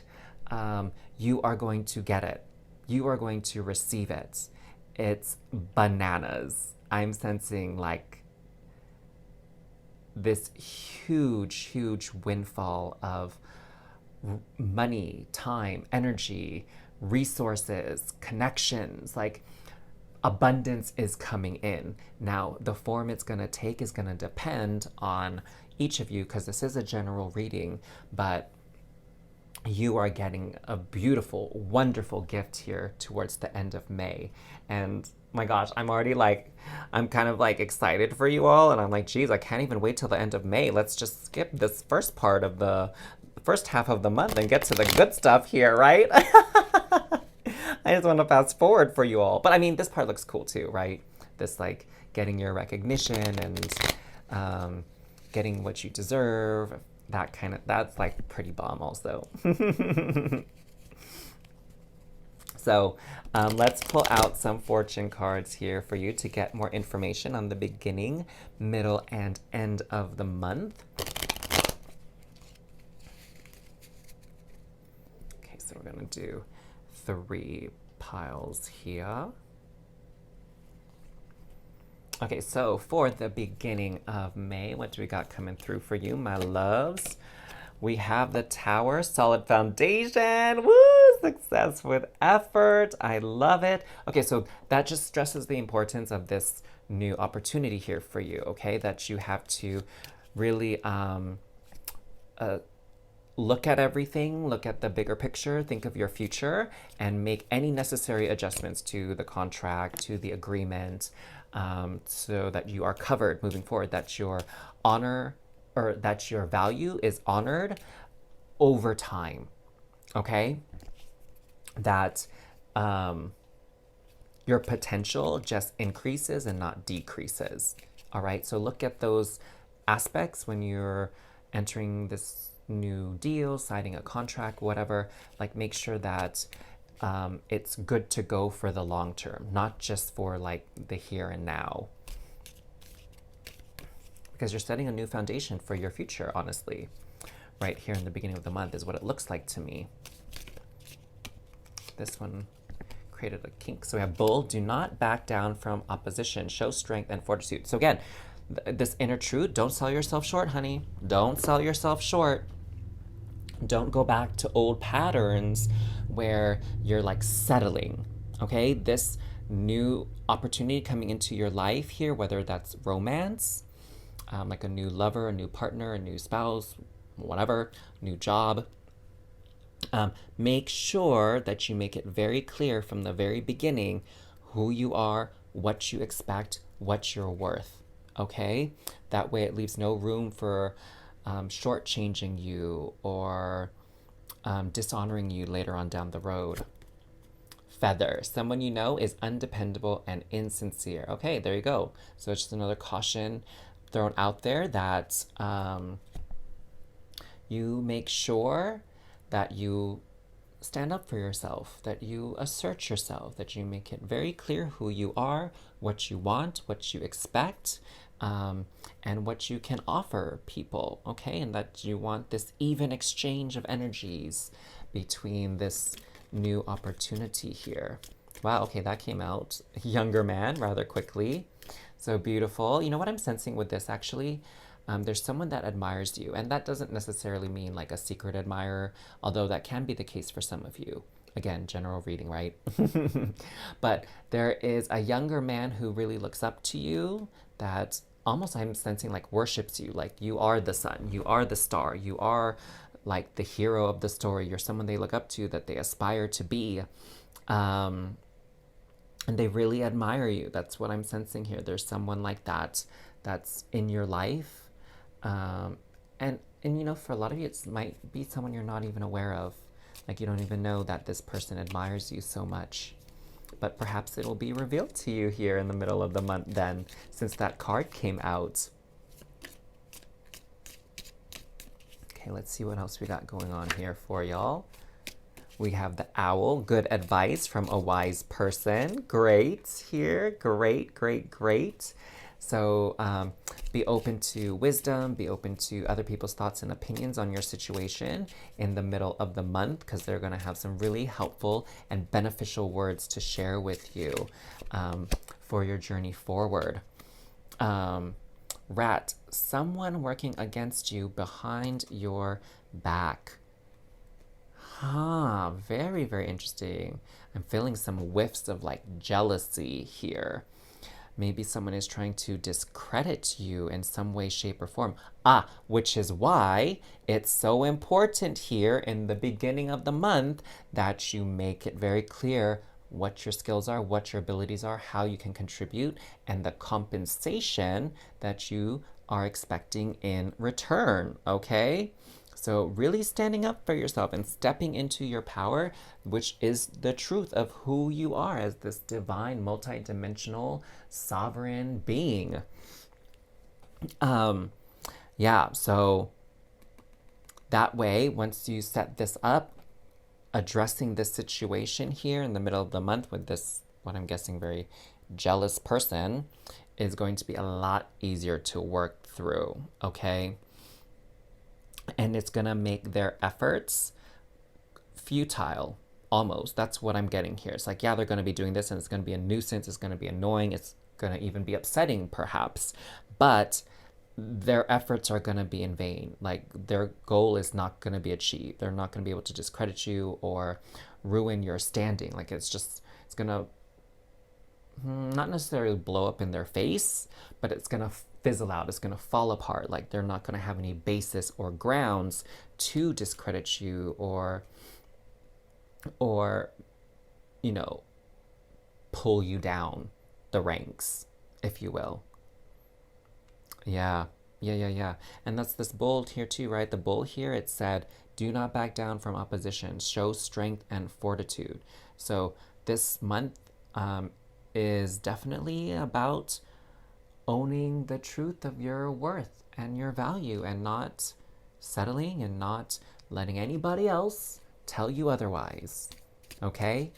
you are going to get it. You are going to receive it. It's bananas. I'm sensing like this huge windfall of money, time, energy, resources, connections, like abundance is coming in. Now, the form it's going to take is going to depend on each of you because this is a general reading, but you are getting a beautiful, wonderful gift here towards the end of May. And my gosh, I'm already like, I'm kind of like excited for you all. And I'm like, geez, I can't even wait till the end of May. Let's just skip this first part of the first half of the month and get to the good stuff here, right? I just want to fast forward for you all. But I mean, this part looks cool too, right? This like getting your recognition and getting what you deserve. That kind of, that's like pretty bomb also. So let's pull out some fortune cards here for you to get more information on the beginning, middle, and end of the month. Okay, so we're going to do 3 piles here. Okay, so for the beginning of May, what do we got coming through for you, my loves? We have the Tower, solid foundation. Woo! Success with effort. I love it. Okay, so that just stresses the importance of this new opportunity here for you, okay? That you have to really look at everything, look at the bigger picture, think of your future, and make any necessary adjustments to the contract, to the agreement, so that you are covered moving forward, that your honor or that your value is honored over time. okay? That your potential just increases and not decreases. All right, so look at those aspects when you're entering this new deal, signing a contract, whatever. Like, make sure that it's good to go for the long term, not just for like the here and now. Because you're setting a new foundation for your future, honestly. Right here in the beginning of the month is what it looks like to me. This one created a kink. So we have bull, do not back down from opposition, show strength and fortitude. So again, this inner truth, don't sell yourself short, honey. Don't sell yourself short. Don't go back to old patterns where you're like settling, okay? This new opportunity coming into your life here, whether that's romance, like a new lover, a new partner, a new spouse, whatever, new job, make sure that you make it very clear from the very beginning who you are, what you expect, what you're worth. Okay? That way it leaves no room for shortchanging you or dishonoring you later on down the road. Feather. Someone you know is undependable and insincere. Okay, there you go. So it's just another caution thrown out there that you make sure that you stand up for yourself, that you assert yourself, that you make it very clear who you are, what you want, what you expect, and what you can offer people, okay? And that you want this even exchange of energies between this new opportunity here. Wow, okay, that came out. Younger man rather quickly. So beautiful. You know what I'm sensing with this actually? There's someone that admires you, and that doesn't necessarily mean like a secret admirer, although that can be the case for some of you. Again, general reading, right? But there is a younger man who really looks up to you that almost I'm sensing like worships you, like you are the sun, you are the star, you are like the hero of the story. You're someone they look up to, that they aspire to be. And they really admire you. That's what I'm sensing here. There's someone like that that's in your life. And you know, for a lot of you, it might be someone you're not even aware of. Like you don't even know that this person admires you so much. But perhaps it'll be revealed to you here in the middle of the month then, since that card came out. Okay, let's see what else we got going on here for y'all. We have the owl, good advice from a wise person. Great here, great, great, great. So be open to wisdom, be open to other people's thoughts and opinions on your situation in the middle of the month, because they're going to have some really helpful and beneficial words to share with you for your journey forward. Rat, someone working against you behind your back. Huh, very, very interesting. I'm feeling some whiffs of like jealousy here. Maybe someone is trying to discredit you in some way, shape, or form. Which is why it's so important here in the beginning of the month that you make it very clear what your skills are, what your abilities are, how you can contribute, and the compensation that you are expecting in return, okay? So really standing up for yourself and stepping into your power, which is the truth of who you are as this divine, multi-dimensional, sovereign being. Yeah, so that way, once you set this up, addressing this situation here in the middle of the month with this, what I'm guessing, very jealous person, is going to be a lot easier to work through, okay? And it's gonna make their efforts futile, almost. That's what I'm getting here. It's like, yeah, they're gonna be doing this and it's gonna be a nuisance, it's gonna be annoying, it's gonna even be upsetting perhaps, but their efforts are gonna be in vain. Like their goal is not gonna be achieved. They're not gonna be able to discredit you or ruin your standing. Like it's gonna not necessarily blow up in their face, but it's gonna fizzle out. It's gonna fall apart. Like they're not gonna have any basis or grounds to discredit you or you know, pull you down the ranks, if you will. Yeah. Yeah. And that's this bull here too, right? The bull here, it said, do not back down from opposition, show strength and fortitude. So this month is definitely about owning the truth of your worth and your value and not settling and not letting anybody else tell you otherwise. Okay?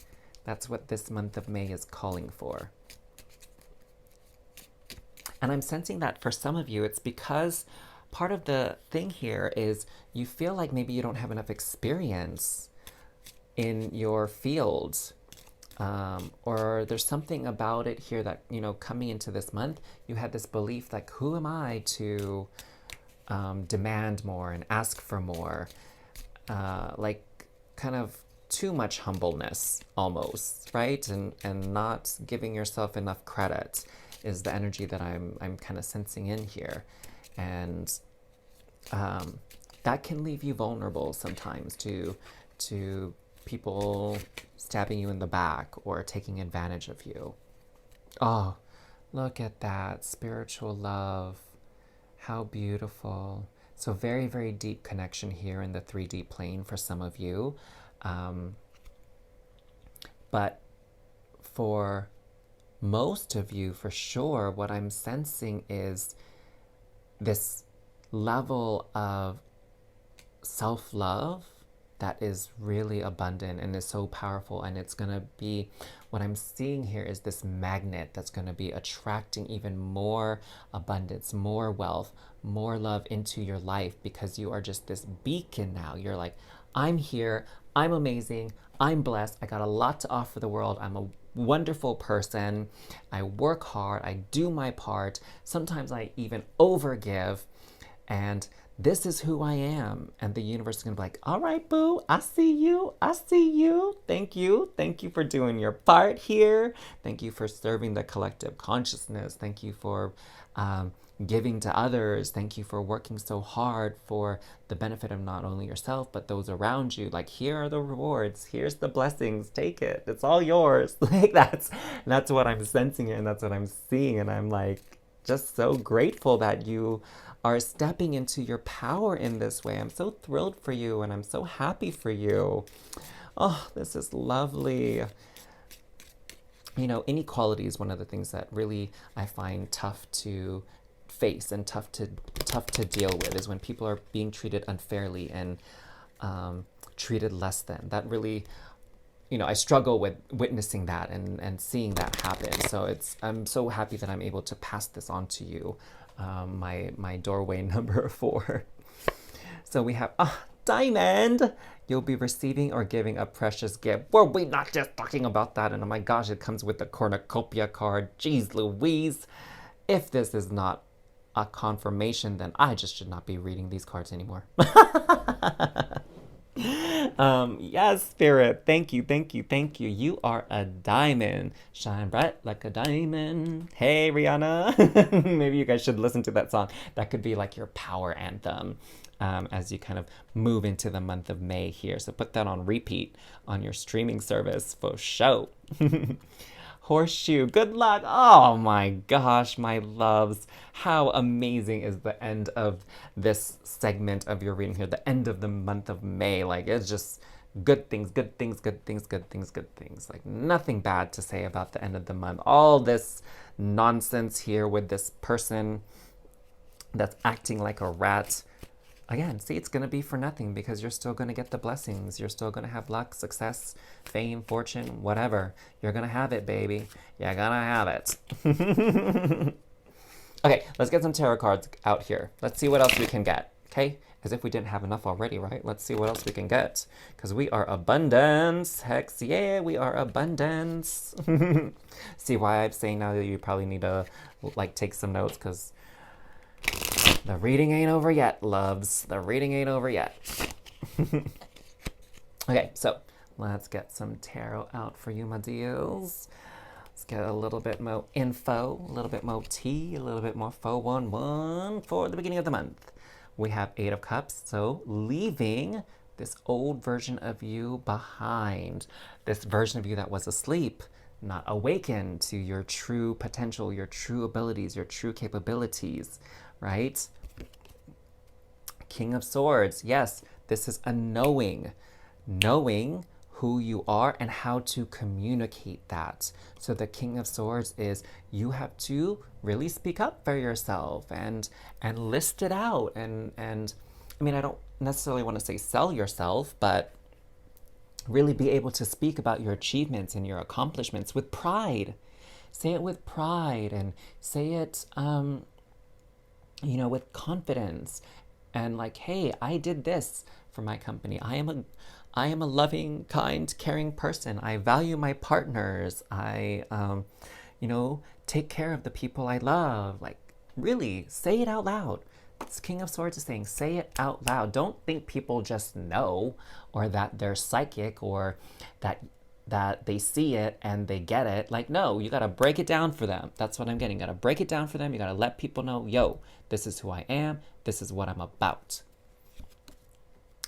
That's what this month of May is calling for. And I'm sensing that for some of you, it's because part of the thing here is you feel like maybe you don't have enough experience in your field. Or there's something about it here that, you know, coming into this month, you had this belief like, who am I to demand more and ask for more? Like kind of too much humbleness almost, right? And not giving yourself enough credit is the energy that I'm kind of sensing in here. And that can leave you vulnerable sometimes to people stabbing you in the back or taking advantage of you. Oh, look at that spiritual love. How beautiful. So very, very deep connection here in the 3D plane for some of you. But for most of you, for sure, what I'm sensing is this level of self-love that is really abundant and is so powerful, and it's going to be, what I'm seeing here is this magnet that's going to be attracting even more abundance, more wealth, more love into your life, because you are just this beacon now. You're like, I'm here, I'm amazing, I'm blessed, I got a lot to offer the world, I'm a wonderful person, I work hard, I do my part, sometimes I even overgive, and this is who I am. And the universe is going to be like, all right, boo, I see you. I see you. Thank you. Thank you for doing your part here. Thank you for serving the collective consciousness. Thank you for giving to others. Thank you for working so hard for the benefit of not only yourself, but those around you. Like, here are the rewards. Here's the blessings. Take it. It's all yours. Like, that's what I'm sensing and that's what I'm seeing. And I'm like, just so grateful that you are stepping into your power in this way. I'm so thrilled for you and I'm so happy for you. Oh, this is lovely. You know, inequality is one of the things that really I find tough to face and tough to deal with, is when people are being treated unfairly and treated less than. That really, you know, I struggle with witnessing that and seeing that happen. So I'm so happy that I'm able to pass this on to you. My doorway number 4. So we have Diamond. You'll be receiving or giving a precious gift. Were we not just talking about that? And oh my gosh, it comes with the cornucopia card. Jeez Louise. If this is not a confirmation, then I just should not be reading these cards anymore. Yes, Spirit. Thank you. You are a diamond. Shine bright like a diamond. Hey, Rihanna. Maybe you guys should listen to that song. That could be like your power anthem as you kind of move into the month of May here. So put that on repeat on your streaming service for show. Horseshoe, good luck. Oh my gosh, my loves. How amazing is the end of this segment of your reading here, the end of the month of May. Like, it's just good things. Like, nothing bad to say about the end of the month. All this nonsense here with this person that's acting like a rat. Again, see, it's going to be for nothing, because you're still going to get the blessings. You're still going to have luck, success, fame, fortune, whatever. You're going to have it, baby. You're going to have it. Okay, let's get some tarot cards out here. Let's see what else we can get, okay? As if we didn't have enough already, right? Let's see what else we can get, because we are abundance. Heck yeah, we are abundance. See why I'm saying now that you probably need to, like, take some notes, because the reading ain't over yet, loves. The reading ain't over yet. Okay, so let's get some tarot out for you, my dears. Let's get a little bit more info, a little bit more tea, a little bit more 411 for the beginning of the month. We have 8 of Cups, so leaving this old version of you behind. This version of you that was asleep, not awakened to your true potential, your true abilities, your true capabilities, right? King of Swords. Yes, this is a knowing. Knowing who you are and how to communicate that. So the King of Swords is you have to really speak up for yourself and list it out and I mean, I don't necessarily want to say sell yourself, but really be able to speak about your achievements and your accomplishments with pride. Say it with pride and say it with confidence and like, hey, I did this for my company. I am a loving, kind, caring person. I value my partners. I take care of the people I love. Like, really, say it out loud. This King of Swords is saying, say it out loud. Don't think people just know, or that they're psychic, or that they see it and they get it. Like, no, you gotta break it down for them. That's what I'm getting. You gotta break it down for them. You gotta let people know, yo, this is who I am. This is what I'm about.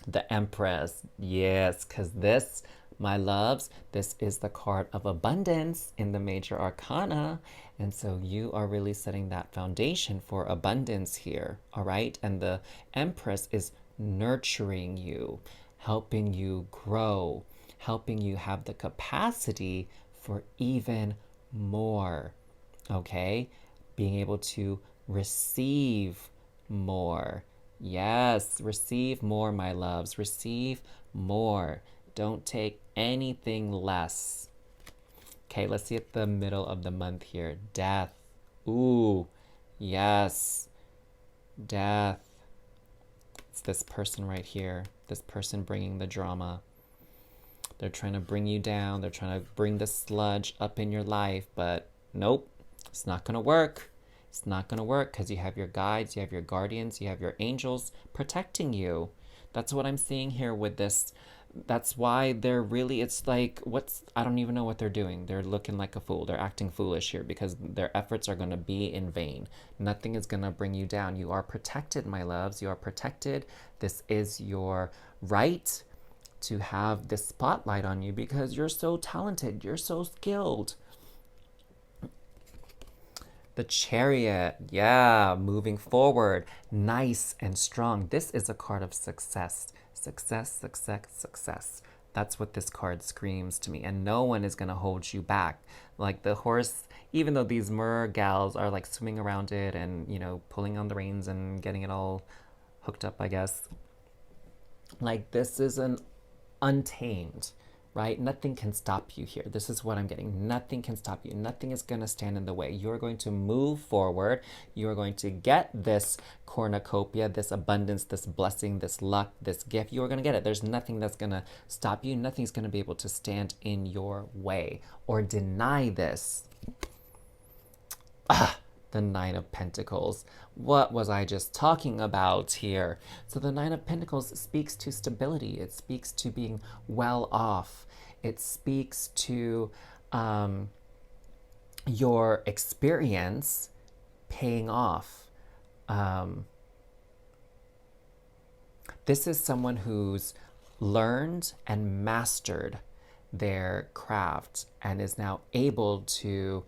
The Empress. Yes, because this, my loves, this is the card of abundance in the major arcana. And so you are really setting that foundation for abundance here. All right. And the Empress is nurturing you, helping you grow, helping you have the capacity for even more. Okay. Being able to receive more. Yes, receive more, my loves. Receive more. Don't take anything less. Okay, let's see at the middle of the month here. Death. Ooh, yes. Death. It's this person right here. This person bringing the drama. They're trying to bring you down. They're trying to bring the sludge up in your life, but nope, it's not going to work. It's not going to work because you have your guides, you have your guardians, you have your angels protecting you. That's what I'm seeing here with this. That's why they're really, it's like, I don't even know what they're doing. They're looking like a fool. They're acting foolish here because their efforts are going to be in vain. Nothing is going to bring you down. You are protected, my loves. You are protected. This is your right to have this spotlight on you because you're so talented. You're so skilled. The Chariot, yeah, moving forward, nice and strong. This is a card of success. Success, success, success. That's what this card screams to me. And no one is going to hold you back. Like the horse, even though these mer gals are like swimming around it and, pulling on the reins and getting it all hooked up, I guess. Like this is an untamed, right? Nothing can stop you here. This is what I'm getting. Nothing can stop you. Nothing is going to stand in the way. You're going to move forward. You're going to get this cornucopia, this abundance, this blessing, this luck, this gift. You're going to get it. There's nothing that's going to stop you. Nothing's going to be able to stand in your way or deny this. The Nine of Pentacles. What was I just talking about here? So the Nine of Pentacles speaks to stability. It speaks to being well off. It speaks to your experience paying off. This is someone who's learned and mastered their craft and is now able to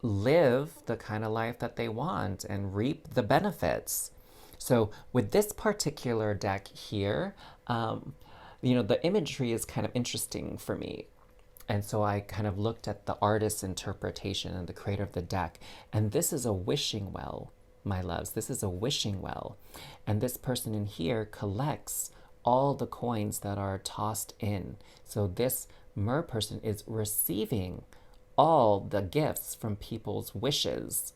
live the kind of life that they want and reap the benefits. So with this particular deck here, the imagery is kind of interesting for me. And so I kind of looked at the artist's interpretation and the creator of the deck. And this is a wishing well, my loves. This is a wishing well. And this person in here collects all the coins that are tossed in. So this mer person is receiving all the gifts from people's wishes.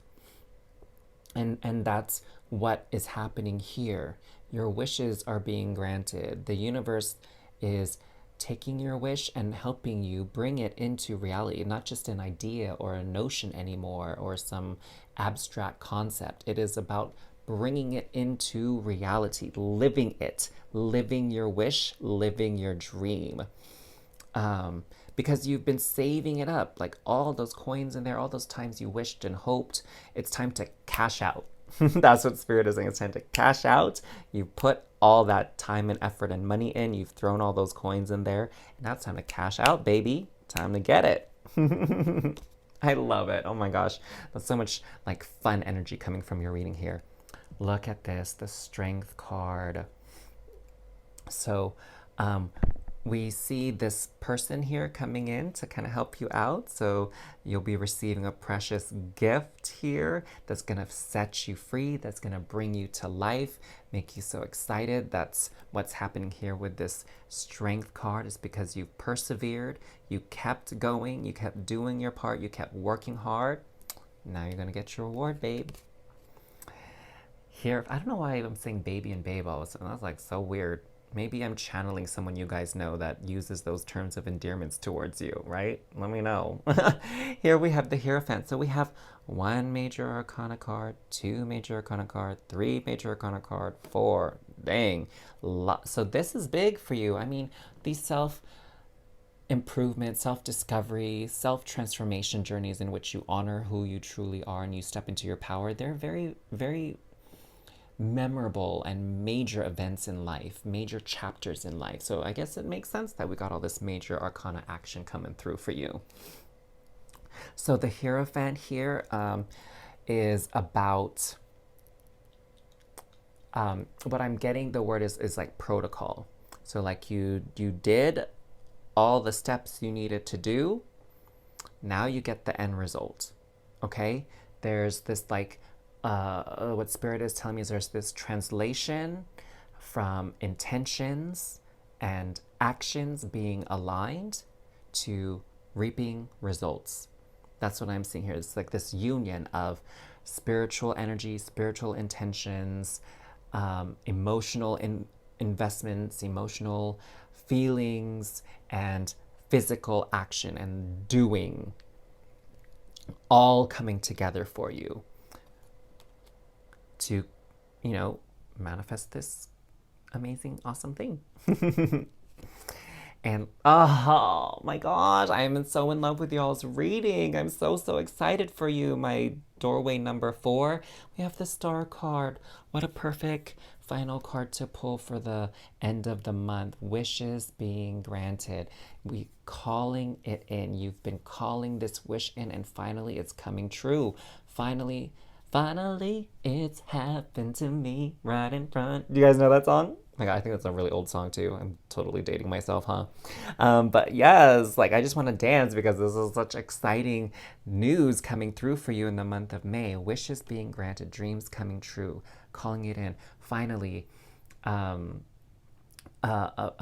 And that's what is happening here. Your wishes are being granted. The universe is taking your wish and helping you bring it into reality, not just an idea or a notion anymore or some abstract concept. It is about bringing it into reality, living it, living your wish, living your dream. Because you've been saving it up, like all those coins in there, all those times you wished and hoped. It's time to cash out. That's what Spirit is saying. It's time to cash out. You put all that time and effort and money in. You've thrown all those coins in there. And now it's time to cash out, baby. Time to get it. I love it. Oh my gosh. That's so much like fun energy coming from your reading here. look at this, the Strength card. So we see this person here coming in to kind of help you out. So you'll be receiving a precious gift here that's going to set you free, that's going to bring you to life, make you so excited. That's what's happening here with this Strength card, is because you persevered, you kept going, you kept doing your part, you kept working hard. Now you're going to get your reward, babe. Here, I don't know why I'm saying baby and babe all of a sudden. That's like so weird. Maybe I'm channeling someone you guys know that uses those terms of endearments towards you, right? Let me know. Here we have the Hierophant. So we have 1 major arcana card, 2 major arcana card, 3 major arcana card, 4. Dang. So this is big for you. I mean, these self-improvement, self-discovery, self-transformation journeys in which you honor who you truly are and you step into your power, they're very, very memorable and major events in life, major chapters in life. So I guess it makes sense that we got all this major arcana action coming through for you. So the Hierophant here is about, what I'm getting, the word is like protocol. So like you did all the steps you needed to do. Now you get the end result. Okay? There's this like, what Spirit is telling me is there's this translation from intentions and actions being aligned to reaping results. That's what I'm seeing here. It's like this union of spiritual energy, spiritual intentions, emotional investments, emotional feelings, and physical action and doing, all coming together for you to, you know, manifest this amazing, awesome thing. And oh my gosh, I am so in love with y'all's reading. I'm so excited for you. My doorway number 4, we have the Star card. What a perfect final card to pull for the end of the month. Wishes being granted. We calling it in. You've been calling this wish in, and finally it's coming true. Finally, it's happened to me right in front. Do you guys know that song? Oh my God, I think that's a really old song too. I'm totally dating myself, huh? But yes, like I just want to dance because this is such exciting news coming through for you in the month of May. Wishes being granted, dreams coming true, calling it in. Finally, a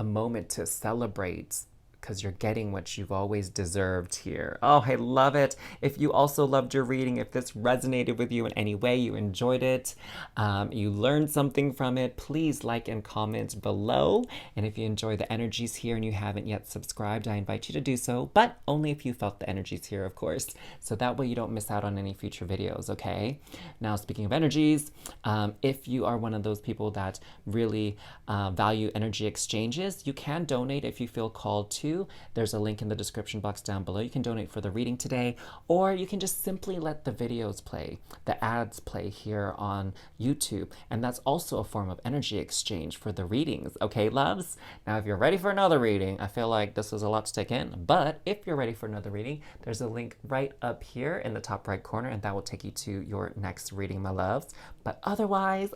moment to celebrate because you're getting what you've always deserved here. Oh, I love it. If you also loved your reading, if this resonated with you in any way, you enjoyed it, you learned something from it, please like and comment below. And if you enjoy the energies here and you haven't yet subscribed, I invite you to do so, but only if you felt the energies here, of course. So that way you don't miss out on any future videos, okay? Now, speaking of energies, if you are one of those people that really value energy exchanges, you can donate if you feel called to. There's a link in the description box down below. You can donate for the reading today, or you can just simply let the videos play, the ads play here on YouTube, and that's also a form of energy exchange for the readings, okay, loves? Now, if you're ready for another reading, I feel like this is a lot to take in, but if you're ready for another reading, there's a link right up here in the top right corner, and that will take you to your next reading, my loves. But otherwise,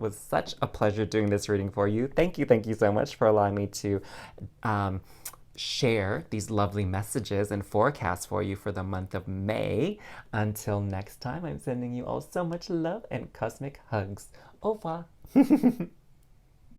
was such a pleasure doing this reading for you. Thank you so much for allowing me to share these lovely messages and forecasts for you for the month of May. Until next time, I'm sending you all so much love and cosmic hugs. Au revoir.